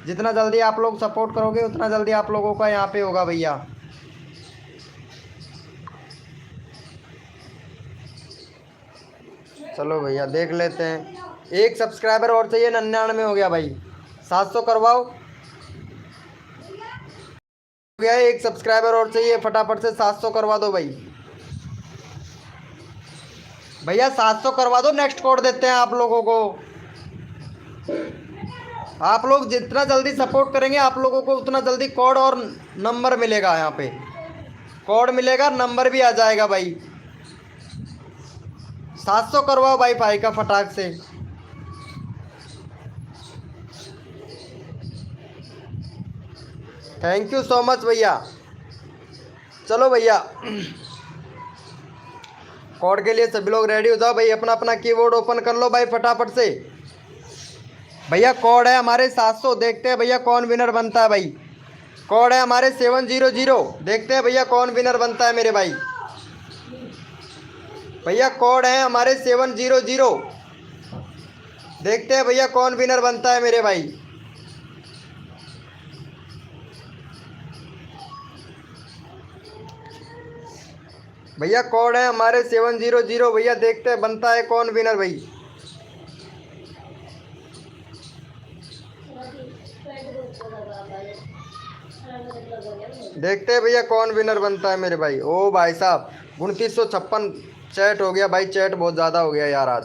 जितना जल्दी आप लोग सपोर्ट करोगे उतना जल्दी आप लोगों का यहाँ पे होगा भैया। चलो भैया देख लेते हैं। 1 सब्सक्राइबर और चाहिए, 99 हो गया भाई। 700 करवाओ। हो गया है, 1 सब्सक्राइबर और चाहिए, फटाफट से 700 करवा दो भाई। भैया 700 करवा दो, नेक्स्ट कोड देते हैं आप लोगों को। आप लोग जितना जल्दी सपोर्ट करेंगे आप लोगों को उतना जल्दी कोड और नंबर मिलेगा। यहाँ पे कोड मिलेगा, नंबर भी आ जाएगा भाई। 700 करवाओ भाई का फटाक से। थैंक यू सो मच भैया। चलो भैया कोड के लिए सभी लोग रेडी हो जाओ भाई। अपना अपना कीबोर्ड ओपन कर लो भाई फटाफट से। भैया कोड है हमारे 700। देखते हैं भैया कौन विनर बनता है भाई। कोड है हमारे 700। देखते हैं भैया कौन विनर बनता है मेरे भाई। भैया कोड है हमारे 700। देखते हैं भैया कौन विनर बनता है मेरे भाई। भैया कोड है हमारे 700। भैया देखते हैं बनता है कौन विनर भाई। देखते हैं भैया कौन विनर बनता है मेरे भाई। ओ भाई साहब 2956 चैट हो गया भाई। चैट बहुत ज़्यादा हो गया यार आज।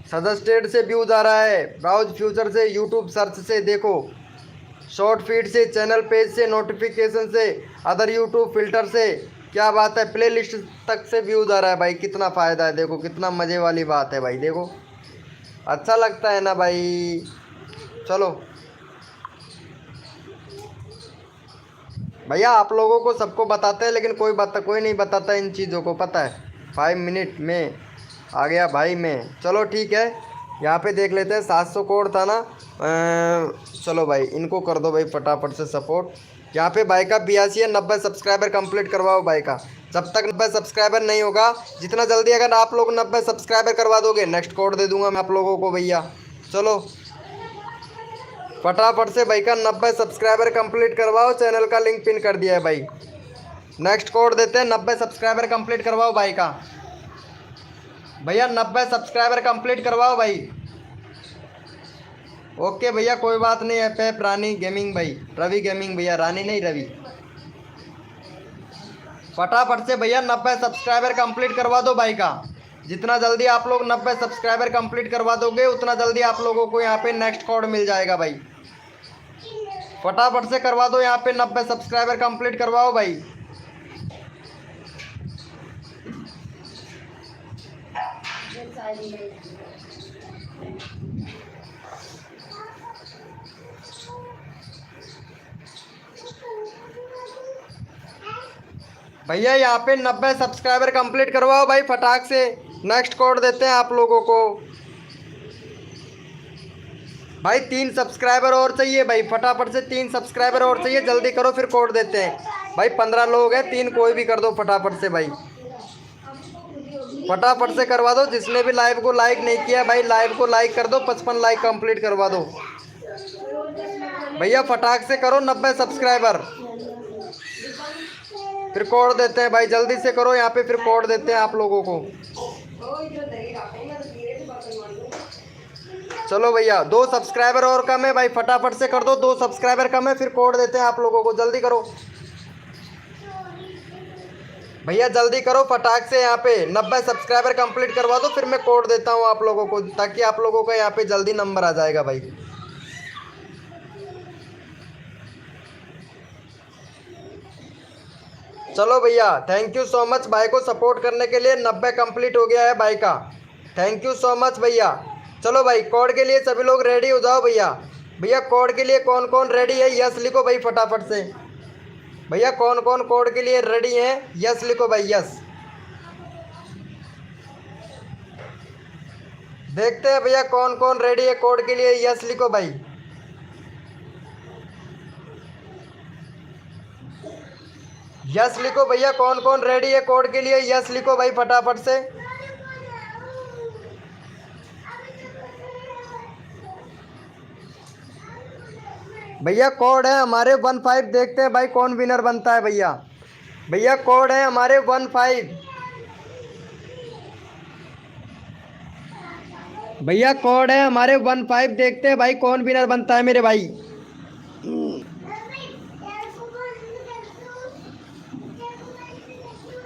सजेस्टेड से व्यूज आ रहा है, ब्राउज फ्यूचर से, यूट्यूब सर्च से, देखो शॉर्ट फीड से, चैनल पेज से, नोटिफिकेशन से, अदर यूट्यूब फिल्टर से, क्या बात है, प्ले लिस्ट तक से व्यूज आ रहा है भाई। कितना फ़ायदा है, देखो कितना मज़े वाली बात है भाई। देखो अच्छा लगता है ना भाई। चलो भैया आप लोगों को सबको बताते हैं, लेकिन कोई नहीं बताता इन चीज़ों को, पता है। 5 मिनट में आ गया भाई मैं। चलो ठीक है, यहाँ पे देख लेते हैं। 700 कोड था ना। चलो भाई इनको कर दो भाई फटाफट से सपोर्ट। यहाँ पे भाई का 82 है, 90 सब्सक्राइबर कंप्लीट करवाओ भाई का। जब तक 90 सब्सक्राइबर नहीं होगा, जितना जल्दी अगर आप लोग 90 सब्सक्राइबर करवा दोगे, नेक्स्ट कोड दे दूंगा मैं आप लोगों को भैया। चलो फटाफट से भाई का 90 सब्सक्राइबर कंप्लीट करवाओ। चैनल का लिंक पिन कर दिया है भाई। नेक्स्ट कोड देते हैं। 90 सब्सक्राइबर कंप्लीट करवाओ भाई का। भैया 90 सब्सक्राइबर कंप्लीट करवाओ भाई। ओके भैया कोई बात नहीं है। पे रानी गेमिंग भाई, रवि गेमिंग भैया, रानी नहीं रवि। फटाफट से भैया 90 सब्सक्राइबर कंप्लीट करवा दो भाई का। जितना जल्दी आप लोग 90 सब्सक्राइबर कंप्लीट करवा दोगे, उतना जल्दी आप लोगों को यहाँ पे नेक्स्ट कोड मिल जाएगा भाई। फटाफट से करवा दो यहाँ पे 90 सब्सक्राइबर कंप्लीट करवाओ भाई। भैया यहाँ पे 90 सब्सक्राइबर कंप्लीट करवाओ भाई फटाक से। नेक्स्ट कोड देते हैं आप लोगों को भाई। 3 सब्सक्राइबर और चाहिए भाई, फटाफट से 3 सब्सक्राइबर और चाहिए, जल्दी करो फिर कोड देते हैं भाई। 15 लोग हैं, 3 कोई भी कर दो फटाफट से भाई। फटाफट से करवा दो। जिसने भी लाइव को लाइक नहीं किया भाई, लाइव को लाइक कर दो। 55 लाइक कंप्लीट करवा दो भैया। फटाक से करो 90 सब्सक्राइबर, फिर कोड देते हैं भाई। जल्दी से करो यहाँ पे, फिर कोड देते हैं आप लोगों को। चलो भैया 2 सब्सक्राइबर और कम है भाई, फटाफट से कर दो। 2 सब्सक्राइबर कम है, फिर कोड देते हैं आप लोगों को। जल्दी करो भैया, जल्दी करो फटाक से। यहाँ पे 90 सब्सक्राइबर कंप्लीट करवा दो, फिर मैं कोड देता हूँ आप लोगों को, ताकि आप लोगों का यहाँ पे जल्दी नंबर आ जाएगा भाई। चलो भैया थैंक यू सो मच भाई को सपोर्ट करने के लिए। 90 कंप्लीट हो गया है भाई का। थैंक यू सो मच भैया। चलो भाई कोड के लिए सभी लोग रेडी हो जाओ भैया। भैया कोड के लिए कौन कौन रेडी है, यस लिखो भाई फटाफट से। भैया कौन कौन कोड के लिए रेडी है, यस लिखो भाई, यस। देखते हैं भैया कौन कौन रेडी है कोड के लिए, यस लिखो भाई। यस लिखो भैया, कौन कौन रेडी है कोड के लिए, यस लिखो भाई फटाफट से। भैया कोड है हमारे 15। देखते हैं भाई कौन विनर बनता है भैया। भैया कोड है हमारे 15। भैया कोड है हमारे 15। देखते हैं भाई कौन विनर बनता है मेरे भाई।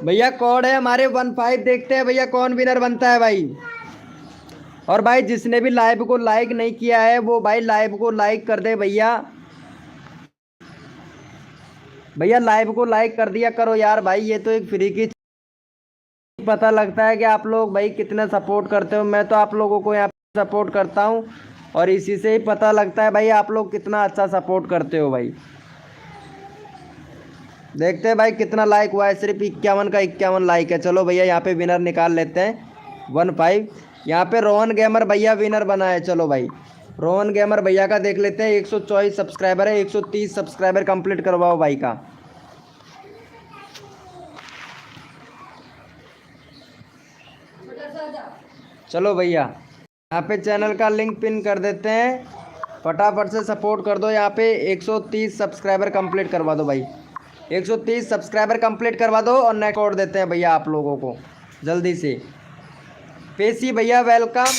भैया कोड है हमारे 15। देखते हैं भैया कौन विनर बनता है भाई। और भाई जिसने भी लाइव को लाइक नहीं किया है, वो भाई लाइव को लाइक कर दे भैया। भैया लाइव को लाइक कर दिया करो यार भाई, ये तो एक फ्री की पता लगता है कि आप लोग भाई कितना सपोर्ट करते हो। मैं तो आप लोगों को यहाँ पे सपोर्ट करता हूँ, और इसी से ही पता लगता है भाई आप लोग कितना अच्छा सपोर्ट करते हो भाई। देखते हैं भाई कितना लाइक हुआ है। सिर्फ 51 का 51 लाइक है। चलो भैया यहाँ पे विनर निकाल लेते हैं 15। यहाँ पे रोहन गेमर भैया विनर बना है। चलो भाई रोहन गेमर भैया का देख लेते हैं, 124 सब्सक्राइबर है, 130 सब्सक्राइबर कंप्लीट करवाओ भाई का। चलो भैया यहाँ पे चैनल का लिंक पिन कर देते हैं, फटाफट से सपोर्ट कर दो। यहाँ पे 130 सब्सक्राइबर कंप्लीट करवा दो भाई, 130 सब्सक्राइबर कंप्लीट करवा दो और नेक्स्ट और देते हैं भैया आप लोगों को जल्दी से। पेशी भैया वेलकम।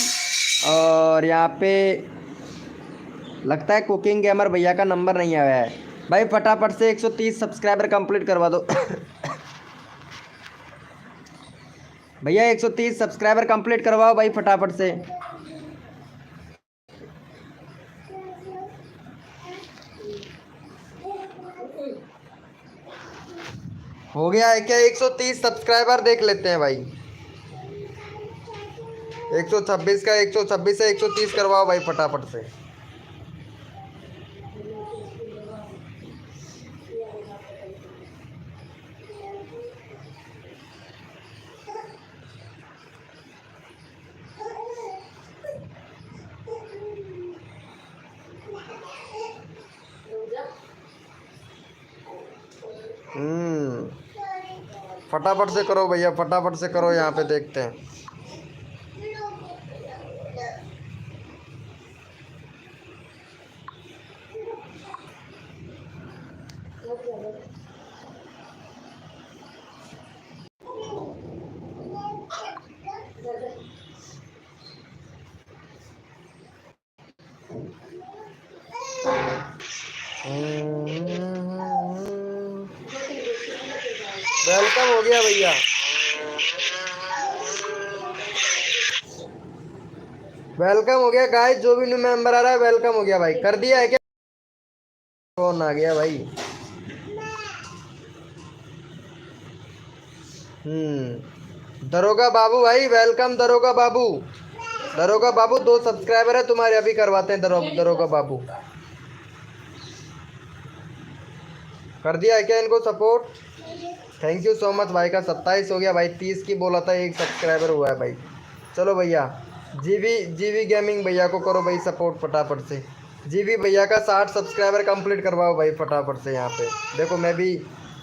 और यहाँ पे लगता है कुकिंग गेमर भैया का नंबर नहीं आया है भाई, फटाफट से 130 सब्सक्राइबर कंप्लीट करवा दो भैया 130 सब्सक्राइबर कंप्लीट करवाओ भाई फटाफट से। हो गया है क्या 130 सब्सक्राइबर? देख लेते हैं भाई, 126 का 126 है, 130 करवाओ भाई फटाफट से। फटाफट से करो भैया, फटाफट से करो, यहाँ पे देखते हैं। वेलकम हो गया भैया, वेलकम हो गया गाइस, जो भी न्यू मेंबर आ रहा है वेलकम हो गया भाई। कर दिया है क्या? कौन आ गया भाई? दरोगा बाबू भाई वेलकम। दरोगा बाबू, दरोगा बाबू 2 सब्सक्राइबर है तुम्हारे, अभी करवाते हैं दरोगा बाबू। कर दिया है क्या इनको support? Thank you so much भाई का 27 हो गया भाई, 30 की बोला था, 1 सब्सक्राइबर हुआ है भाई। चलो भैया जीवी गेमिंग भैया को करो भाई सपोर्ट फटाफट से। जीवी भैया का 60 सब्सक्राइबर कंप्लीट करवाओ भाई फटाफट से। यहाँ पे देखो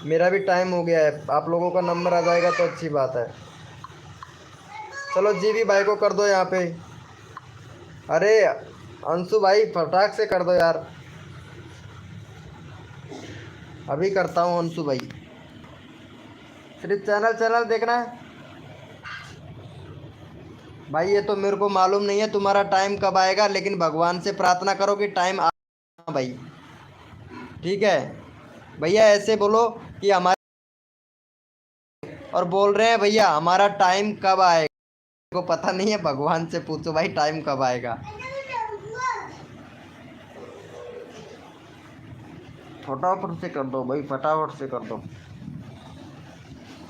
मेरा भी टाइम हो गया है, आप लोगों का नंबर आ जाएगा तो अच्छी बात है। चलो जीवी भाई को कर दो यहाँ पे। अरे अंशु भाई फटाक से कर दो यार, अभी करता हूँ अंशु भाई। सिर्फ चैनल देखना है भाई, ये तो मेरे को मालूम नहीं है तुम्हारा टाइम कब आएगा, लेकिन भगवान से प्रार्थना करो कि टाइम आ भाई, ठीक है भैया। ऐसे बोलो कि हमारे, और बोल रहे हैं भैया हमारा टाइम कब आएगा, को पता नहीं है, भगवान से पूछो भाई टाइम कब आएगा। फटाफट से कर दो भाई, फटाफट से कर दो।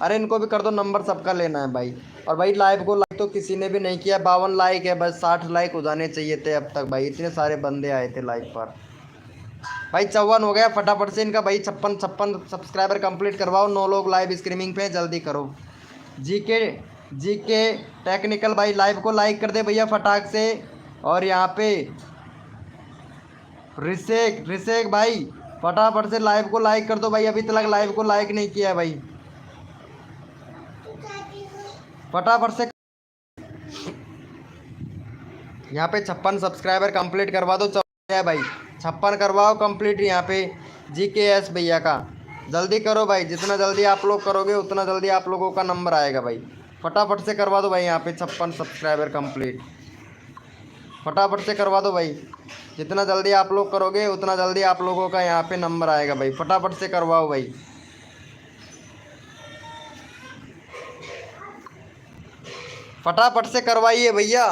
अरे इनको भी कर दो, नंबर सबका लेना है भाई। और भाई लाइव को लाइक तो किसी ने भी नहीं किया, 52 लाइक है बस, 60 लाइक हो जाने चाहिए थे अब तक भाई, इतने सारे बंदे आए थे लाइव पर भाई। 54 हो गया, फटाफट से इनका भाई 56 सब्सक्राइबर कंप्लीट करवाओ। 9 लोग लाइव स्ट्रीमिंग पे, जल्दी करो। जीके टेक्निकल भाई लाइव को लाइक कर दे भैया फटाक से। और यहाँ पे ऋषेक भाई फटाफट से लाइव को लाइक कर दो भाई, अभी तक लाइव को लाइक नहीं किया है भाई, फटाफट से। यहाँ पे 56 सब्सक्राइबर कंप्लीट करवा दो। चलो भाई 56 करवाओ कंप्लीट यहाँ पे GKS भैया का, जल्दी करो भाई, जितना जल्दी आप लोग करोगे उतना जल्दी आप लोगों का नंबर आएगा भाई। फटाफट से करवा दो भाई यहाँ पे 56 सब्सक्राइबर कंप्लीट, फटाफट से करवा दो भाई, जितना जल्दी आप लोग करोगे उतना जल्दी आप लोगों का यहाँ पे नंबर आएगा भाई। फटाफट से करवाओ भाई, फटाफट से करवाइए भैया।